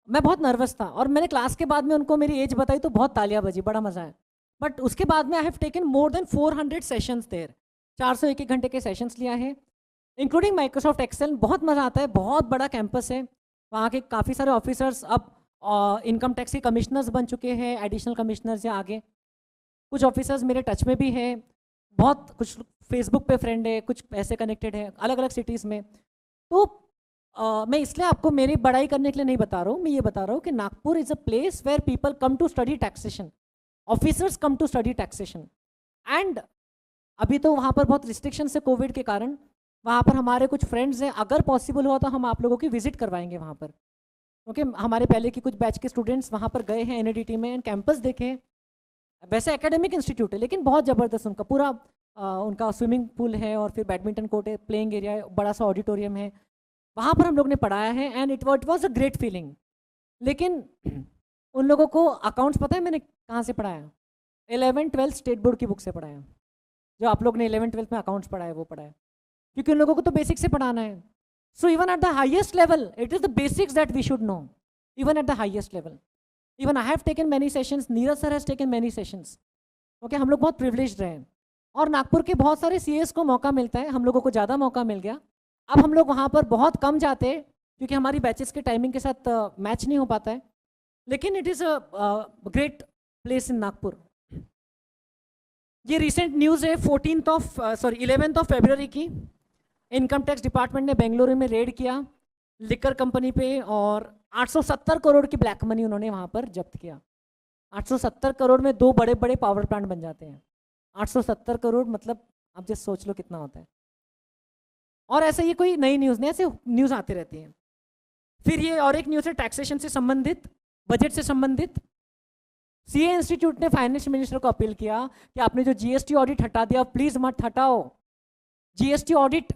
मैं बहुत नर्वस था। और मैंने क्लास के बाद में उनको मेरी एज बताई तो बहुत तालियां बजी, बड़ा मजा आया। बट उसके बाद में I have taken more than 400 sessions there, 401 घंटे के सेशंस लिया है, इंक्लूडिंग माइक्रोसॉफ्ट एक्सेल। बहुत मज़ा आता है, बहुत बड़ा कैंपस है, वहाँ के काफ़ी सारे ऑफिसर्स अब इनकम टैक्स के कमिश्नर्स बन चुके हैं, एडिशनल कमिश्नर्स या आगे। कुछ ऑफिसर्स मेरे टच में भी हैं, बहुत कुछ फेसबुक पे फ्रेंड है, कुछ ऐसे कनेक्टेड है अलग अलग सिटीज़ में। तो मैं इसलिए आपको मेरी बड़ाई करने के लिए नहीं बता रहा हूँ, मैं ये बता रहा हूँ कि Nagpur is a place where people come to study taxation, officers come to study taxation. And अभी तो वहाँ पर बहुत रिस्ट्रिक्शंस है कोविड के कारण, वहाँ पर हमारे कुछ फ्रेंड्स हैं, अगर पॉसिबल हुआ तो हम आप लोगों की विजिट करवाएंगे वहाँ पर, क्योंकि हमारे पहले की कुछ बैच के स्टूडेंट्स वहाँ पर गए हैं NADT में, एंड कैंपस देखे। वैसे एकेडमिक इंस्टीट्यूट है लेकिन बहुत ज़बरदस्त, उनका पूरा उनका स्विमिंग पूल है, और फिर बैडमिंटन कोर्ट है, प्लेइंग एरिया है, बड़ा सा ऑडिटोरियम है, वहाँ पर हम लोग ने पढ़ाया है, and it was a great feeling. लेकिन उन लोगों को अकाउंट्स पता है मैंने कहाँ से पढ़ाया? 11-12 स्टेट बोर्ड की बुक से पढ़ाया। जो आप लोग ने 11-12 में अकाउंट्स पढ़ा है वो पढ़ाया, क्योंकि उन लोगों को तो बेसिक से पढ़ाना है। So even at the highest level it is the basics that we should know, even at the highest level. Even I have taken many sessions, Neeraj sir has taken many sessions. Okay, हम लोग बहुत privileged रहे हैं, और नागपुर के बहुत सारे CAs को मौका मिलता है, हम लोगों को ज़्यादा मौका मिल गया। अब हम लोग वहाँ पर बहुत कम जाते हैं क्योंकि हमारी बैचेस के टाइमिंग के साथ मैच नहीं हो पाता है, लेकिन it is a great place in Nagpur. ये रिसेंट न्यूज़ है 11th ऑफ फरवरी की। इनकम टैक्स डिपार्टमेंट ने बेंगलुरु में रेड किया लिकर कंपनी पे, और 870 करोड़ की ब्लैक मनी उन्होंने वहाँ पर जब्त किया। 870 करोड़ में 2 बड़े बड़े पावर प्लांट बन जाते हैं। 870 करोड़ मतलब आप जस्ट सोच लो कितना होता है। और ऐसे ये कोई नई न्यूज़ नहीं, ऐसे न्यूज़ आती रहती हैं। फिर ये और एक न्यूज़ है टैक्सेशन से संबंधित, बजट से संबंधित। CA इंस्टीट्यूट ने फाइनेंस मिनिस्टर को अपील किया कि आपने जो GST ऑडिट हटा दिया प्लीज मत हटाओ। GST ऑडिट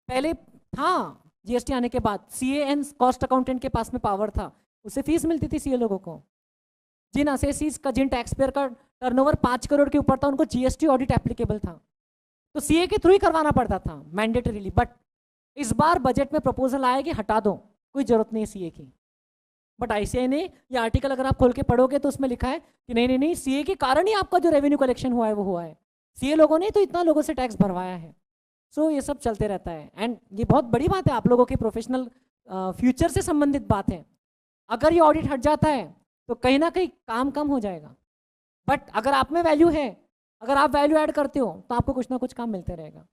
पहले था, GST आने के बाद CA एंड कॉस्ट अकाउंटेंट के पास में पावर था, उससे फीस मिलती थी CA लोगों को। जिन असेसीज का, जिन टैक्स पेयर का टर्नओवर 5 करोड़ के ऊपर था, उनको GST ऑडिट एप्लीकेबल था, तो CA के थ्रू ही करवाना पड़ता था मैंडेटरीली। बट इस बार बजट में प्रपोजल आया कि हटा दो, कोई जरूरत नहीं है CA की। बट ICAI ने ये आर्टिकल अगर आप खोल के पढ़ोगे तो उसमें लिखा है कि नहीं नहीं, CA के कारण ही आपका जो रेवेन्यू कलेक्शन हुआ है वो हुआ है, CA लोगों ने तो इतना लोगों से टैक्स भरवाया है। सो ये सब चलते रहता है, एंड ये बहुत बड़ी बात है, आप लोगों के प्रोफेशनल फ्यूचर से संबंधित बात है। अगर ये ऑडिट हट जाता है तो कहीं ना कहीं काम कम हो जाएगा, बट अगर आप में वैल्यू है, अगर आप वैल्यू ऐड करते हो तो आपको कुछ ना कुछ काम मिलते रहेगा।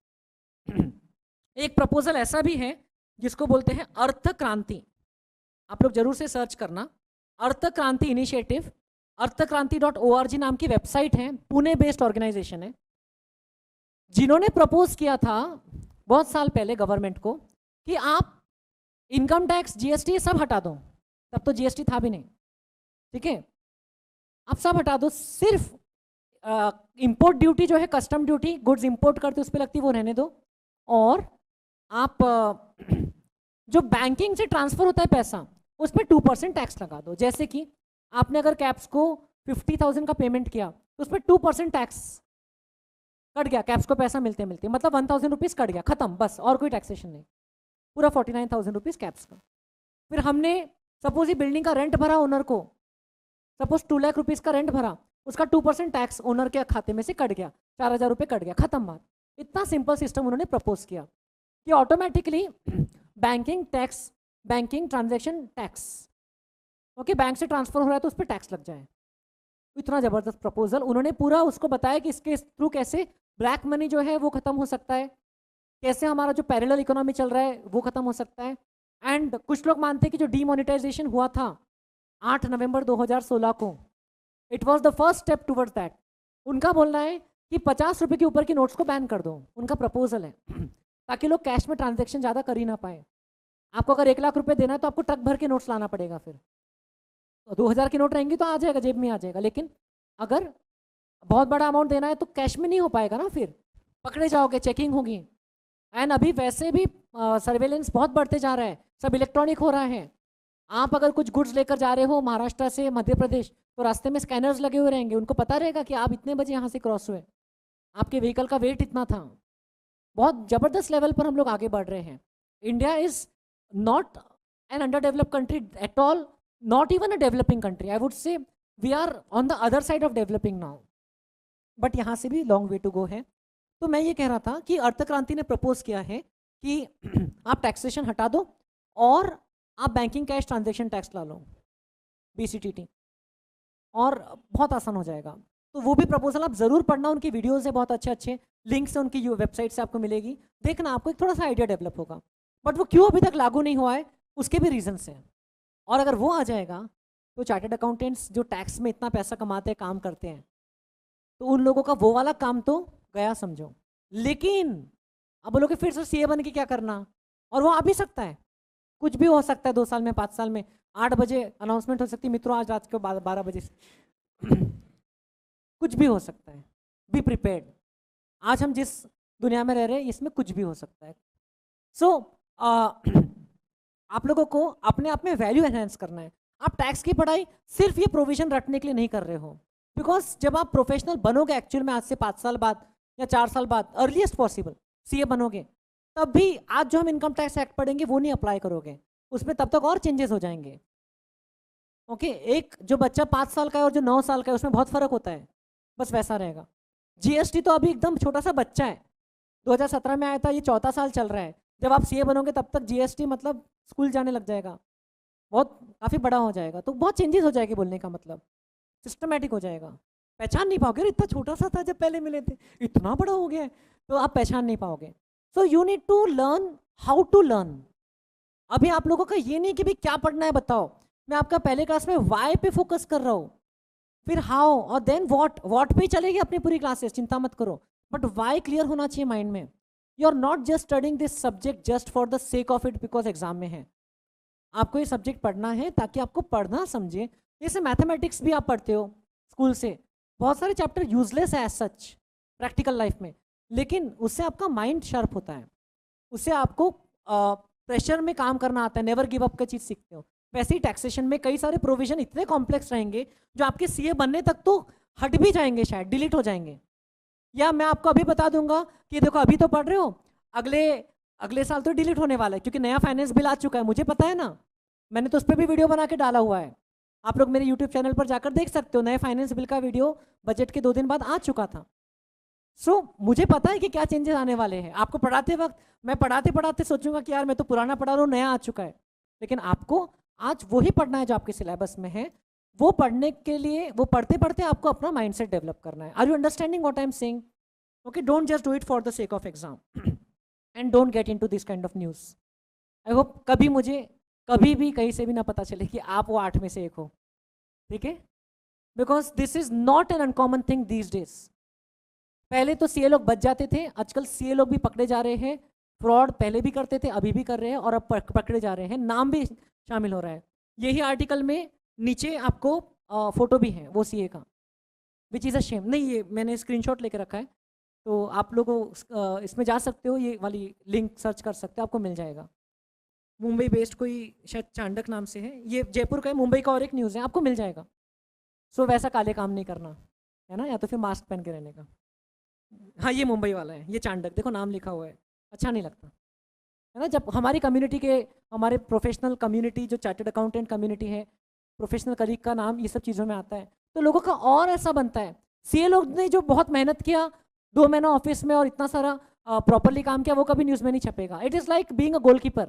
एक प्रपोजल ऐसा भी है जिसको बोलते हैं अर्थ क्रांति। आप लोग जरूर से सर्च करना, अर्थ क्रांति इनिशिएटिव। अर्थक्रांति.org नाम की वेबसाइट है, पुणे बेस्ड ऑर्गेनाइजेशन है, जिन्होंने प्रपोज किया था बहुत साल पहले गवर्नमेंट को कि आप इनकम टैक्स, जीएसटी सब हटा दो। तब तो जीएसटी था भी नहीं, ठीक है, आप सब हटा दो, सिर्फ इंपोर्ट ड्यूटी जो है, कस्टम ड्यूटी, गुड्स इंपोर्ट करते उस पर लगती वो रहने दो, और आप जो बैंकिंग से ट्रांसफर होता है पैसा उस पर 2% टैक्स लगा दो। जैसे कि आपने अगर कैप्स को 50,000 का पेमेंट किया तो उस पर 2% टैक्स कट गया, कैप्स को पैसा मिलते मिलते, मतलब 1,000 रुपीज़ कट गया, खत्म, बस, और कोई टैक्सेशन नहीं, पूरा 49,000 रुपीज़ कैप्स का। फिर हमने सपोज ही बिल्डिंग का रेंट भरा ओनर को, सपोज 2 लाख रुपीज़ का रेंट भरा, उसका 2% टैक्स ओनर के खाते में से कट गया, 4,000 रुपये कट गया, खत्म बात। इतना सिंपल सिस्टम उन्होंने प्रपोज किया कि automatically banking tax, banking transaction tax, okay, bank से ट्रांसफर हो रहा है तो उस पर टैक्स लग जाए। इतना ज़बरदस्त प्रपोजल उन्होंने पूरा उसको बताया कि इसके थ्रू कैसे ब्लैक मनी जो है वो खत्म हो सकता है, कैसे हमारा जो पैरेलल इकोनॉमी चल रहा है वो खत्म हो सकता है। एंड कुछ लोग मानते हैं कि जो डीमोनेटाइजेशन हुआ था 8 नवंबर 2016 को, it was the first step towards that. उनका बोलना है कि 50 रुपये के ऊपर की नोट्स को बैन कर दो, उनका प्रपोजल है ताकि लोग कैश में ट्रांजेक्शन ज़्यादा कर ही ना पाए। आपको अगर 1 लाख रुपये देना है तो आपको ट्रक भर के नोट्स लाना पड़ेगा, फिर 2,000 की नोट रहेंगी तो आ जाएगा, जेब में आ जाएगा, लेकिन अगर बहुत बड़ा अमाउंट देना है तो कैश में नहीं हो पाएगा ना, फिर पकड़े जाओगे, चेकिंग होगी। एंड अभी वैसे भी सर्वेलेंस बहुत बढ़ते जा रहा है, सब इलेक्ट्रॉनिक हो रहा है। आप अगर कुछ गुड्स लेकर जा रहे हो महाराष्ट्र से मध्य प्रदेश, तो रास्ते में स्कैनर्स लगे हुए रहेंगे, उनको पता रहेगा कि आप इतने बजे यहाँ से क्रॉस हुए, आपके व्हीकल का वेट इतना था। बहुत ज़बरदस्त लेवल पर हम लोग आगे बढ़ रहे हैं। India is not an under developed country at all, not even a developing country, I would say we are on the other side of developing now, but यहाँ से भी long way to go है। तो मैं ये कह रहा था कि अर्थ क्रांति ने प्रपोज किया है कि आप टैक्सेशन हटा दो और आप बैंकिंग कैश ट्रांजेक्शन टैक्स ला लो, BCTT, और बहुत आसान हो जाएगा। तो वो भी प्रपोजल आप ज़रूर पढ़ना, उनकी वीडियोज़ है बहुत अच्छे अच्छे, लिंक्स है उनकी वेबसाइट से आपको मिलेगी, देखना, आपको एक थोड़ा सा आइडिया डेवलप होगा। बट वो क्यों अभी तक लागू नहीं हुआ है उसके भी रीजन्स हैं, और अगर वो आ जाएगा तो चार्टर्ड अकाउंटेंट्स जो टैक्स में इतना पैसा कमाते हैं, काम करते हैं, तो उन लोगों का वो वाला काम तो गया समझो। लेकिन अब बोलोगे फिर से सीए बन के क्या करना, और वो आ भी सकता है, कुछ भी हो सकता है 2 साल में, 5 साल में। 8 बजे अनाउंसमेंट हो सकती है मित्रों, आज रात को 12 बजे से कुछ भी हो सकता है, बी प्रिपेयर्ड। आज हम जिस दुनिया में रह रहे हैं इसमें कुछ भी हो सकता है। सो आप लोगों को अपने आप में वैल्यू एनहांस करना है। आप टैक्स की पढ़ाई सिर्फ ये प्रोविजन रटने के लिए नहीं कर रहे हो, बिकॉज जब आप प्रोफेशनल बनोगे एक्चुअल में, आज से 5 साल बाद या 4 साल बाद, अर्लीस्ट पॉसिबल सीए बनोगे, तब भी आज जो हम इनकम टैक्स एक्ट पढ़ेंगे वो नहीं अप्लाई करोगे, उसमें तब तक और चेंजेस हो जाएंगे। ओके, एक जो बच्चा 5 साल का है और जो 9 साल का है उसमें बहुत फर्क होता है, बस वैसा रहेगा। जीएसटी तो अभी एकदम छोटा सा बच्चा है, 2017 में आया था, ये 4था साल चल रहा है। जब आप सीए बनोगे तब तक जीएसटी मतलब स्कूल जाने लग जाएगा, बहुत काफ़ी बड़ा हो जाएगा, तो बहुत चेंजेस हो जाएगी, बोलने का मतलब सिस्टमेटिक हो जाएगा। पहचान नहीं पाओगे, इतना छोटा सा था जब पहले मिले थे, इतना बड़ा हो गया है, तो आप पहचान नहीं पाओगे। So you need to learn how to learn. अभी आप लोगों का ये नहीं कि भाई क्या पढ़ना है बताओ, मैं आपका पहले क्लास में वाई पे फोकस कर रहा हूँ, फिर हाउ और देन वॉट पे चलेगी अपनी पूरी क्लासेस, चिंता मत करो, बट वाई क्लियर होना चाहिए माइंड में। You are not just studying this subject just for the sake of it because exam में है। आपको ये सब्जेक्ट पढ़ना है ताकि आपको पढ़ना समझे। जैसे मैथमेटिक्स भी आप पढ़ते हो स्कूल से, बहुत सारे चैप्टर यूजलेस है एज सच प्रैक्टिकल लाइफ में, लेकिन उससे आपका माइंड शार्प होता है, उससे आपको प्रेशर में काम करना आता है, नेवर गिव अप का चीज़ सीखते हो। वैसे ही टैक्सेशन में कई सारे प्रोविजन इतने कॉम्प्लेक्स रहेंगे जो आपके सीए बनने तक तो हट भी जाएंगे, शायद डिलीट हो जाएंगे। या मैं आपको अभी बता दूंगा कि देखो अभी तो पढ़ रहे हो, अगले साल तो डिलीट होने वाला है, क्योंकि नया फाइनेंस बिल आ चुका है, मुझे पता है ना, मैंने तो उस पर भी वीडियो बना के डाला हुआ है। आप लोग मेरे यूट्यूब चैनल पर जाकर देख सकते हो, नए फाइनेंस बिल का वीडियो बजट के 2 दिन बाद आ चुका था। सो मुझे पता है कि क्या चेंजेस आने वाले हैं। आपको पढ़ाते वक्त मैं पढ़ाते पढ़ाते सोचूंगा कि यार मैं तो पुराना पढ़ा रहा हूँ, नया आ चुका है, लेकिन आपको आज वही पढ़ना है जो आपके सिलेबस में है। वो पढ़ने के लिए, वो पढ़ते पढ़ते आपको अपना माइंडसेट डेवलप करना है। Are you understanding what I am saying? Okay, don't just do it for the sake of exam and don't get into this kind of news. I hope कभी भी कहीं से भी ना पता चले कि आप वो 8 में से एक हो, ठीक है? Because this is not an uncommon thing these days. पहले तो सीए लोग बच जाते थे, आजकल सीए लोग भी पकड़े जा रहे हैं। फ्रॉड पहले भी करते थे, अभी भी कर रहे हैं, और अब पकड़े जा रहे हैं, नाम भी शामिल हो रहा है। यही आर्टिकल में नीचे आपको फोटो भी है वो सीए का, विच इज़ अ शेम। नहीं, ये मैंने स्क्रीनशॉट लेके रखा है, तो आप लोगों इसमें जा सकते हो, ये वाली लिंक सर्च कर सकते हो, आपको मिल जाएगा। मुंबई बेस्ड कोई शायद चांडक नाम से है, ये जयपुर का है, मुंबई का और एक न्यूज़ है, आपको मिल जाएगा। सो वैसा काले काम नहीं करना है ना, या तो फिर मास्क पहन के रहने का। हाँ, ये मुंबई वाला है, ये चांडक, देखो नाम लिखा हुआ है, अच्छा नहीं लगता है ना। जब हमारी कम्युनिटी के, हमारे प्रोफेशनल कम्युनिटी जो चार्टर्ड अकाउंटेंट कम्युनिटी है, प्रोफेशनल कलीग का नाम ये सब चीज़ों में आता है, तो लोगों का और ऐसा बनता है। सीए लोग ने जो बहुत मेहनत किया 2 महीना ऑफिस में और इतना सारा प्रॉपरली काम किया, वो कभी न्यूज़ में नहीं छपेगा। It is like being a goalkeeper,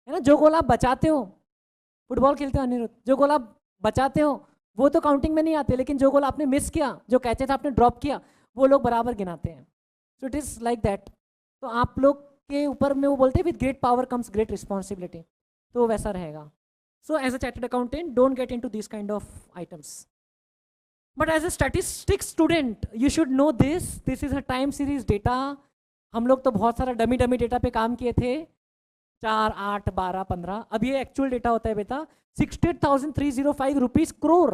है ना। जो गोल आप बचाते हो, फुटबॉल खेलते हो अनिरुद्ध, जो गोल आप बचाते हो वो तो काउंटिंग में नहीं आते, लेकिन जो गोल आपने मिस किया, जो कैचे था आपने ड्रॉप किया, वो लोग बराबर गिनाते हैं। So it is like that. तो आप लोग के ऊपर में वो बोलते हैं with great power comes great responsibility, तो वैसा रहेगा। So as a chartered accountant don't get into this kind of items, but as a statistics student you should know this is a time series data. हम लोग तो बहुत सारा dummy data पे काम किए थे, 4, 8, 12, 15। अब ये एक्चुअल डेटा होता है बेटा। 68,305 रुपीज करोड़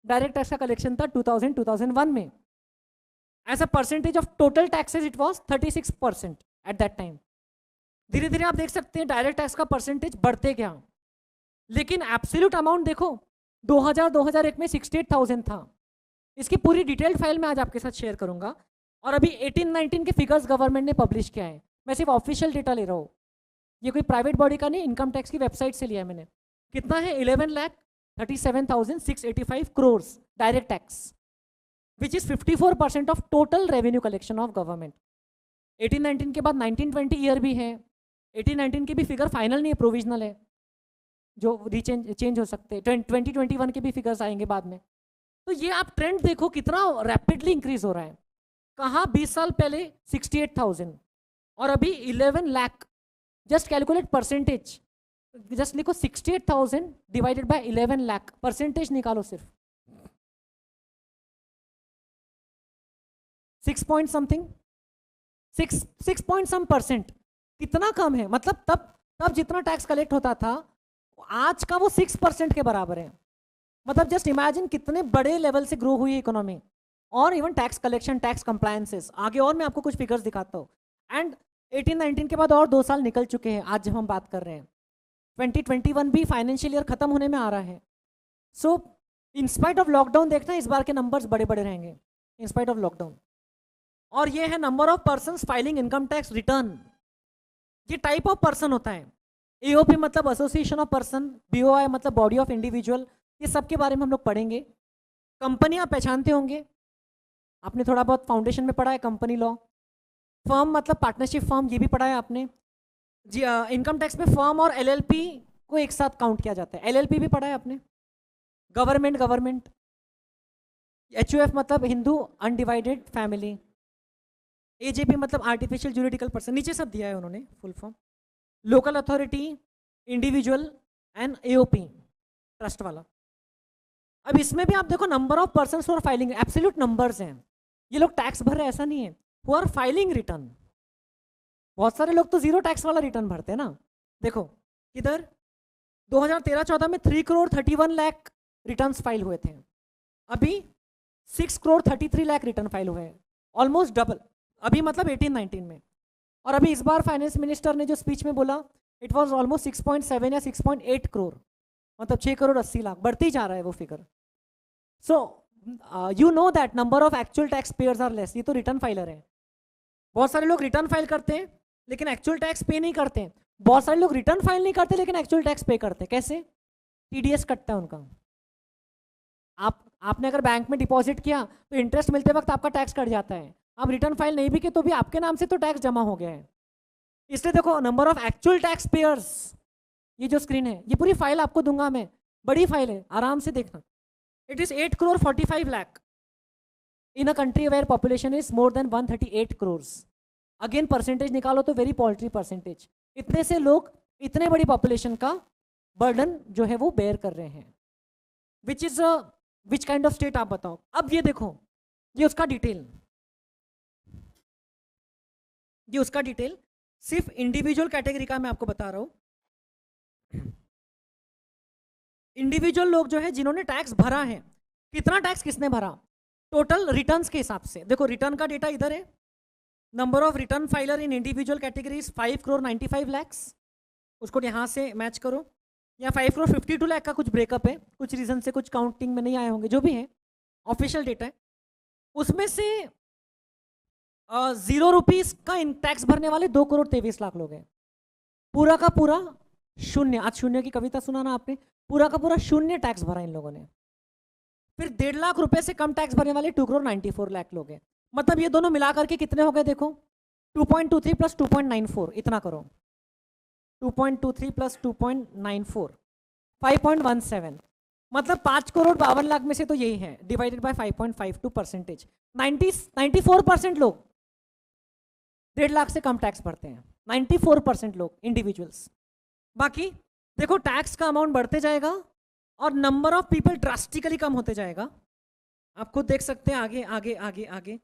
डायरेक्ट टैक्स का कलेक्शन था 2001 में। As a percentage of total taxes it was 36% at that time. धीरे धीरे आप देख सकते हैं डायरेक्ट टैक्स का परसेंटेज बढ़ते गया, लेकिन एब्सोल्यूट अमाउंट देखो 2001 में 68,000 था। इसकी पूरी डिटेल्ड फाइल मैं आज आपके साथ शेयर करूंगा। और अभी 18-19 के फिगर्स गवर्नमेंट ने पब्लिश किया है, मैं सिर्फ ऑफिशियल डेटा ले रहा हूँ, ये कोई प्राइवेट बॉडी का नहीं, इनकम टैक्स की वेबसाइट से लिया है मैंने। कितना है? 11,37,685 crore direct tax, which is 54% of total revenue collection of government. 18-19 के बाद 19-20 ईयर भी है, 18-19 के भी फिगर फाइनल नहीं है, प्रोविजनल है, जो चेंज हो सकते हैं। 2021 के भी फिगर्स आएंगे बाद में। तो ये आप ट्रेंड देखो कितना रैपिडली इंक्रीज हो रहा है। कहाँ 20 साल पहले 68,000 और अभी 11 lakh. Just calculate percentage, just लिखो 68,000 डिवाइडेड बाय 11 लाख, परसेंटेज निकालो सिर्फ 6 point something, 6 point some percent. कितना कम है, मतलब तब जितना टैक्स कलेक्ट होता था आज का वो 6% के बराबर है। मतलब जस्ट इमेजिन कितने बड़े लेवल से ग्रो हुई इकोनॉमी। और even tax collection, tax compliances, आगे और मैं आपको कुछ फिगर्स दिखाता हूँ। एंड 18-19 के बाद और 2 साल निकल चुके हैं आज जब हम बात कर रहे हैं। 2021 भी फाइनेंशियल ईयर खत्म होने में आ रहा है। सो इंस्पाइट ऑफ लॉकडाउन देखना इस बार के नंबर्स बड़े बड़े रहेंगे, इंस्पाइट ऑफ लॉकडाउन। और ये है number of persons filing income tax return. ये टाइप ऑफ पर्सन होता है। एओपी मतलब एसोसिएशन ऑफ पर्सन, बीओआई मतलब बॉडी ऑफ इंडिविजुअल, ये सब के बारे में हम लोग पढ़ेंगे। कंपनी आप पहचानते होंगे, आपने थोड़ा बहुत फाउंडेशन में पढ़ा है कंपनी लॉ। फर्म मतलब पार्टनरशिप फर्म, ये भी पढ़ा है आपने जी। इनकम टैक्स में फर्म और एलएलपी को एक साथ काउंट किया जाता है, एलएलपी भी पढ़ा है आपने। गवर्नमेंट, एचयूएफ मतलब हिंदू अनडिवाइडेड फैमिली, एजेपी मतलब आर्टिफिशियल ज्यूरिडिकल पर्सन, नीचे सब दिया है उन्होंने full form. Local authority, individual and AOP trust वाला। अब इसमें भी आप देखो number of person for filing, absolute numbers हैं। ये लोग टैक्स भर रहे हैं ऐसा नहीं है, हु आर फाइलिंग रिटर्न। बहुत सारे लोग तो जीरो टैक्स वाला रिटर्न भरते हैं ना। देखो इधर 2013-14 में 3,31,00,000 रिटर्न्स फाइल हुए थे, अभी 6,33,00,000 रिटर्न फाइल हुए हैं, ऑलमोस्ट डबल। अभी मतलब 18-19 में। और अभी इस बार फाइनेंस मिनिस्टर ने जो स्पीच में बोला, इट वाज ऑलमोस्ट 6.7 या 6.8 करोड़, मतलब 6,80,00,000, बढ़ते ही जा रहा है वो figure. So you know that number of actual tax payers are less. ये तो रिटर्न फाइलर है। बहुत सारे लोग रिटर्न फाइल करते हैं लेकिन एक्चुअल टैक्स पे नहीं करते हैं। बहुत सारे लोग रिटर्न फाइल नहीं करते लेकिन एक्चुअल टैक्स पे करते हैं। कैसे? टीडीएस कटता है उनका। आपने अगर बैंक में डिपॉजिट किया तो इंटरेस्ट मिलते वक्त आपका टैक्स कट जाता है। आप रिटर्न फाइल नहीं भी किए तो भी आपके नाम से तो टैक्स जमा हो गया है। इसलिए देखो number of actual tax pairs, ये जो स्क्रीन है ये पूरी फाइल आपको दूंगा मैं, बड़ी फाइल है, आराम से देखना। It is 8,45,00,000 in a country where population is more than 138 crore. Again percentage निकालो तो वेरी पॉल्ट्री परसेंटेज। इतने से लोग इतने बड़ी पॉपुलेशन का बर्डन जो है वो बेयर कर रहे हैं। विच काइंड ऑफ स्टेट आप बताओ। अब ये देखो, ये उसका डिटेल, ये उसका डिटेल सिर्फ इंडिविजुअल कैटेगरी का मैं आपको बता रहा हूं। इंडिविजुअल लोग जो है जिन्होंने टैक्स भरा है, कितना टैक्स किसने भरा टोटल रिटर्न्स के हिसाब से। देखो रिटर्न का डेटा इधर है। Number of return filer in individual categories 5,95,00,000। उसको यहाँ से मैच करो, या 5,52 लाख का कुछ ब्रेकअप है, कुछ रीजन से कुछ काउंटिंग में नहीं आए होंगे, जो भी है ऑफिशियल डेटा है। उसमें से 0 रुपीज का टैक्स भरने वाले 2,23,00,000 लोग हैं। पूरा का पूरा शून्य, आज शून्य की कविता सुना ना आपने, पूरा का पूरा शून्य टैक्स भरा इन लोगों ने। फिर 1.5 लाख रुपए से कम टैक्स भरने वाले 2,94,00,000 लोग हैं। मतलब ये दोनों मिलाकर के कितने हो गए देखो, 2.23 प्लस 2.94, इतना करो, 2.23 प्लस 2.94, 5.17। मतलब 5,52,00,000 में से तो यही है, डिवाइडेड बाय 5.52%। 94% लोग 1.5 लाख से कम टैक्स भरते हैं, 94% लोग इंडिविजुअल्स। बाकी देखो टैक्स का अमाउंट बढ़ते जाएगा और नंबर ऑफ पीपल ड्रास्टिकली कम होते जाएगा। आप खुद देख सकते हैं आगे आगे आगे आगे।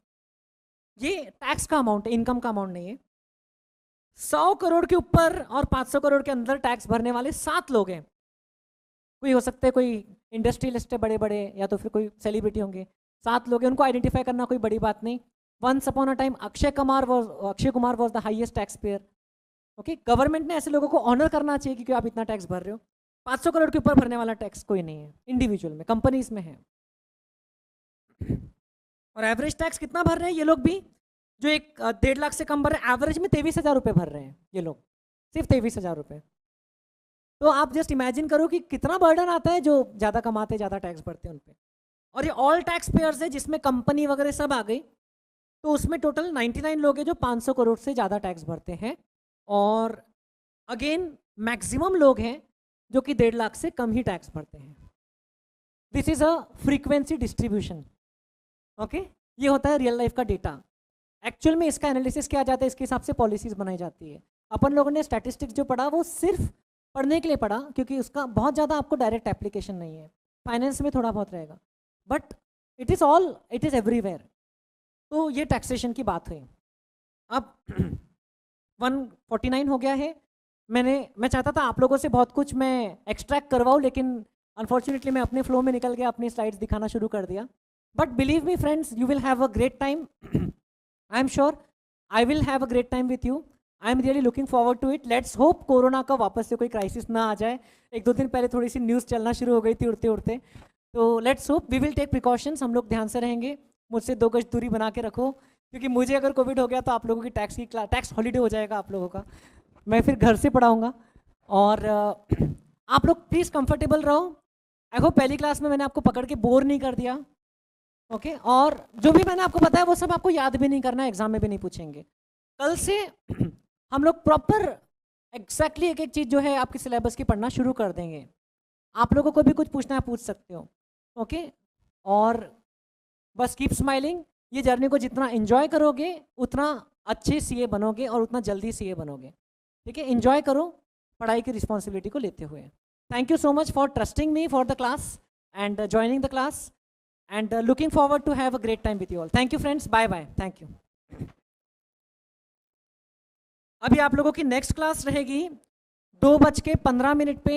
ये टैक्स का अमाउंट है, इनकम का अमाउंट नहीं है। 100 करोड़ के ऊपर और 500 करोड़ के अंदर टैक्स भरने वाले 7 लोग हैं। कोई हो सकते हैं, कोई इंडस्ट्रियलिस्ट है बड़े बड़े, या तो फिर कोई सेलिब्रिटी होंगे। 7 लोग हैं, उनको आइडेंटिफाई करना कोई बड़ी बात नहीं। Once upon a time Akshay Kumar was the highest tax payer. Okay, government ने ऐसे लोगों को ऑनर करना चाहिए क्योंकि आप इतना टैक्स भर रहे हो। 500 करोड़ के ऊपर भरने वाला टैक्स कोई नहीं है, इंडिविजुअल में, कंपनीज में है। और एवरेज टैक्स कितना भर रहे हैं ये लोग भी, जो एक 1.5 लाख से कम भर रहे हैं, एवरेज में 23,000 रुपये भर रहे हैं ये लोग, सिर्फ 23,000 रुपये। तो आप जस्ट इमेजिन करो कि कितना बर्डन आता है जो ज़्यादा कमाते, ज़्यादा टैक्स भरते हैं उन पे। और ये ऑल टैक्स पेयर्स है जिसमें कंपनी वगैरह सब आ गई, तो उसमें टोटल 99 लोग हैं जो 500 करोड़ से ज़्यादा टैक्स भरते हैं। और अगेन मैक्सिमम लोग हैं जो कि 1.5 लाख से कम ही टैक्स भरते हैं। This is a frequency distribution. Okay, ये होता है रियल लाइफ का डेटा। एक्चुअल में इसका एनालिसिस किया जाता है, इसके हिसाब से पॉलिसीज बनाई जाती है। अपन लोगों ने स्टैटिस्टिक्स जो पढ़ा वो सिर्फ पढ़ने के लिए पढ़ा, क्योंकि उसका बहुत ज़्यादा आपको डायरेक्ट एप्लीकेशन नहीं है। फाइनेंस में थोड़ा बहुत रहेगा, बट इट इज़ एवरीवेयर। तो ये टैक्सेशन की बात हुई। अब 149 हो गया है। मैं चाहता था आप लोगों से बहुत कुछ मैं एक्सट्रैक्ट करवाऊँ, लेकिन अनफॉर्चुनेटली मैं अपने फ्लो में निकल गया, अपनी स्लाइड्स दिखाना शुरू कर दिया। But believe me friends, you will have a great time. I am sure I will have a great time with you. I am really looking forward to it. Let's hope corona का वापस से कोई crisis ना आ जाए। 1-2 दिन पहले थोड़ी सी news चलना शुरू हो गई थी उड़ते उड़ते, तो let's hope we will take precautions. हम लोग ध्यान से रहेंगे, मुझसे 2 गज दूरी बना के रखो, क्योंकि मुझे अगर कोविड हो गया तो आप लोगों की टैक्स हॉलीडे हो जाएगा आप लोगों का। मैं फिर घर से पढ़ाऊँगा। और आप लोग प्लीज़ कंफर्टेबल रहो। आई होप पहली क्लास में मैंने आपको पकड़ के बोर नहीं कर दिया। ओके, और जो भी मैंने आपको बताया वो सब आपको याद भी नहीं करना, एग्जाम में भी नहीं पूछेंगे। कल से हम लोग प्रॉपर एग्जैक्टली एक एक चीज़ जो है आपके सिलेबस की पढ़ना शुरू कर देंगे। आप लोगों को भी कुछ पूछना है पूछ सकते हो। ओके, और बस कीप स्माइलिंग। ये जर्नी को जितना एंजॉय करोगे उतना अच्छे सीए बनोगे और उतना जल्दी सीए बनोगे। ठीक है, एंजॉय करो पढ़ाई की रिस्पॉन्सिबिलिटी को लेते हुए। Thank you so much for trusting me for the class and joining the class, and looking forward to have a great time with you all. Thank you friends, bye bye, thank you. अभी आप लोगों की next class रहेगी 2:15 पे,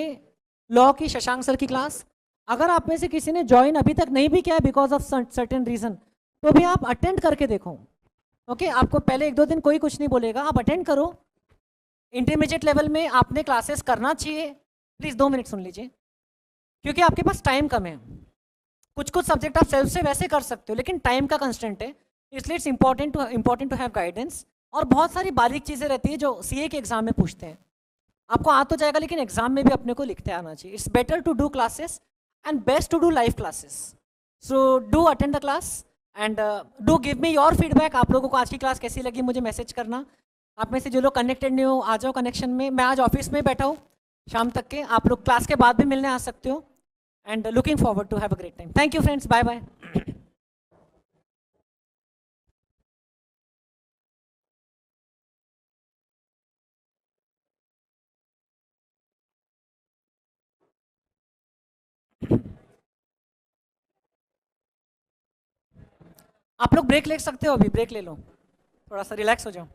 law की Shashank sir की class. अगर आप में से किसी ने ज्वाइन अभी तक नहीं भी किया है बिकॉज ऑफ सर्टेन रीजन, तो भी आप अटेंड करके देखो। ओके, आपको पहले 1-2 दिन कोई कुछ नहीं बोलेगा, आप अटेंड करो। इंटरमीडिएट लेवल में आपने क्लासेस करना चाहिए। प्लीज़ 2 मिनट सुन लीजिए, क्योंकि आपके पास टाइम कम है। कुछ कुछ सब्जेक्ट आप सेल्फ से वैसे कर सकते हो, लेकिन टाइम का कंस्टेंट है, इसलिए it's important to have guidance. और बहुत सारी बारीक चीज़ें रहती है जो सीए के एग्जाम में पूछते हैं। आपको आ तो जाएगा, लेकिन एग्जाम में भी अपने को लिखते आना चाहिए। It's better to do classes and best to do live classes. So do attend the class and do give me your feedback. आप लोगों को आज की क्लास कैसी लगी मुझे मैसेज करना। आप में से जो लोग कनेक्टेड नहीं हो, आ जाओ कनेक्शन में। मैं आज ऑफिस में बैठा हूँ शाम तक के, आप लोग क्लास के बाद भी मिलने आ सकते हो। And looking forward to have a great time. Thank you friends, bye bye. आप लोग ब्रेक ले सकते हो, अभी ब्रेक ले लो, थोड़ा सा रिलैक्स हो जाओ।